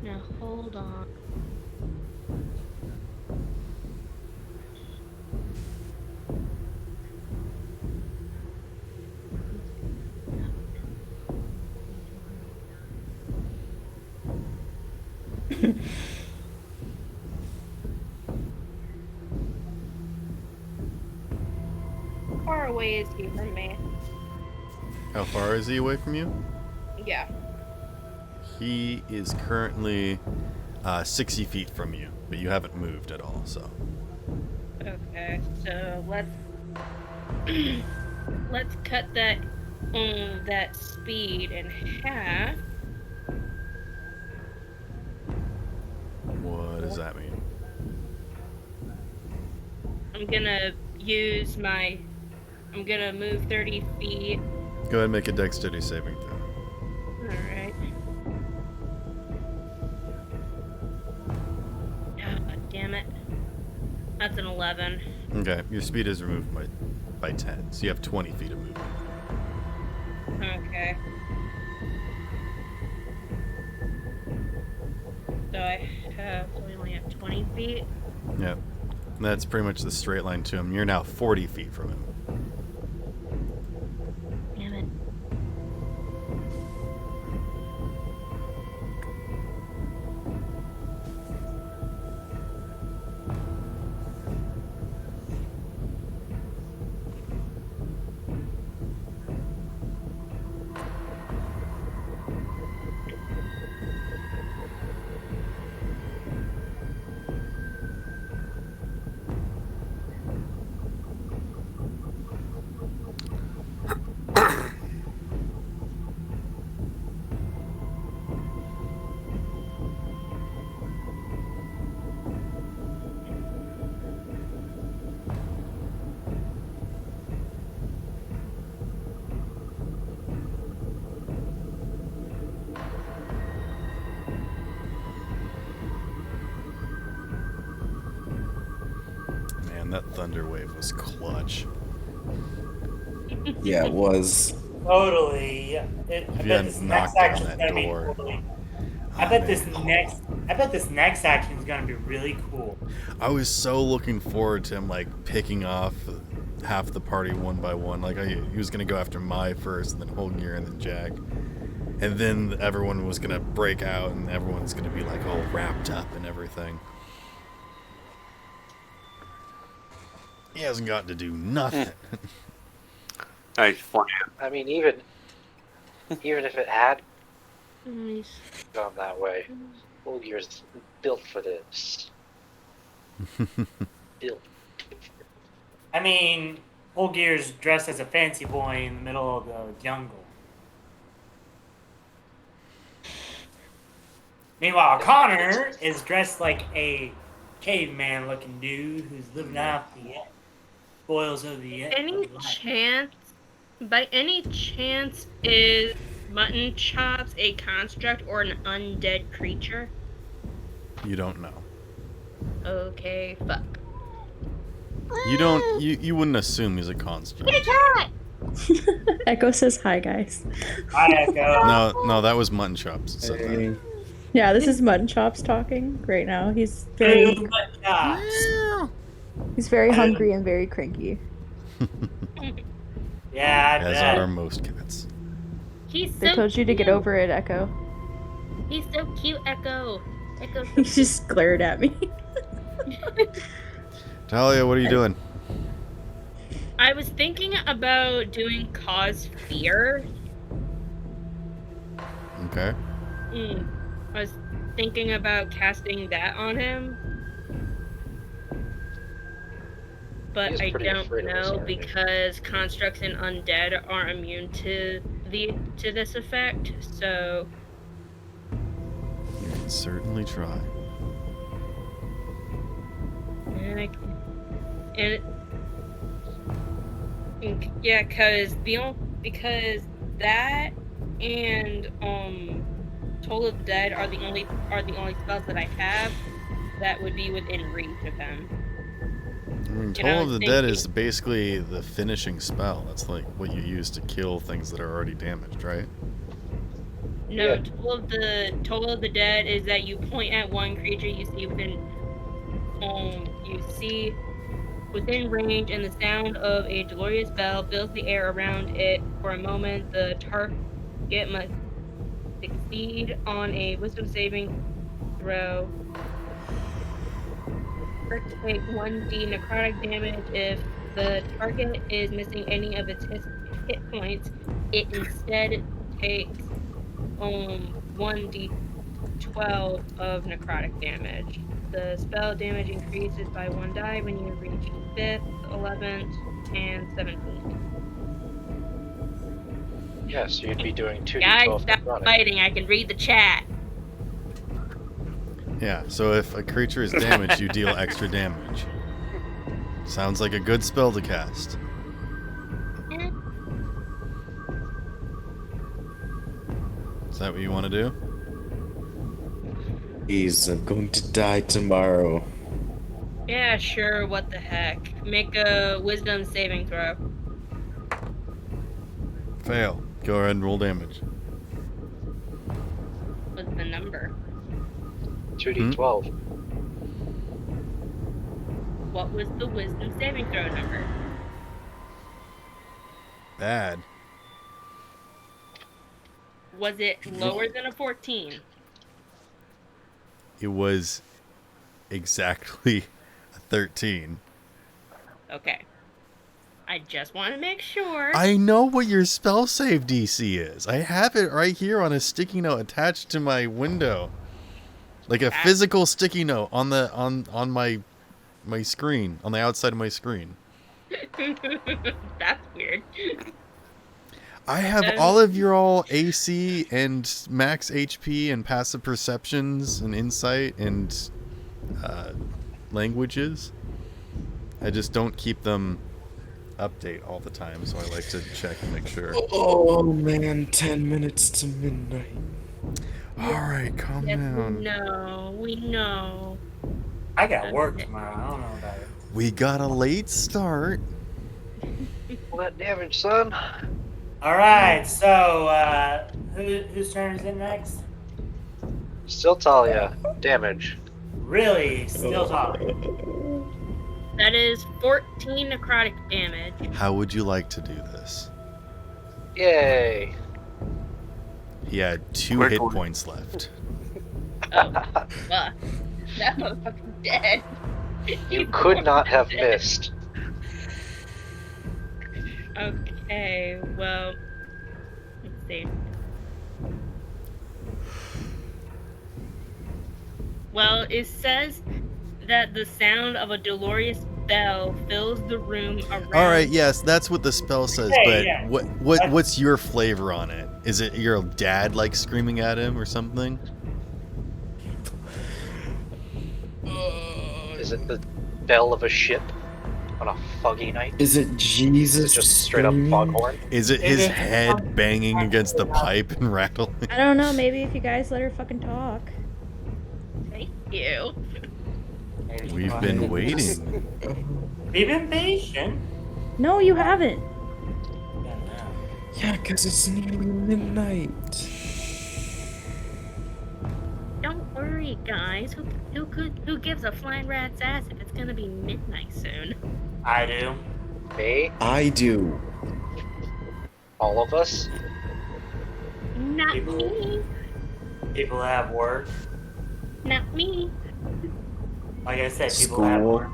Now hold on. How far away is he from me? How far is he away from you? Yeah. He is currently 60 feet from you, but you haven't moved at all, so. Okay, so let's let's cut that speed in half. What does that mean? I'm gonna move 30 feet. Go ahead and make a dexterity saving throw. Alright. God damn it. That's an 11. Okay, your speed is removed by 10, so you have 20 feet of movement. Okay. So we only have 20 feet? Yep. That's pretty much the straight line to him. You're now 40 feet from him. Damn it. Man, that thunder wave was clutch. Yeah, it was. Totally. I If you bet hadn't this knocked next down action's that gonna be door. totally. Oh, I bet man. this next action is gonna be really cool. I was so looking forward to him like picking off half the party one by one. Like he was gonna go after Mai first, and then Holger, and then Jack, and then everyone was gonna break out, and everyone's gonna be like all wrapped up and everything. He hasn't gotten to do nothing. Nice plan. I mean, even if it had gone that way, Olgir's built for this. Built. I mean, Holgear's dressed as a fancy boy in the middle of the jungle. Meanwhile, Connor is dressed like a caveman-looking dude who's living off the spoils of the By any chance, is Mutton Chops a construct or an undead creature? You don't know. Okay, fuck. You wouldn't assume he's a construct. Get a cat! Echo says hi, guys. Hi, Echo. No, that was Mutton Chops that said that. Yeah, this is Mutton Chops talking right now. He's very hungry and very cranky. Yeah, as are most cats. He's so They told you to get cute. over it, Echo. He's so cute, Echo. Echo's so He just glared at me. Talia, what are you doing? I was thinking about doing cause fear. Okay. I was thinking about casting that on him. But I don't know because constructs and undead are immune to this effect, so You can certainly try. Yeah, because that and Toll of the Dead are the only spells that I have that would be within reach of him. I mean, Toll of the Dead is basically the finishing spell. That's like what you use to kill things that are already damaged, right? No, Yeah. Toll of the Dead is that you point at one creature you see within range, and the sound of a dolorous bell fills the air around it for a moment. The target must succeed on a wisdom saving throw or take 1d necrotic damage. If the target is missing any of its hit points, it instead takes 1d12 of necrotic damage. The spell damage increases by 1 die when you reach 5th, 11th, and 17th. Yeah, so you'd be doing 2d12 Guys, stop necrotic. fighting. I can read the chat. Yeah, so if a creature is damaged, you deal extra damage. Sounds like a good spell to cast. Is that what you want to do? Please, I'm going to die tomorrow. Yeah, sure, what the heck. Make a wisdom saving throw. Fail. Go ahead and roll damage. What's the number? 2d12. What was the wisdom saving throw number? Bad. Was it lower than a 14? It was exactly a 13. Okay. I just want to make sure. I know what your spell save DC is. I have it right here on a sticky note attached to my window. Like a physical sticky note on the on my screen, on the outside of my screen. That's weird. I have all of your all AC and max HP and passive perceptions and insight and languages. I just don't keep them update all the time, so I like to check and make sure. Oh man, 10 minutes to midnight. Alright, calm down. We know. I got work tomorrow. I don't know about it. We got a late start. All that damage, son. All right, so whose turn is it next? Still Talia. Damage. Really, still talking. That is 14 necrotic damage. How would you like to do this? Yay. He had 2 hit points left. Oh, fuck. That motherfucker's dead. You could not have missed. Okay, well, let's see. Well, it says that the sound of a dolorous bell fills the room around. All right, yes, that's what the spell says. Hey, but yeah. what's your flavor on it? Is it your dad like screaming at him or something? Is it the bell of a ship on a foggy night? Is it Jesus? Is it just straight up foghorn? Is it his head banging against the pipe and rattling? I don't know. Maybe if you guys let her fucking talk. Thank you. We've been waiting. We've been patient. No, you haven't. Yeah, because it's nearly midnight. Don't worry, guys. Who gives a flying rat's ass if it's gonna be midnight soon? I do. Me? I do. All of us? Not People- me. People have work. Not me. Like I said, people have School. work.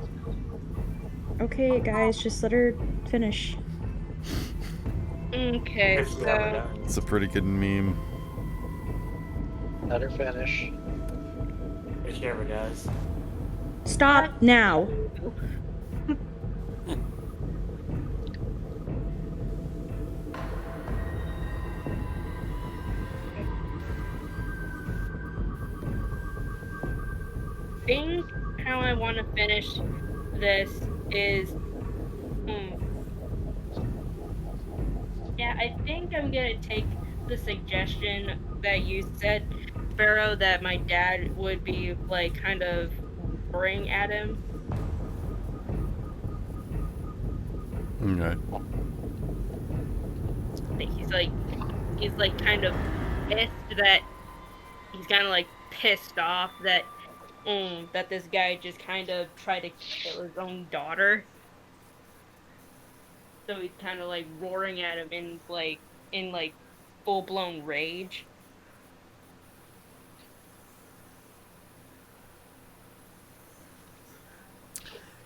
Okay, guys, just let her finish. Okay, If she ever so It's a pretty good meme. Let her finish. does. If she ever does. Stop now. think how I want to finish this is, yeah, I think I'm gonna take the suggestion that you said, Sparrow, that my dad would be like kind of roaring at him. Okay. I think he's like kind of pissed that he's kind of like pissed off that that this guy just kind of tried to kill his own daughter. So he's kind of like roaring at him in like full blown rage.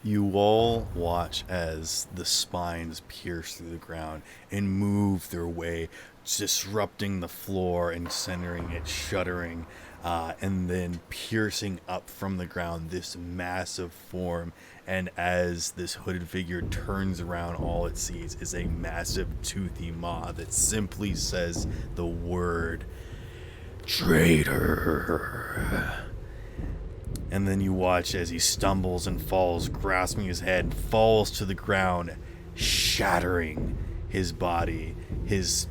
You all watch as the spines pierce through the ground and move their way, disrupting the floor and centering it, shuddering, and then piercing up from the ground this massive form. And as this hooded figure turns around, all it sees is a massive toothy maw that simply says the word traitor. And then you watch as he stumbles and falls, grasping his head, falls to the ground, shattering his body. His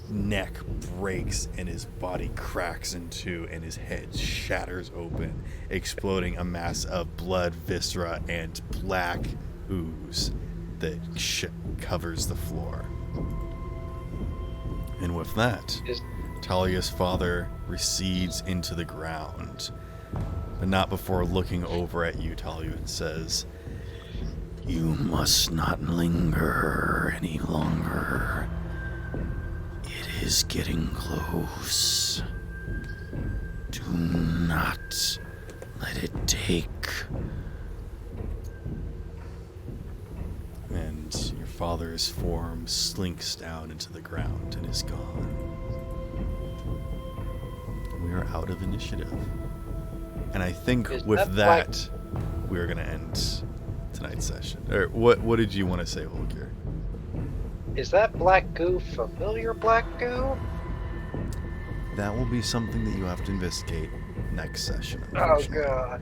neck breaks and his body cracks in two, and his head shatters open, exploding a mass of blood, viscera, and black ooze that covers the floor. And with that, Talia's father recedes into the ground. But not before looking over at you, Talia, and says, "You must not linger any longer. It is getting close. Do not let it take." And your father's form slinks down into the ground and is gone. We are out of initiative. And I think with that, we're going to end tonight's session. Or what did you want to say, Volker? Is that black goo familiar black goo? That will be something that you have to investigate next session. Oh god.